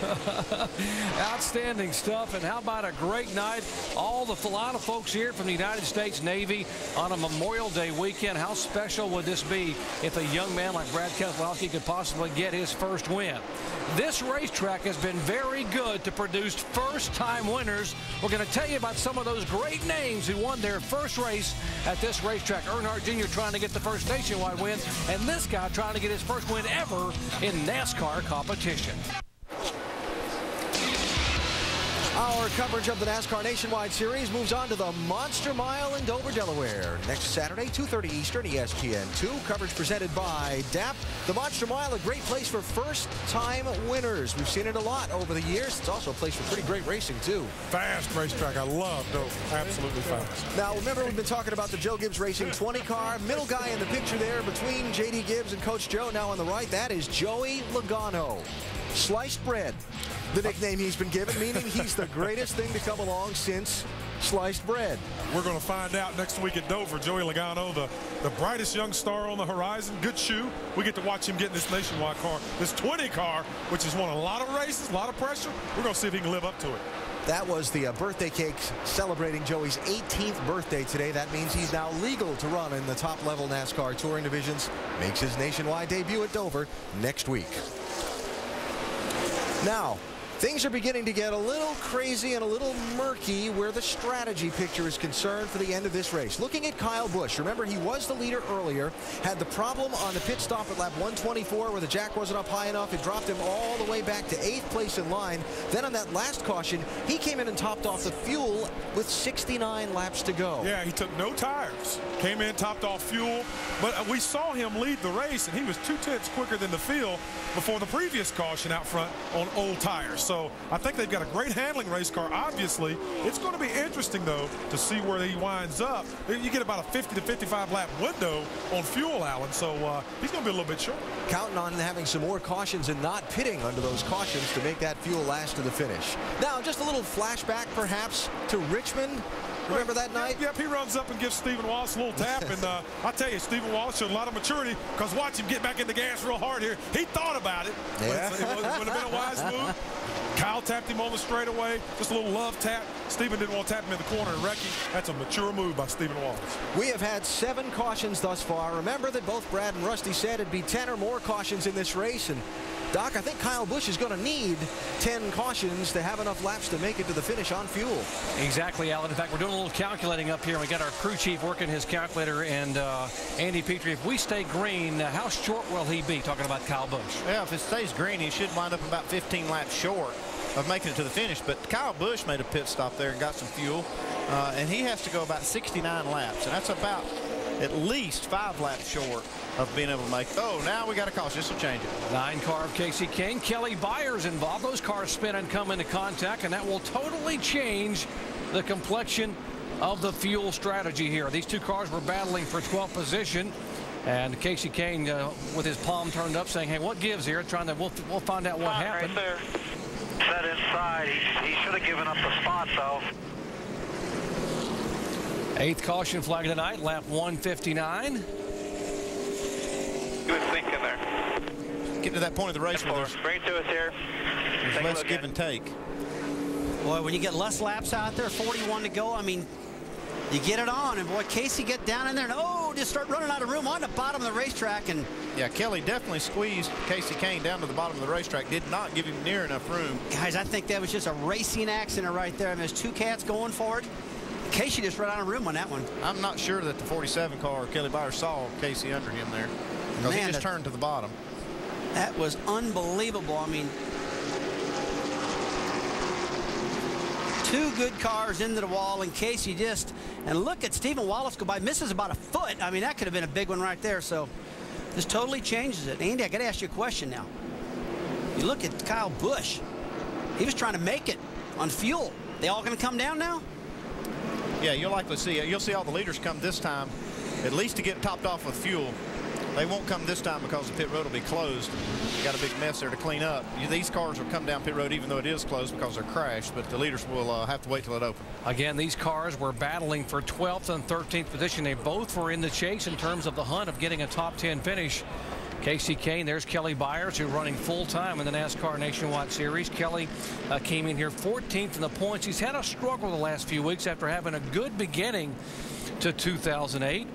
Outstanding stuff. And how about a great night? A lot of folks here from the United States Navy on a Memorial Day weekend. How special would this be if a young man like Brad Keselowski could possibly get his first win? This racetrack has been very good to produce first-time winners. We're going to tell you about some of those great names who won their first race at this racetrack. Earnhardt Jr. trying to get the first nationwide win, and this guy trying to get his first win ever in NASCAR competition. Our coverage of the NASCAR Nationwide Series moves on to the Monster Mile in Dover, Delaware. Next Saturday, 2:30 Eastern, ESPN2. Coverage presented by DAP. The Monster Mile, a great place for first-time winners. We've seen it a lot over the years. It's also a place for pretty great racing, too. Fast racetrack. I love Dover. Absolutely fast. Now, remember, we've been talking about the Joe Gibbs Racing 20 car. Middle guy in the picture there between J.D. Gibbs and Coach Joe. Now on the right, that is Joey Logano. Sliced bread, the nickname he's been given, meaning he's the greatest thing to come along since sliced bread. We're going to find out next week at Dover. Joey Logano, the brightest young star on the horizon. Good shoe. We get to watch him get in this nationwide car, this 20 car, which has won a lot of races, a lot of pressure. We're going to see if he can live up to it. That was the birthday cake celebrating Joey's 18th birthday today. That means he's now legal to run in the top-level NASCAR touring divisions. Makes his nationwide debut at Dover next week. Now, things are beginning to get a little crazy and a little murky where the strategy picture is concerned for the end of this race. Looking at Kyle Busch, remember he was the leader earlier, had the problem on the pit stop at lap 124 where the jack wasn't up high enough. It dropped him all the way back to 8th place in line. Then on that last caution, he came in and topped off the fuel with 69 laps to go. Yeah, he took no tires. Came in, topped off fuel, but we saw him lead the race, and he was 2/10 quicker than the field before the previous caution out front on old tires. So I think they've got a great handling race car, obviously. It's going to be interesting, though, to see where he winds up. You get about a 50 to 55 lap window on fuel, Alan, so he's going to be a little bit short. Counting on having some more cautions and not pitting under those cautions to make that fuel last to the finish. Now, just a little flashback, perhaps, to Richmond. Remember that night? Yep, he runs up and gives Stephen Wallace a little tap. And I tell you, Stephen Wallace showed a lot of maturity because watch him get back in the gas real hard here. He thought about it. Yeah. But it would have been a wise move. Kyle tapped him on the straightaway. Just a little love tap. Stephen didn't want to tap him in the corner and wreck him. That's a mature move by Stephen Wallace. We have had 7 cautions thus far. Remember that both Brad and Rusty said it'd be 10 or more cautions in this race. And Doc, I think Kyle Busch is going to need 10 cautions to have enough laps to make it to the finish on fuel. Exactly, Alan. In fact, we're doing a little calculating up here. We got our crew chief working his calculator, and Andy Petrie, if we stay green, how short will he be? Talking about Kyle Busch. Yeah, if it stays green, he should wind up about 15 laps short of making it to the finish. But Kyle Busch made a pit stop there and got some fuel, and he has to go about 69 laps, and that's about at least 5 laps short of being able to make. Oh, now we got a caution. This will change it. 9 car of Casey Kane. Kelly Byers involved. Those cars spin and come into contact, and that will totally change the complexion of the fuel strategy here. These 2 cars were battling for 12th position, and Casey Kane with his palm turned up saying, hey, what gives here? Trying to, we'll find out what happened. Right there. Set inside. He should have given up the spot, though. 8th caution flag tonight, lap 159. Good thinking there. Getting to that point of the race where bring it to us here. there's less give and take. Boy, when you get less laps out there, 41 to go, I mean, you get it on, and boy, Casey get down in there and just start running out of room on the bottom of the racetrack. And yeah, Kelly definitely squeezed Casey Kane down to the bottom of the racetrack. Did not give him near enough room. Guys, I think that was just a racing accident right there. I mean, there's 2 cats going for it. Casey just ran out of room on that one. I'm not sure that the 47 car, Kelly Byers, saw Casey under him there. Because he just turned to the bottom. That was unbelievable. I mean, Two good cars into the wall, and Casey just, and look at Stephen Wallace go by, misses about a foot. I mean, that could have been a big one right there. So this totally changes it. Andy, I got to ask you a question now. You look at Kyle Busch. He was trying to make it on fuel. They all going to come down now? Yeah, you'll likely see it. You'll see all the leaders come this time, at least to get topped off with fuel. They won't come this time because the pit road will be closed. You got a big mess there to clean up. These cars will come down pit road even though it is closed because they're crashed, but the leaders will have to wait till it opens. Again, these cars were battling for 12th and 13th position. They both were in the chase in terms of the hunt of getting a top 10 finish. Casey Kane, there's Kelly Byers, who's running full-time in the NASCAR Nationwide Series. Kelly came in here 14th in the points. He's had a struggle the last few weeks after having a good beginning to 2008.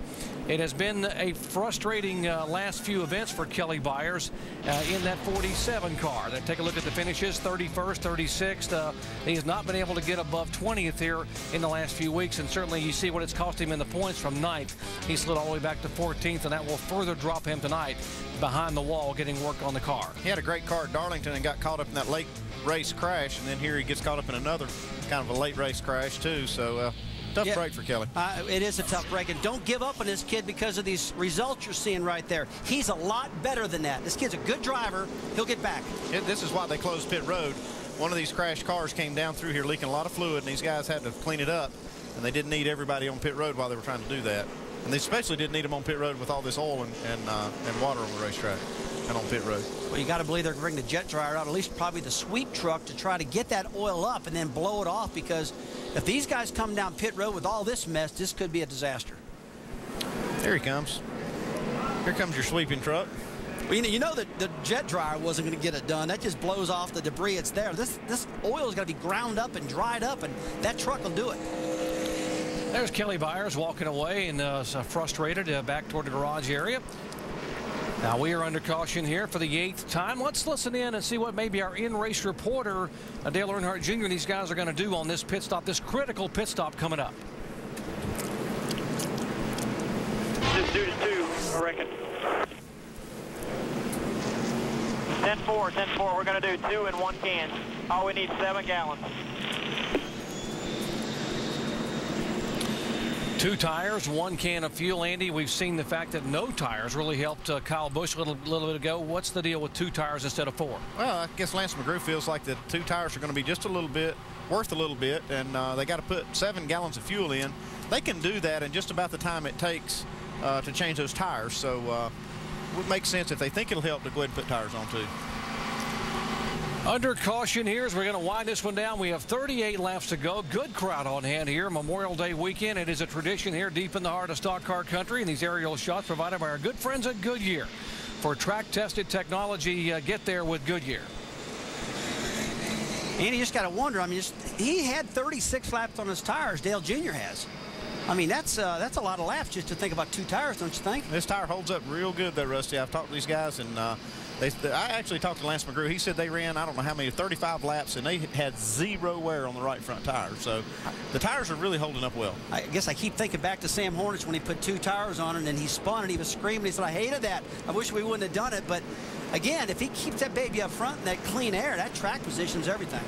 It has been a frustrating last few events for Kelly Byers in that 47 car. Take a look at the finishes, 31st, 36th. He has not been able to get above 20th here in the last few weeks, and certainly you see what it's cost him in the points from 9th. He slid all the way back to 14th, and that will further drop him tonight behind the wall getting work on the car. He had a great car at Darlington and got caught up in that late race crash, and then here he gets caught up in another kind of a late race crash too. So tough break for Kelly. It is a tough break, and don't give up on this kid because of these results you're seeing right there. He's a lot better than that. This kid's a good driver. He'll get back. This is why they closed pit road. One of these crashed cars came down through here leaking a lot of fluid, and these guys had to clean it up, and they didn't need everybody on pit road while they were trying to do that. And they especially didn't need them on pit road with all this oil and water on the racetrack and on pit road. Well, you got to believe they're going to bring the jet dryer out, at least probably the sweep truck, to try to get that oil up and then blow it off, because if these guys come down pit road with all this mess, this could be a disaster. There he comes. Here comes your sweeping truck. Well, you know that the jet dryer wasn't going to get it done. That just blows off the debris that's there. This oil is going to be ground up and dried up, and that truck will do it. There's Kelly Byers walking away and frustrated back toward the garage area. Now we are under caution here for the 8th time. Let's listen in and see what maybe our in-race reporter, Dale Earnhardt Jr., and these guys are going to do on this pit stop, this critical pit stop coming up. Just do to 2, I reckon. 10-4, 10-4. We're going to do 2 in 1 can. All we need 7 gallons. 2 tires, 1 can of fuel. Andy, we've seen the fact that no tires really helped Kyle Busch a little bit ago. What's the deal with 2 tires instead of 4? Well, I guess Lance McGrew feels like the 2 tires are going to be just a little bit, worth a little bit, and they got to put 7 gallons of fuel in. They can do that in just about the time it takes to change those tires. So it would make sense if they think it'll help to go ahead and put tires on too. Under caution here as we're going to wind this one down. We have 38 laps to go. Good crowd on hand here. Memorial Day weekend. It is a tradition here deep in the heart of stock car country. And these aerial shots provided by our good friends at Goodyear. For track-tested technology, get there with Goodyear. And you just got to wonder. I mean, he had 36 laps on his tires. Dale Jr. has. I mean, that's a lot of laps just to think about 2 tires, don't you think? This tire holds up real good, though, Rusty. I've talked to these guys, and I actually talked to Lance McGrew. He said they ran, I don't know how many, 35 laps, and they had 0 wear on the right front tire. So the tires are really holding up well. I guess I keep thinking back to Sam Hornich when he put 2 tires on it, and he spun and he was screaming. He said, I hated that. I wish we wouldn't have done it. But again, if he keeps that baby up front and that clean air, that track position's everything.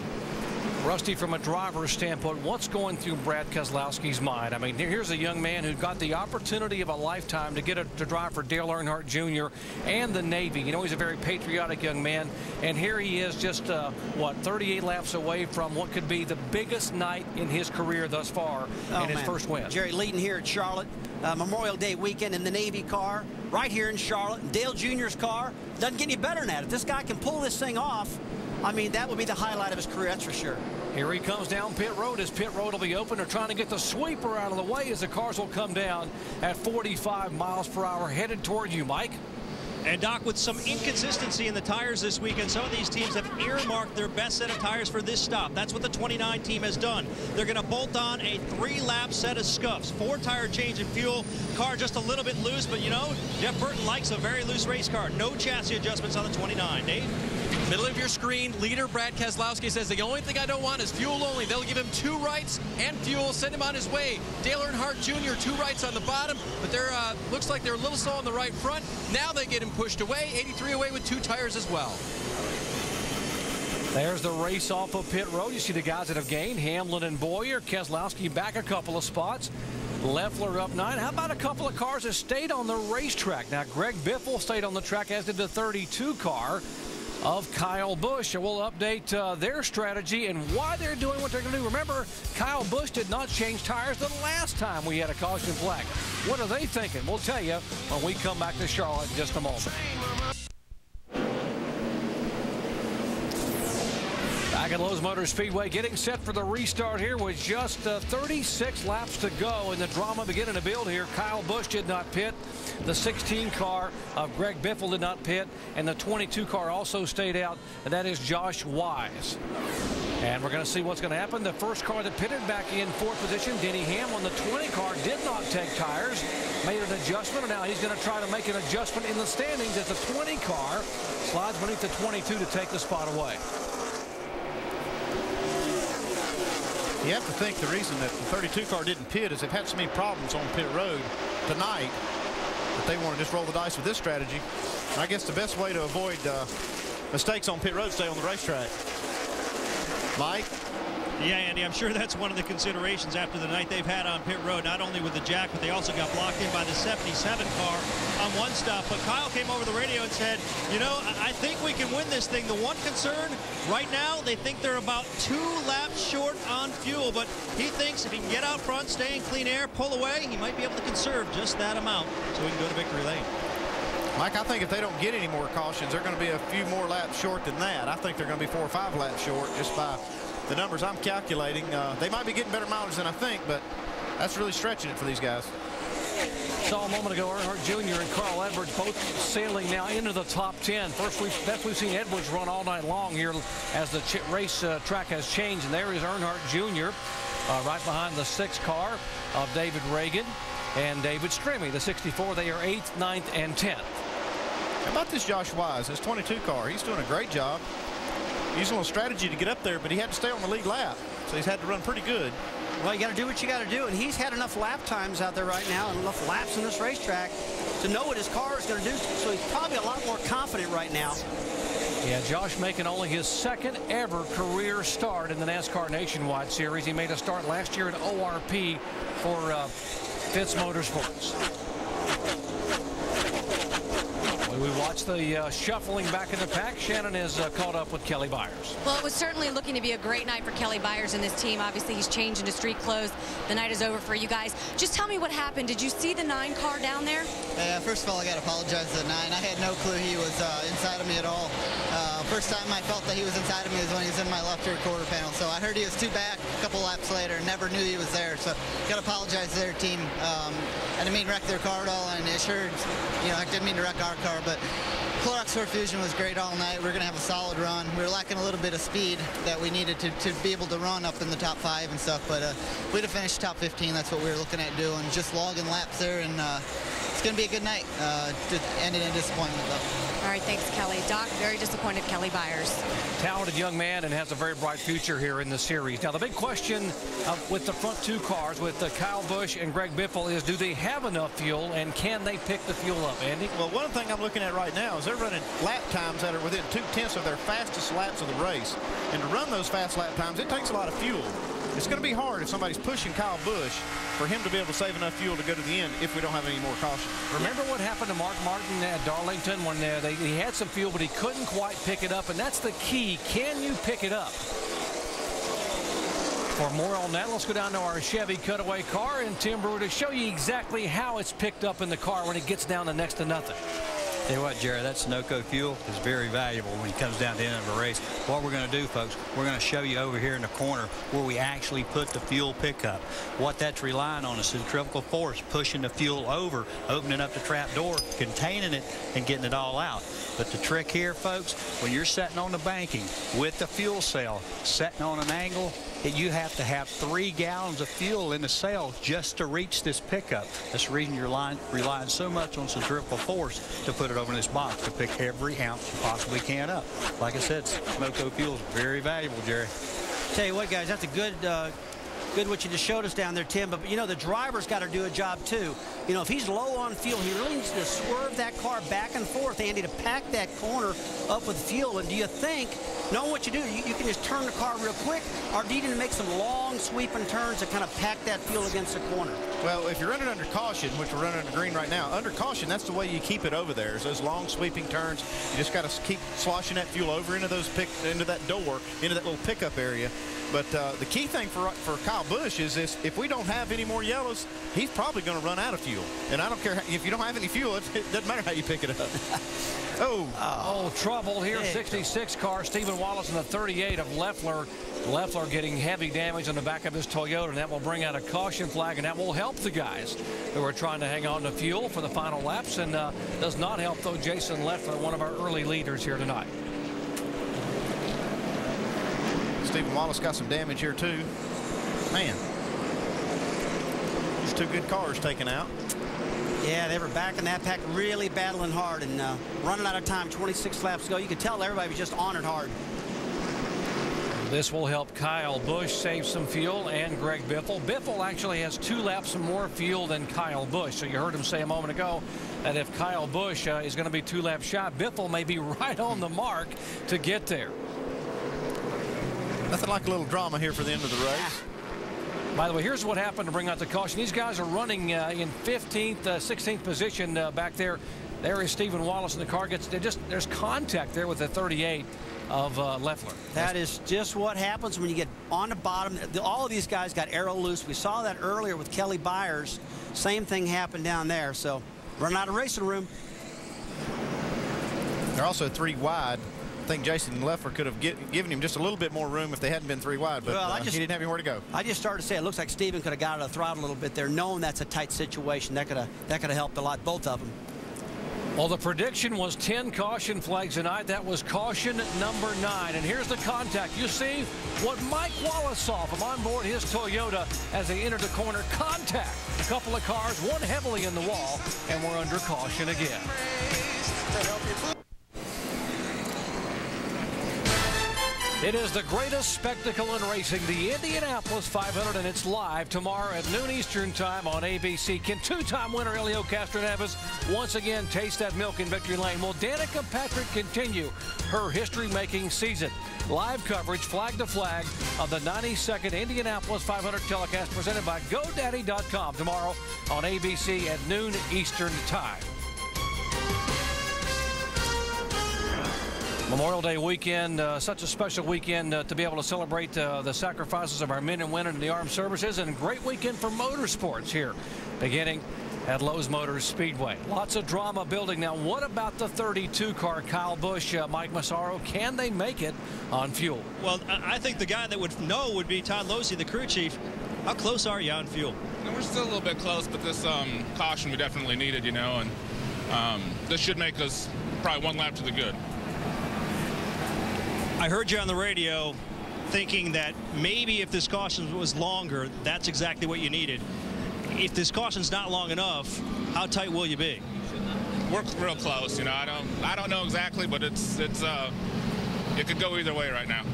Rusty, from a driver's standpoint, what's going through Brad Keselowski's mind? I mean, here's a young man who got the opportunity of a lifetime to get to drive for Dale Earnhardt Jr. and the Navy. You know, he's a very patriotic young man, and here he is just, 38 laps away from what could be the biggest night in his career thus far in his first win. Jerry leading here at Charlotte, Memorial Day weekend in the Navy car, right here in Charlotte. Dale Jr.'s car doesn't get any better than that. If this guy can pull this thing off, I mean, that would be the highlight of his career, that's for sure. Here he comes down pit road. His pit road will be open. They're trying to get the sweeper out of the way as the cars will come down at 45 miles per hour, headed toward you, Mike. And Doc, with some inconsistency in the tires this weekend, some of these teams have earmarked their best set of tires for this stop. That's what the 29 team has done. They're going to bolt on a 3-lap set of scuffs. 4 tire change in fuel. Car just a little bit loose, but you know, Jeff Burton likes a very loose race car. No chassis adjustments on the 29. Dave? Middle of your screen, leader Brad Keselowski says the only thing I don't want is fuel only. They'll give him 2 rights and fuel, send him on his way. Dale Earnhardt Jr., 2 rights on the bottom, but they're looks like they're a little slow on the right front. Now they get him pushed away, 83 away with 2 tires as well. There's the race off of pit road. You see the guys that have gained. Hamlin and Boyer. Keselowski back a couple of spots. Leffler up 9. How about a couple of cars that stayed on the racetrack? Now, Greg Biffle stayed on the track, as did the 32 car of Kyle Busch. And we'll update their strategy and why they're doing what they're going to do. Remember, Kyle Busch did not change tires the last time we had a caution flag. What are they thinking? We'll tell you when we come back to Charlotte in just a moment. Back at Lowe's Motor Speedway, getting set for the restart here with just 36 laps to go, and the drama beginning to build here. Kyle Busch did not pit. The 16 car of Greg Biffle did not pit, and the 22 car also stayed out, and that is Josh Wise. And we're going to see what's going to happen. The first car that pitted back in 4th position, Denny Hamlin. The 20 car did not take tires, made an adjustment, and now he's going to try to make an adjustment in the standings as the 20 car slides beneath the 22 to take the spot away. You have to think the reason that the 32 car didn't pit is they've had so many problems on pit road tonight that they want to just roll the dice with this strategy. And I guess the best way to avoid mistakes on pit road is stay on the racetrack. Mike? Yeah, Andy, I'm sure that's one of the considerations after the night they've had on pit road, not only with the jack, but they also got blocked in by the 77 car on one stop. But Kyle came over the radio and said, you know, I think we can win this thing. The one concern right now, they think they're about 2 laps short on fuel, but he thinks if he can get out front, stay in clean air, pull away, he might be able to conserve just that amount so he can go to victory lane. Mike, I think if they don't get any more cautions, they're going to be a few more laps short than that. I think they're going to be 4 or 5 laps short just by the numbers I'm calculating. They might be getting better mileage than I think, but that's really stretching it for these guys. Saw a moment ago Earnhardt Jr. and Carl Edwards both sailing now into the top 10. Best we've seen Edwards run all night long here as the race track has changed. And there is Earnhardt Jr. Right behind the 6 car of David Reagan and David Strimmy. The 64, they are 8th, 9th, and 10th. How about this Josh Wise, his 22 car? He's doing a great job. Using a little strategy to get up there, but he had to stay on the lead lap, so he's had to run pretty good. Well, you got to do what you got to do, and he's had enough lap times out there right now and enough laps in this racetrack to know what his car is going to do, so he's probably a lot more confident right now. Yeah, Josh making only his 2nd ever career start in the NASCAR Nationwide Series. He made a start last year at ORP for Fitz Motorsports. We watched the shuffling back in the pack. Shannon is caught up with Kelly Byers. Well, it was certainly looking to be a great night for Kelly Byers and this team. Obviously, he's changed into street clothes. The night is over for you guys. Just tell me what happened. Did you see the 9 car down there? Yeah, first of all, I got to apologize to the 9. I had no clue he was inside of me at all. First time I felt that he was inside of me is when he was in my left rear quarter panel. So I heard he was 2 back a couple laps later. Never knew he was there. So got to apologize to their team. I didn't mean to wreck their car at all, and it sure, you know, I didn't mean to wreck our car, but Clorox Sport Fusion was great all night. We're going to have a solid run. We were lacking a little bit of speed that we needed to be able to run up in the top 5 and stuff, but we'd have finished top 15. That's what we were looking at doing, just logging laps there, and it's going to be a good night. Just ended in disappointment, though. All right, thanks, Kelly. Doc, very disappointed, Kelly Byers. Talented young man and has a very bright future here in the series. Now, the big question with the front 2 cars, with Kyle Busch and Greg Biffle, is do they have enough fuel, and can they pick the fuel up, Andy? Well, one thing I'm looking at right now is they're running lap times that are within 2/10 of their fastest laps of the race. And to run those fast lap times, it takes a lot of fuel. It's going to be hard if somebody's pushing Kyle Busch for him to be able to save enough fuel to go to the end if we don't have any more caution. Remember what happened to Mark Martin at Darlington when he had some fuel, but he couldn't quite pick it up, and that's the key. Can you pick it up? For more on that, let's go down to our Chevy cutaway car and Tim Brewer to show you exactly how it's picked up in the car when it gets down to next to nothing. Tell you what, Jared, that Sunoco fuel is very valuable when it comes down to the end of a race. What we're going to do, folks, we're going to show you over here in the corner where we actually put the fuel pickup. What that's relying on is centrifugal force, pushing the fuel over, opening up the trap door, containing it, and getting it all out. But the trick here, folks, when you're sitting on the banking with the fuel cell, sitting on an angle, you have to have 3 gallons of fuel in the cell just to reach this pickup. That's the reason you're relying so much on centrifugal force to put it over in this box to pick every ounce you possibly can up. Like I said, Sunoco fuel is very valuable, Jerry. Tell you what, guys, that's a good what you just showed us down there, Tim. But, you know, the driver's got to do a job, too. You know, if he's low on fuel, he really needs to swerve that car back and forth, Andy, to pack that corner up with fuel. And do you think knowing what you do, you can just turn the car real quick, or needing to make some long sweeping turns to kind of pack that fuel against the corner. Well, if you're running under caution, which we're running under green right now, under caution, that's the way you keep it over there, is those long sweeping turns. You just got to keep sloshing that fuel over into that door, into that little pickup area. But the key thing for Kyle Busch is this: if we don't have any more yellows, he's probably going to run out of fuel. And I don't care if you don't have any fuel; it doesn't matter how you pick it up. Oh, trouble here. 66 car, Stephen Wallace in the 38 of Leffler. Leffler getting heavy damage on the back of his Toyota, and that will bring out a caution flag, and that will help the guys who are trying to hang on to fuel for the final laps, and does not help, though, Jason Leffler, one of our early leaders here tonight. Stephen Wallace got some damage here, too. Man, these two good cars taken out. Yeah, they were back in that pack, really battling hard and running out of time. 26 laps to go. You could tell everybody was just on it hard. This will help Kyle Busch save some fuel, and Greg Biffle. Biffle actually has 2 laps more fuel than Kyle Busch. So you heard him say a moment ago that if Kyle Busch is going to be 2 laps shot, Biffle may be right on the mark to get there. Nothing like a little drama here for the end of the race. By the way, here's what happened to bring out the caution. These guys are running in 15th, 16th position back there. There is Stephen Wallace, and the car gets, there's contact there with the 38 of Leffler. That is just what happens when you get on the bottom. All of these guys got aero loose. We saw that earlier with Kelly Byers. Same thing happened down there. So running out of racing room. They're also 3 wide. I think Jason Leffler could have given him just a little bit more room if they hadn't been 3 wide, but well, he didn't have anywhere to go. I just started to say it looks like Steven could have got out of the throttle a little bit there, knowing that's a tight situation. That could have helped a lot, both of them. Well, the prediction was 10 caution flags tonight. That was caution number 9. And here's the contact. You see what Mike Wallace saw from on board his Toyota as they entered the corner. Contact. A couple of cars, one heavily in the wall, and we're under caution again. It is the greatest spectacle in racing, the Indianapolis 500, and it's live tomorrow at noon Eastern time on ABC. Can 2-time winner Helio Castroneves once again taste that milk in victory lane? Will Danica Patrick continue her history-making season? Live coverage, flag to flag, of the 92nd Indianapolis 500 telecast presented by GoDaddy.com tomorrow on ABC at noon Eastern time. Memorial Day weekend, such a special weekend to be able to celebrate the sacrifices of our men and women in the armed services, and a great weekend for motorsports here, beginning at Lowe's Motors Speedway. Lots of drama building. Now, what about the 32 car, Kyle Busch, Mike Massaro? Can they make it on fuel? Well, I think the guy that would know would be Todd Losey, the crew chief. How close are you on fuel? We're still a little bit close, but this caution we definitely needed, you know, and this should make us probably 1 lap to the good. I heard you on the radio thinking that maybe if this caution was longer, that's exactly what you needed. If this caution's not long enough, how tight will you be? We're real close, you know. I don't know exactly, but it could go either way right now.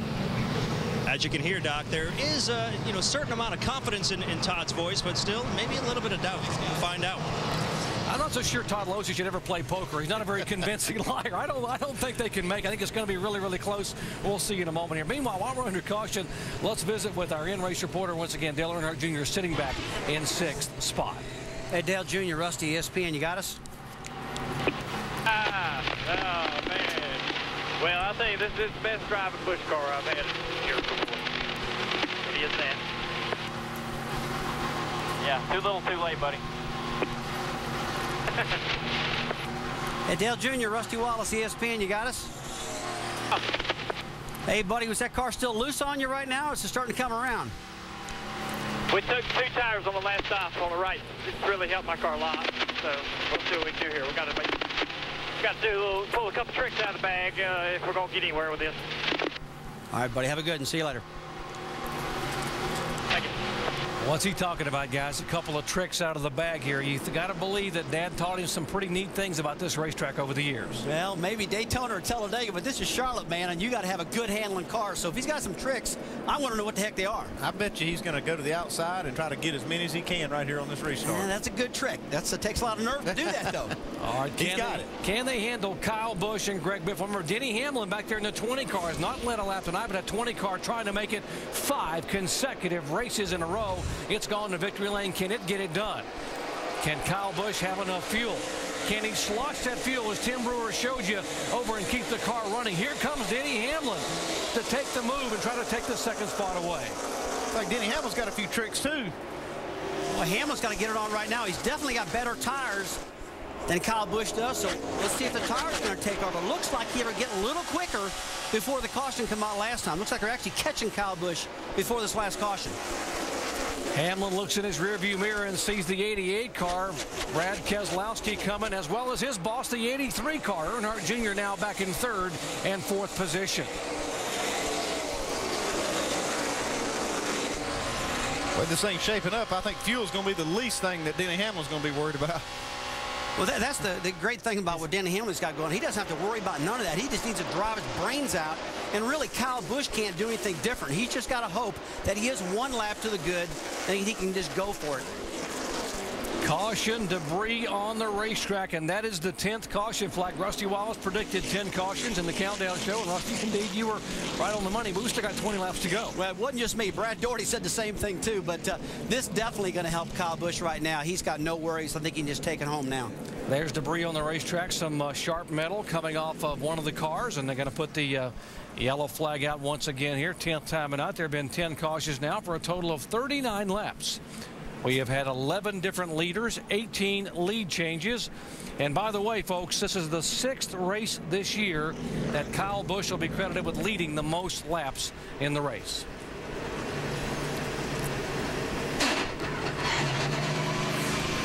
As you can hear, Doc, there is a certain amount of confidence in Todd's voice, but still maybe a little bit of doubt. We'll find out. I'm not so sure Todd Losey should ever play poker. He's not a very convincing liar. I don't think they can make it. I think it's going to be really, really close. We'll see in a moment here. Meanwhile, while we're under caution, let's visit with our in-race reporter once again, Dale Earnhardt Jr. sitting back in 6th spot. Hey, Dale Jr., Rusty, ESPN, you got us? Oh, man. Well, I think this is the best driving push car I've had here before. It is that. Yeah, too little, too late, buddy. Hey, Dale Jr., Rusty Wallace, ESPN, you got us? Oh. Hey, buddy, was that car still loose on you right now, or is it starting to come around? We took 2 tires on the last stop on the right. It's really helped my car a lot. So we'll see what we can do here. We got to pull a couple tricks out of the bag if we're going to get anywhere with this. All right, buddy, have a good one. See you later. Thank you. What's he talking about, guys? A couple of tricks out of the bag here. You got to believe that Dad taught him some pretty neat things about this racetrack over the years. Well, maybe Daytona or Talladega, but this is Charlotte, man, and you got to have a good handling car. So if he's got some tricks, I want to know what the heck they are. I bet you he's going to go to the outside and try to get as many as he can right here on this restart. Yeah, that's a good trick. It takes a lot of nerve to do that, though. All right, he's got it. Can they handle Kyle Busch and Greg Biffle? Remember, Denny Hamlin back there in the 20 car has not led a lap tonight, but a 20 car trying to make it 5 consecutive races in a row. It's gone to victory lane. Can it get it done? Can Kyle Busch have enough fuel? Can he slosh that fuel, as Tim Brewer showed you, over and keep the car running? Here comes Denny Hamlin to take the move and try to take the second spot away. Looks like Denny Hamlin's got a few tricks, too. Well, Hamlin's got to get it on right now. He's definitely got better tires than Kyle Busch does, so let's see if the tire's going to take over. Looks like he ever get a little quicker before the caution come out last time. Looks like they're actually catching Kyle Busch before this last caution. Hamlin looks in his rearview mirror and sees the 88 car. Brad Keselowski coming, as well as his boss, the 83 car. Earnhardt Jr. now back in 3rd and 4th position. Well, this thing's shaping up. I think fuel's going to be the least thing that Denny Hamlin's going to be worried about. Well, that's the great thing about what Denny Hamlin's got going. He doesn't have to worry about none of that. He just needs to drive his brains out. And really, Kyle Busch can't do anything different. He's just got to hope that he has one lap to the good and he can just go for it. Caution, debris on the racetrack, and that is the 10th caution flag. Rusty Wallace predicted 10 cautions in the countdown show, and Rusty, indeed, you were right on the money. But we still got 20 laps to go. Well, it wasn't just me. Brad Doherty said the same thing, too. But this definitely going to help Kyle Busch right now. He's got no worries. I think he can just take it home now. There's debris on the racetrack, some sharp metal coming off of one of the cars, and they're going to put the yellow flag out once again here. 10th time out. There have been 10 cautions now for a total of 39 laps. We have had 11 different leaders, 18 lead changes. And by the way, folks, this is the 6th race this year that Kyle Busch will be credited with leading the most laps in the race.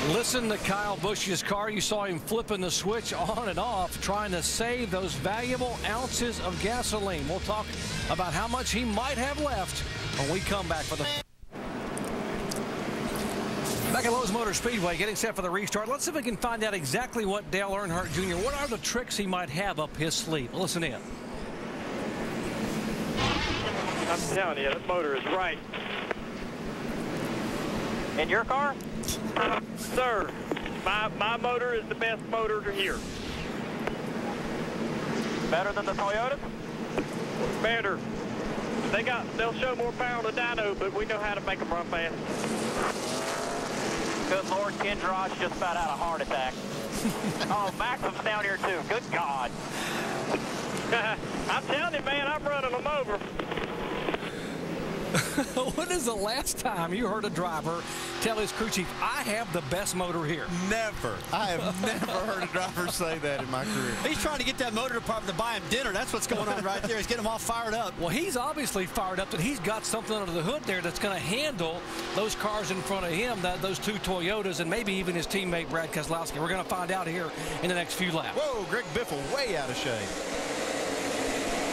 Listen to Kyle Busch's car. You saw him flipping the switch on and off, trying to save those valuable ounces of gasoline. We'll talk about how much he might have left when we come back for the... Back at Lowe's Motor Speedway, getting set for the restart. Let's see if we can find out exactly what Dale Earnhardt Jr., what are the tricks he might have up his sleeve. Listen in. I'm telling you, that motor is right. In your car? Sir, my motor is the best motor here. Better than the Toyotas? Better. They'll show more power on the dyno, but we know how to make them run fast. Good Lord, Ken Drosh just about had a heart attack. Oh, Maxim's down here too. Good God. I'm telling you, man, I'm running them over. When is the last time you heard a driver tell his crew chief, I have the best motor here? Never. I have never heard a driver say that in my career. He's trying to get that motor department to buy him dinner. That's what's going on right there. He's getting them all fired up. Well, he's obviously fired up that he's got something under the hood there that's going to handle those cars in front of him, those 2 Toyotas, and maybe even his teammate Brad Keselowski. We're going to find out here in the next few laps. Whoa, Greg Biffle way out of shape.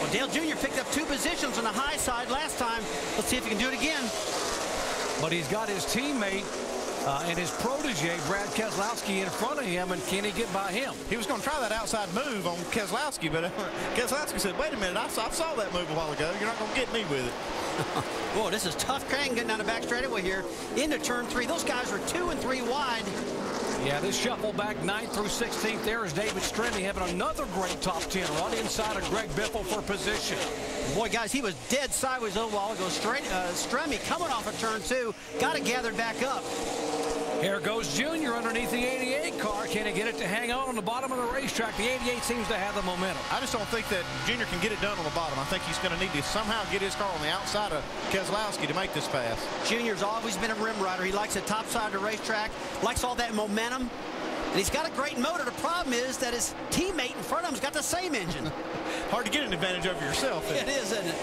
Well, Dale Jr. picked up 2 positions on the high side last time. Let's see if he can do it again. But he's got his teammate and his protege, Brad Keselowski, in front of him, and can he get by him? He was going to try that outside move on Keselowski, but Keselowski said, wait a minute, I saw that move a while ago. You're not going to get me with it. Whoa, this is tough crane getting down the back straightaway here into turn 3. Those guys are 2 and 3 wide. Yeah, this shuffle back 9th through 16th. There is David Stremme having another great top 10 run inside of Greg Biffle for position. Boy, guys, he was dead sideways a little while ago. Stremme coming off of turn 2. Got it gathered back up. Here goes Junior underneath the 88 car. Can he get it to hang on the bottom of the racetrack? The 88 seems to have the momentum. I just don't think that Junior can get it done on the bottom. I think he's going to need to somehow get his car on the outside of Keselowski to make this pass. Junior's always been a rim rider. He likes the top side of the racetrack, likes all that momentum, and he's got a great motor. The problem is that his teammate in front of him's got the same engine. Hard to get an advantage over yourself. It is, isn't it?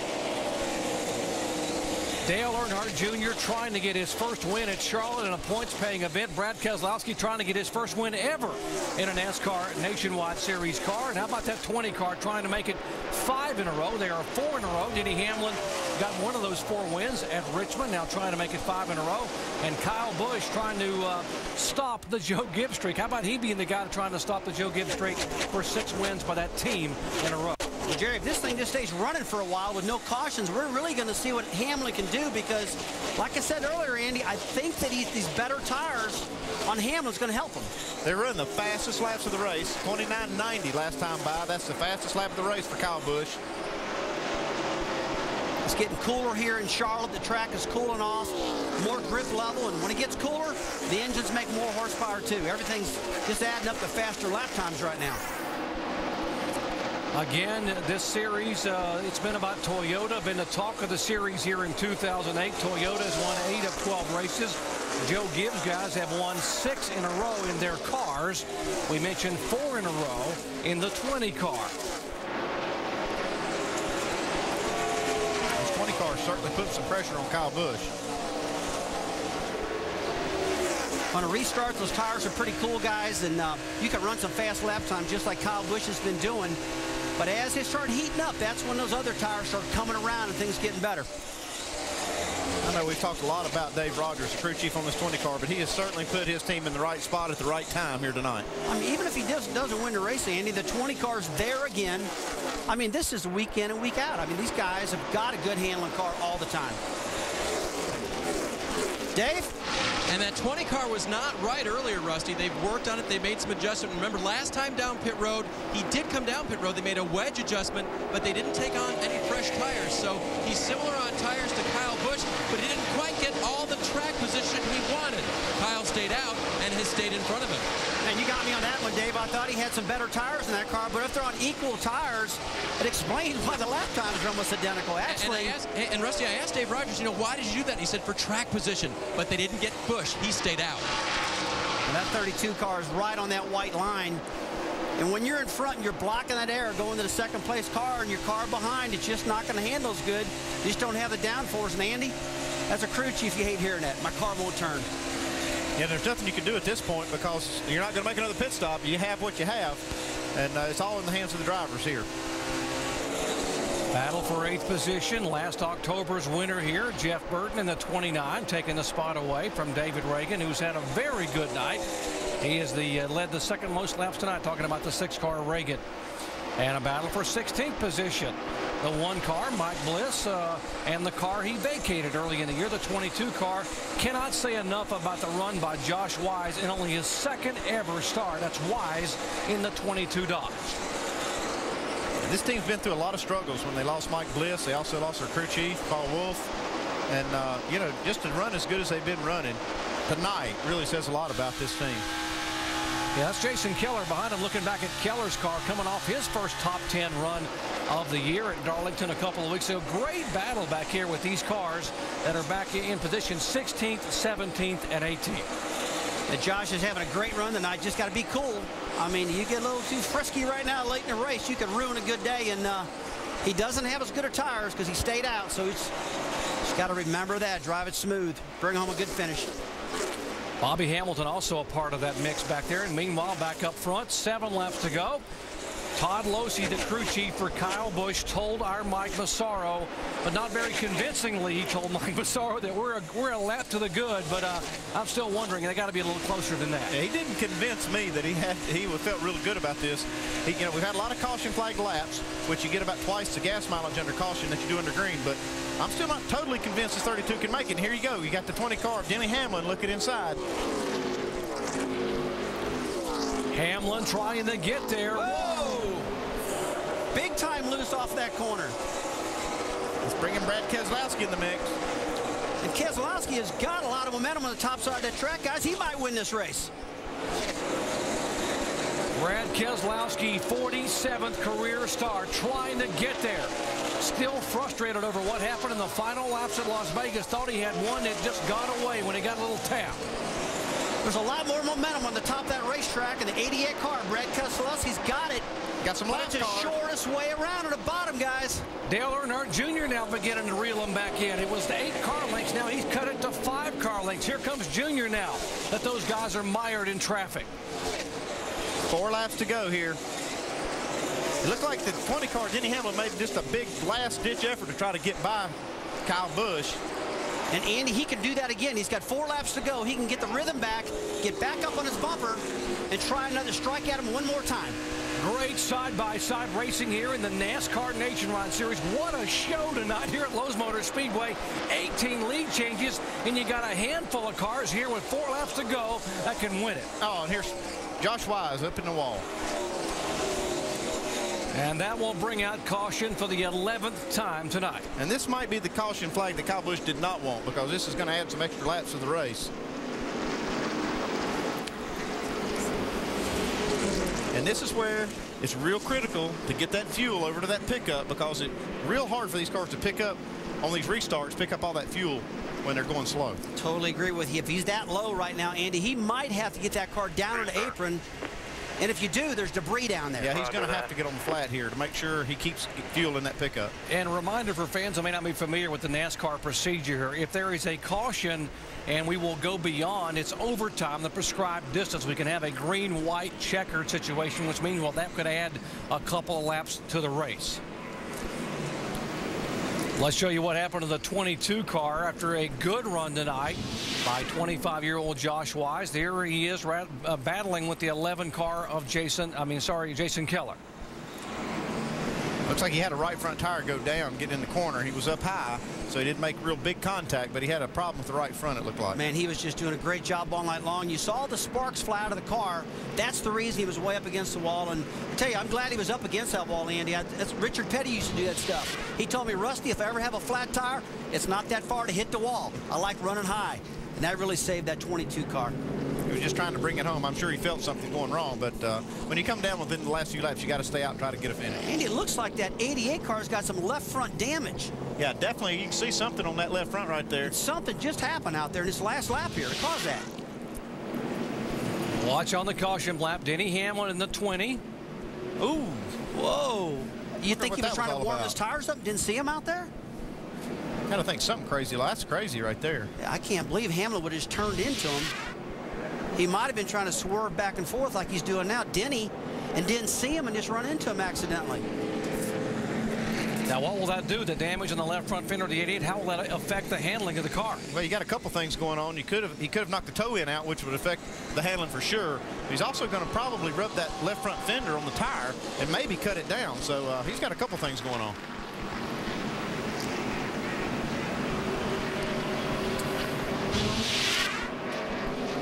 Dale Earnhardt Jr. trying to get his first win at Charlotte in a points-paying event. Brad Keselowski trying to get his first win ever in a NASCAR Nationwide Series car. And how about that 20 car trying to make it 5 in a row? They are 4 in a row. Denny Hamlin got one of those 4 wins at Richmond, now trying to make it 5 in a row. And Kyle Busch trying to stop the Joe Gibbs streak. How about he being the guy trying to stop the Joe Gibbs streak for 6 wins by that team in a row? Well, Jerry, if this thing just stays running for a while with no cautions, we're really going to see what Hamlin can do because, like I said earlier, Andy, I think that these better tires on Hamlin's going to help him. They're running the fastest laps of the race, 29.90 last time by. That's the fastest lap of the race for Kyle Busch. It's getting cooler here in Charlotte. The track is cooling off, more grip level, and when it gets cooler, the engines make more horsepower too. Everything's just adding up to faster lap times right now. Again, this series, it's been about Toyota, been the talk of the series here in 2008. Toyota has won 8 of 12 races. Joe Gibbs guys have won 6 in a row in their cars. We mentioned 4 in a row in the 20 car. Those 20 cars certainly put some pressure on Kyle Busch. On a restart, those tires are pretty cool, guys, and you can run some fast lap time just like Kyle Busch has been doing. But as they start heating up, that's when those other tires start coming around and things getting better. I know we've talked a lot about Dave Rogers, the crew chief on this 20 car, but he has certainly put his team in the right spot at the right time here tonight. I mean, even if he doesn't win the race, Andy, the 20 car's there again. I mean, this is week in and week out. I mean, these guys have got a good handling car all the time. Dave? And that 20 car was not right earlier, Rusty. They've worked on it. They made some adjustment. Remember, last time down pit road, he did come down pit road. They made a wedge adjustment, but they didn't take on any fresh tires. So he's similar on tires to Kyle Busch, but he didn't quite get all the track position he wanted. Kyle stayed out and has stayed in front of him. And you got me on that one, Dave. I thought he had some better tires in that car, but if they're on equal tires, it explains why the lap times are almost identical. Actually, and Rusty, I asked Dave Rogers, you know, why did you do that? And he said for track position, but they didn't get Busch. He stayed out. And that 32 car is right on that white line. And when you're in front and you're blocking that air going to the second place car and your car behind, it's just not going to handle as good. You just don't have the downforce. And Andy, as a crew chief, you hate hearing that. My car won't turn. Yeah, there's nothing you can do at this point because you're not going to make another pit stop. You have what you have, and it's all in the hands of the drivers here. Battle for 8th position. Last October's winner here, Jeff Burton in the 29, taking the spot away from David Reagan, who's had a very good night. He is led the second most laps tonight, talking about the 6-car Reagan. And a battle for 16th position. The 1 car, Mike Bliss, and the car he vacated early in the year, the 22 car. Cannot say enough about the run by Josh Wise in only his 2nd ever start. That's Wise in the 22 Dodge. This team's been through a lot of struggles when they lost Mike Bliss. They also lost their crew chief, Paul Wolf. And, you know, just to run as good as they've been running tonight really says a lot about this team. Yeah, that's Jason Keller behind him, looking back at Keller's car coming off his first top 10 run of the year at Darlington a couple of weeks ago. Great battle back here with these cars that are back in position 16th, 17th, and 18th. And Josh is having a great run tonight. Just got to be cool. I mean, you get a little too frisky right now late in the race, you could ruin a good day. And he doesn't have as good of tires because he stayed out. So he's got to remember that. Drive it smooth. Bring home a good finish. Bobby Hamilton also a part of that mix back there. And meanwhile, back up front, 7 laps to go. Todd Losey, the crew chief for Kyle Busch, told our Mike Massaro, but not very convincingly, he told Mike Massaro that we're a lap to the good, but I'm still wondering, they got to be a little closer than that. Yeah, he didn't convince me that he felt really good about this. You know, we've had a lot of caution flag laps, which you get about twice the gas mileage under caution that you do under green, but I'm still not totally convinced this 32 can make it. And here you go. You got the 20 car of Denny Hamlin looking inside. Hamlin trying to get there. Whoa! Big time loose off that corner. It's bringing Brad Keselowski in the mix. And Keselowski has got a lot of momentum on the top side of that track, guys. He might win this race. Brad Keselowski, 47th career start, trying to get there. Still frustrated over what happened in the final laps at Las Vegas. Thought he had one that just got away when he got a little tap. There's a lot more momentum on the top of that racetrack, and the 88 car, Brad Keselowski's got it. Got some laps. It's the shortest way around at the bottom, guys. Dale Earnhardt Jr. now beginning to reel him back in. It was the 8 car lengths. Now he's cut it to 5 car lengths. Here comes Jr. now that those guys are mired in traffic. 4 laps to go here. It looked like the 20 car, Denny Hamlin, made just a big last-ditch effort to try to get by Kyle Busch. And Andy, he can do that again. He's got 4 laps to go. He can get the rhythm back, get back up on his bumper, and try another strike at him one more time. Great side-by-side racing here in the NASCAR Nationwide Series. What a show tonight here at Lowe's Motor Speedway. 18 lead changes, and you got a handful of cars here with 4 laps to go that can win it. Oh, and here's Josh Wise up in the wall. And that will bring out caution for the 11th time tonight. And this might be the caution flag that Kyle Busch did not want, because this is going to add some extra laps to the race. And this is where it's real critical to get that fuel over to that pickup, because it's real hard for these cars to pick up on these restarts, pick up all that fuel when they're going slow. Totally agree with you. If he's that low right now, Andy, he might have to get that car down on the apron. And if you do, there's debris down there. Yeah, he's going to have to get on the flat here to make sure he keeps fuel in that pickup. And a reminder for fans who may not be familiar with the NASCAR procedure here, if there is a caution and we will go beyond, it's overtime, the prescribed distance. We can have a green-white checkered situation, which means, well, that could add a couple of laps to the race. Let's show you what happened to the 22 car after a good run tonight by 25-year-old Josh Wise. Here he is battling with the 11 car of Jason Keller. Looks like he had a right front tire go down, get in the corner. He was up high, so he didn't make real big contact, but he had a problem with the right front, it looked like. Man, he was just doing a great job all night long. You saw the sparks fly out of the car. That's the reason he was way up against the wall. And I tell you, I'm glad he was up against that wall, Andy. Richard Petty used to do that stuff. He told me, Rusty, if I ever have a flat tire, it's not that far to hit the wall. I like running high. And that really saved that 22 car. He was just trying to bring it home. I'm sure he felt something going wrong, but when you come down within the last few laps, you got to stay out and try to get a finish. Andy, it looks like that 88 car's got some left front damage. Yeah, definitely. You can see something on that left front right there. Something just happened out there in this last lap here to cause that. Watch on the caution lap. Denny Hamlin in the 20. Ooh, whoa. You think he was trying to warm his tires up? Didn't see him out there? I kind of think something crazy. That's crazy right there. I can't believe Hamlin would have just turned into him. He might have been trying to swerve back and forth like he's doing now, Denny, and didn't see him and just run into him accidentally. Now, what will that do? The damage on the left front fender of the 88, how will that affect the handling of the car? Well, you got a couple things going on. He could have knocked the toe in out, which would affect the handling for sure. He's also going to probably rub that left front fender on the tire and maybe cut it down. So he's got a couple things going on.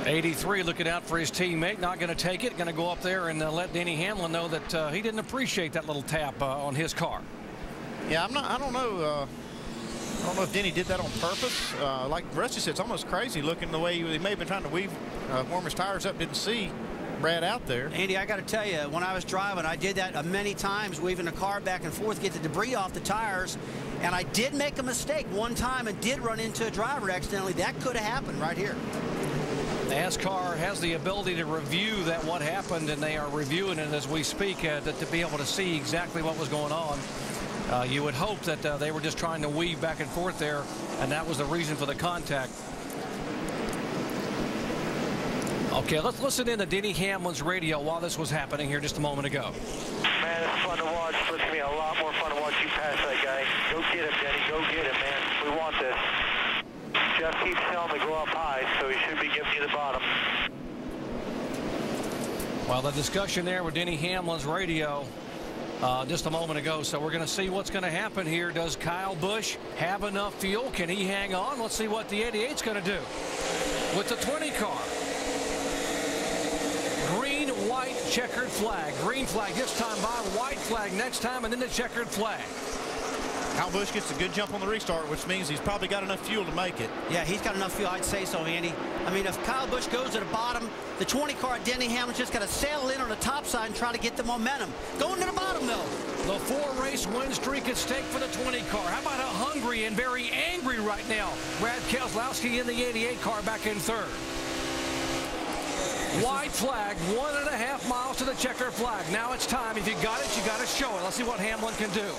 '83 looking out for his teammate, not going to take it, going to go up there and let Denny Hamlin know that he didn't appreciate that little tap on his car. Yeah, I don't know if Denny did that on purpose. Like Rusty said, it's almost crazy looking the way he may have been trying to warm his tires up, didn't see Brad out there. Andy, I got to tell you, when I was driving, I did that many times, weaving the car back and forth, get the debris off the tires, and I did make a mistake one time and did run into a driver accidentally. That could have happened right here. NASCAR has the ability to review what happened, and they are reviewing it as we speak to be able to see exactly what was going on. You would hope that they were just trying to weave back and forth there, and that was the reason for the contact. Okay, let's listen in to Denny Hamlin's radio while this was happening here just a moment ago. Man, it's fun to watch. It's supposed to be a lot more fun to watch you pass that guy. Go get him, Denny. Go get him, man. We want this. Jeff keeps telling him to go up high, so he should be giving you the bottom. Well, the discussion there with Denny Hamlin's radio just a moment ago. So we're going to see what's going to happen here. Does Kyle Busch have enough fuel? Can he hang on? Let's see what the 88's going to do with the 20 car. Green, white, checkered flag. Green flag this time by, white flag next time, and then the checkered flag. Kyle Busch gets a good jump on the restart, which means he's probably got enough fuel to make it. Yeah, he's got enough fuel. I'd say so, Andy. I mean, if Kyle Busch goes to the bottom, the 20 car at Denny Hamlin's just got to sail in on the top side and try to get the momentum. Going to the bottom, though. The 4-race win streak at stake for the 20 car. How about a hungry and very angry right now? Brad Keselowski in the 88 car back in third. White flag, 1.5 miles to the checker flag. Now it's time. If you got it, you got to show it. Let's see what Hamlin can do.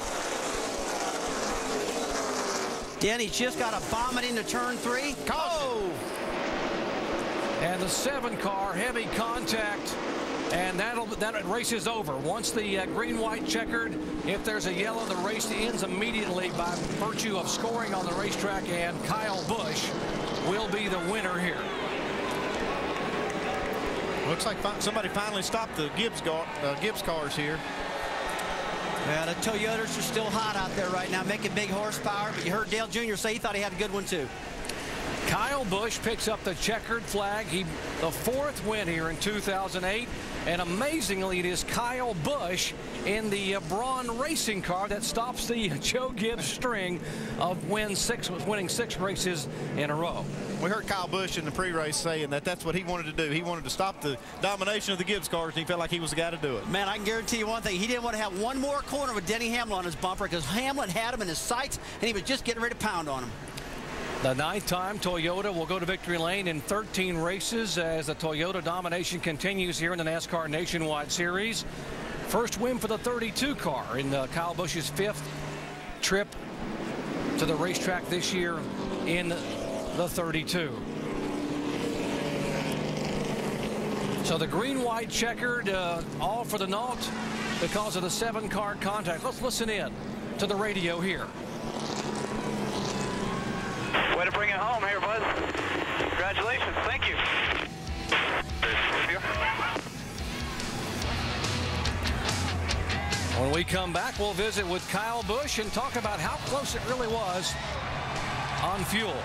Denny just got a vomit into turn 3. Oh! And the 7 car, heavy contact and that race is over. Once the green-white checkered, if there's a yellow, the race ends immediately by virtue of scoring on the racetrack, and Kyle Busch will be the winner here. Looks like somebody finally stopped the Gibbs cars here. Yeah, the Toyotas are still hot out there right now, making big horsepower, but you heard Dale Jr. say he thought he had a good one too. Kyle Busch picks up the checkered flag. The 4th win here in 2008. And amazingly, it is Kyle Busch in the Braun racing car that stops the Joe Gibbs string of winning 6 races in a row. We heard Kyle Busch in the pre-race saying that that's what he wanted to do. He wanted to stop the domination of the Gibbs cars, and he felt like he was the guy to do it. Man, I can guarantee you one thing. He didn't want to have one more corner with Denny Hamlin on his bumper, because Hamlin had him in his sights, and he was just getting ready to pound on him. The 9th time Toyota will go to victory lane in 13 races as the Toyota domination continues here in the NASCAR Nationwide Series. First win for the 32 car in Kyle Busch's 5th trip to the racetrack this year in the 32. So the green-white checkered, all for the naught because of the 7-car contact. Let's listen in to the radio here. Way to bring it home here, bud. Congratulations. Thank you. When we come back, we'll visit with Kyle Busch and talk about how close it really was on fuel.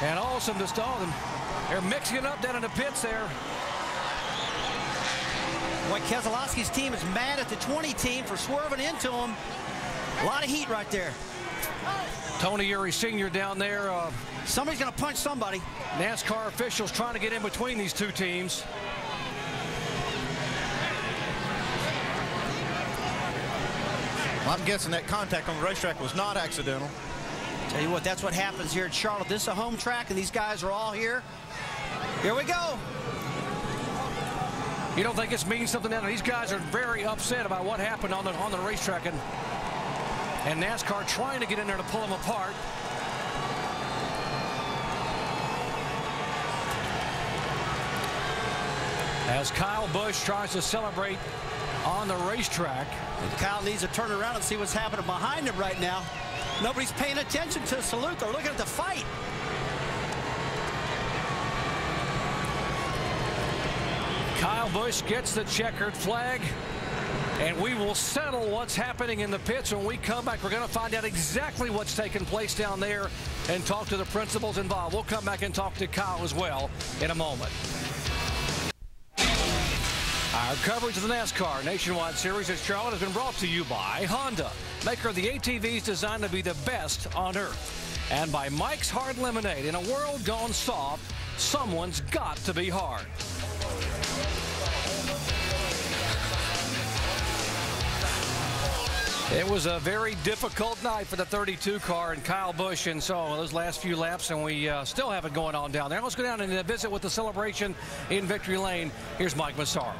And also they're mixing it up down in the pits there. Boy, Keselowski's team is mad at the 20 team for swerving into him. A lot of heat right there. Tony Eury Sr. down there. Somebody's going to punch somebody. NASCAR officials trying to get in between these two teams. Well, I'm guessing that contact on the racetrack was not accidental. Tell you what, that's what happens here at Charlotte. This is a home track, and these guys are all here. Here we go. You don't think this means something? These guys are very upset about what happened on the racetrack, and NASCAR trying to get in there to pull them apart. As Kyle Busch tries to celebrate on the racetrack. And Kyle needs to turn around and see what's happening behind him right now. Nobody's paying attention to the salute. They're looking at the fight. Kyle Busch gets the checkered flag. And we will settle what's happening in the pits. When we come back, we're going to find out exactly what's taking place down there and talk to the principals involved. We'll come back and talk to Kyle as well in a moment. Our coverage of the NASCAR Nationwide Series at Charlotte has been brought to you by Honda, maker of the ATVs designed to be the best on earth. And by Mike's Hard Lemonade. In a world gone soft, someone's got to be hard. It was a very difficult night for the 32 car and Kyle Busch and so those last few laps, and we still have it going on down there. Let's go down and visit with the celebration in Victory Lane. Here's Mike Massaro.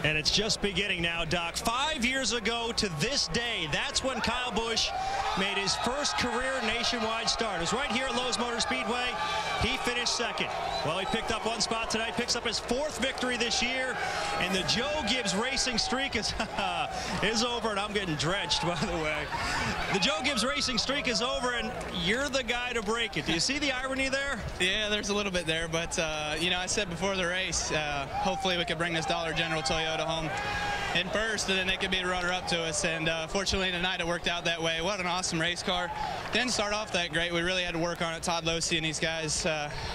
And it's just beginning now, Doc. 5 years ago to this day, that's when Kyle Busch made his first career nationwide start. It was right here at Lowe's Motor Speedway. He finished second. Well, he picked up one spot tonight, picks up his 4th victory this year, and the Joe Gibbs racing streak is over, and I'm getting drenched, by the way. The Joe Gibbs racing streak is over, and you're the guy to break it. Do you see the irony there? Yeah, there's a little bit there, but, you know, I said before the race, hopefully we could bring this Dollar General Toyota home in first, and then they could be a runner-up to us. And fortunately tonight it worked out that way. What an awesome race car. Didn't start off that great. We really had to work on it. Todd Losey and these guys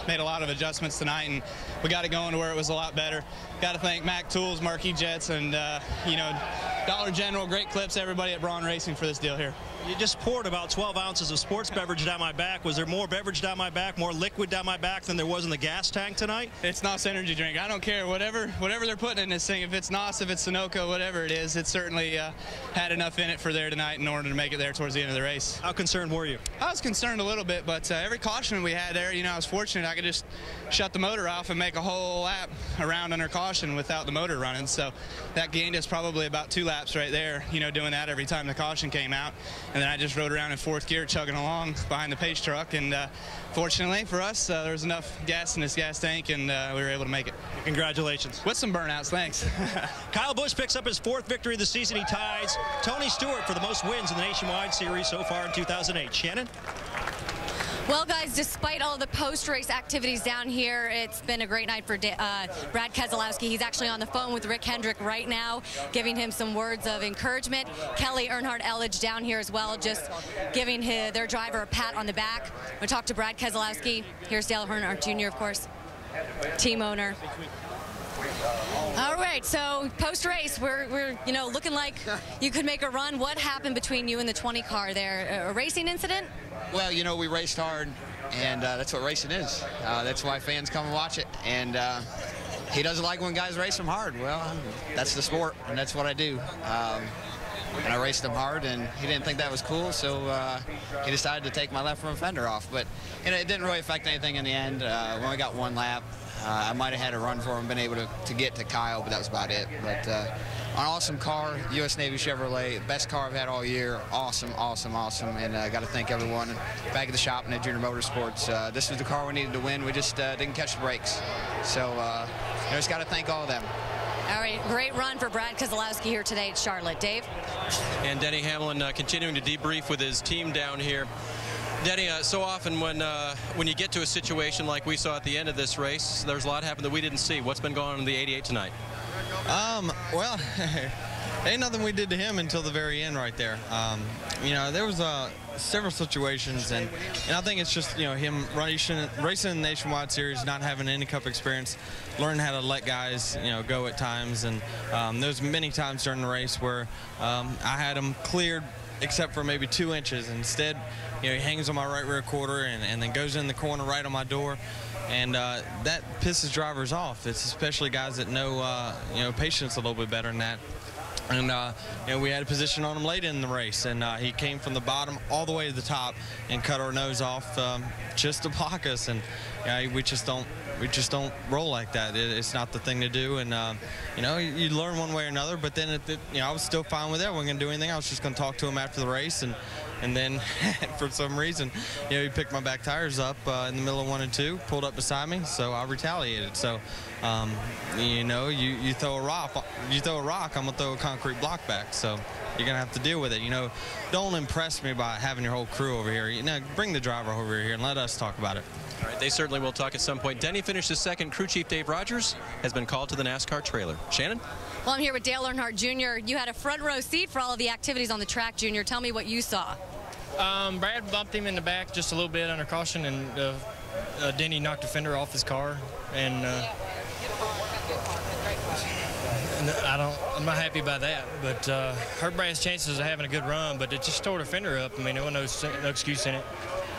made a lot of adjustments tonight, and we got it going to where it was a lot better. Got to thank Mac Tools, Marquis Jets, and you know, Dollar General, great clips, everybody at Braun Racing for this deal here. You just poured about 12 ounces of sports beverage down my back. Was there more beverage down my back, more liquid down my back than there was in the gas tank tonight? It's NOS energy drink. I don't care. Whatever they're putting in this thing, if it's NOS, if it's Sunoco, whatever it is, it certainly had enough in it for there tonight in order to make it there towards the end of the race. How concerned were you? I was concerned a little bit, but every caution we had there, you know, I was fortunate I could just shut the motor off and make a whole lap around under caution without the motor running. So that gained us probably about 2 laps right there, you know, doing that every time the caution came out. and then I just rode around in 4th gear chugging along behind the pace truck, and fortunately for us, there was enough gas in this gas tank, and we were able to make it. Congratulations. With some burnouts, thanks. Kyle Busch picks up his 4th victory of the season. He ties Tony Stewart for the most wins in the Nationwide Series so far in 2008. Shannon? Well, guys, despite all the post-race activities down here, it's been a great night for Brad Keselowski. He's actually on the phone with Rick Hendrick right now, giving him some words of encouragement. Kelly Earnhardt-Elledge down here as well, just giving their driver a pat on the back. We talked to Brad Keselowski. Here's Dale Earnhardt Jr., of course, team owner. All right, so post-race, we're looking like you could make a run. What happened between you and the 20 car there? A racing incident? Well, we raced hard, and that's what racing is. That's why fans come and watch it. And he doesn't like when guys race him hard. Well, that's the sport, and that's what I do. And I raced him hard, and he didn't think that was cool, so he decided to take my left front fender off. But it didn't really affect anything in the end. When we got 1 lap, I might have had a run for him, been able to get to Kyle, but that was about it. But an awesome car, U.S. Navy Chevrolet, best car I've had all year. Awesome, awesome, awesome. And I got to thank everyone back at the shop and at Junior Motorsports. This was the car we needed to win. We just didn't catch the brakes. So just got to thank all of them. All right, great run for Brad Keselowski here today at Charlotte. Dave? And Denny Hamlin continuing to debrief with his team down here. Denny, so often when you get to a situation like we saw at the end of this race, there's a lot happened that we didn't see. What's been going on in the 88 tonight? Well, ain't nothing we did to him until the very end right there. There was several situations, and I think it's just, him racing in the Nationwide Series, not having any Cup experience, learning how to let guys, go at times. And there's many times during the race where I had him cleared except for maybe 2 inches. Instead, he hangs on my right rear quarter and then goes in the corner right on my door. And that pisses drivers off. It's especially guys that know, patience a little bit better than that. And we had a position on him late in the race, and he came from the bottom all the way to the top and cut our nose off just to block us. And we just don't roll like that. It's not the thing to do. And you learn one way or another. But then I was still fine with it. I wasn't gonna do anything. I was just gonna talk to him after the race, and then for some reason, he picked my back tires up in the middle of 1 and 2, pulled up beside me, so I retaliated. So, you throw a rock, I'm gonna throw a concrete block back. So you're gonna have to deal with it. Don't impress me by having your whole crew over here. Bring the driver over here and let us talk about it. All right, they certainly will talk at some point. Denny finished his second. Crew chief Dave Rogers has been called to the NASCAR trailer. Shannon? Well, I'm here with Dale Earnhardt Jr. You had a front row seat for all of the activities on the track, Junior. Tell me what you saw. Brad bumped him in the back just a little bit under caution, and Denny knocked a fender off his car, and I'm not happy about that, but hurt Brad's chances of having a good run, but it just tore the fender up. I mean, there was no excuse in it.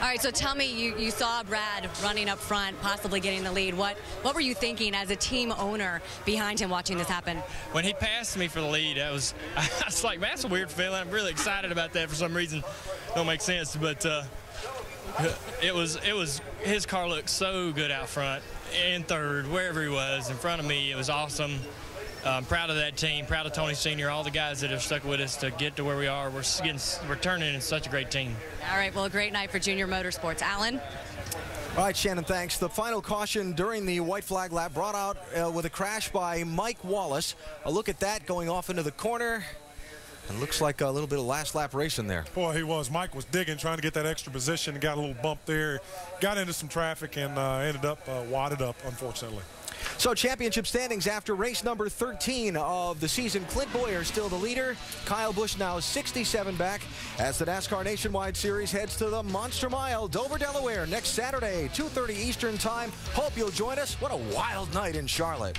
All right, so tell me, you saw Brad running up front, possibly getting the lead. What were you thinking as a team owner behind him watching this happen? When he passed me for the lead, I was like, man, that's a weird feeling. I'm really excited about that for some reason. Don't make sense, but it was his car looked so good out front, in third, wherever he was, in front of me. It was awesome. I'm proud of that team, proud of Tony Sr., all the guys that have stuck with us to get to where we are. We're turning in such a great team. All right, well, a great night for Junior Motorsports. Alan? All right, Shannon, thanks. The final caution during the white flag lap brought out with a crash by Mike Wallace. A look at that going off into the corner. And looks like a little bit of last lap racing there. Boy, he was. Mike was digging, trying to get that extra position, got a little bump there, got into some traffic, and ended up wadded up, unfortunately. So championship standings after race number 13 of the season. Clint Boyer still the leader. Kyle Busch now 67 back as the NASCAR Nationwide Series heads to the Monster Mile, Dover, Delaware, next Saturday, 2:30 Eastern Time. Hope you'll join us. What a wild night in Charlotte.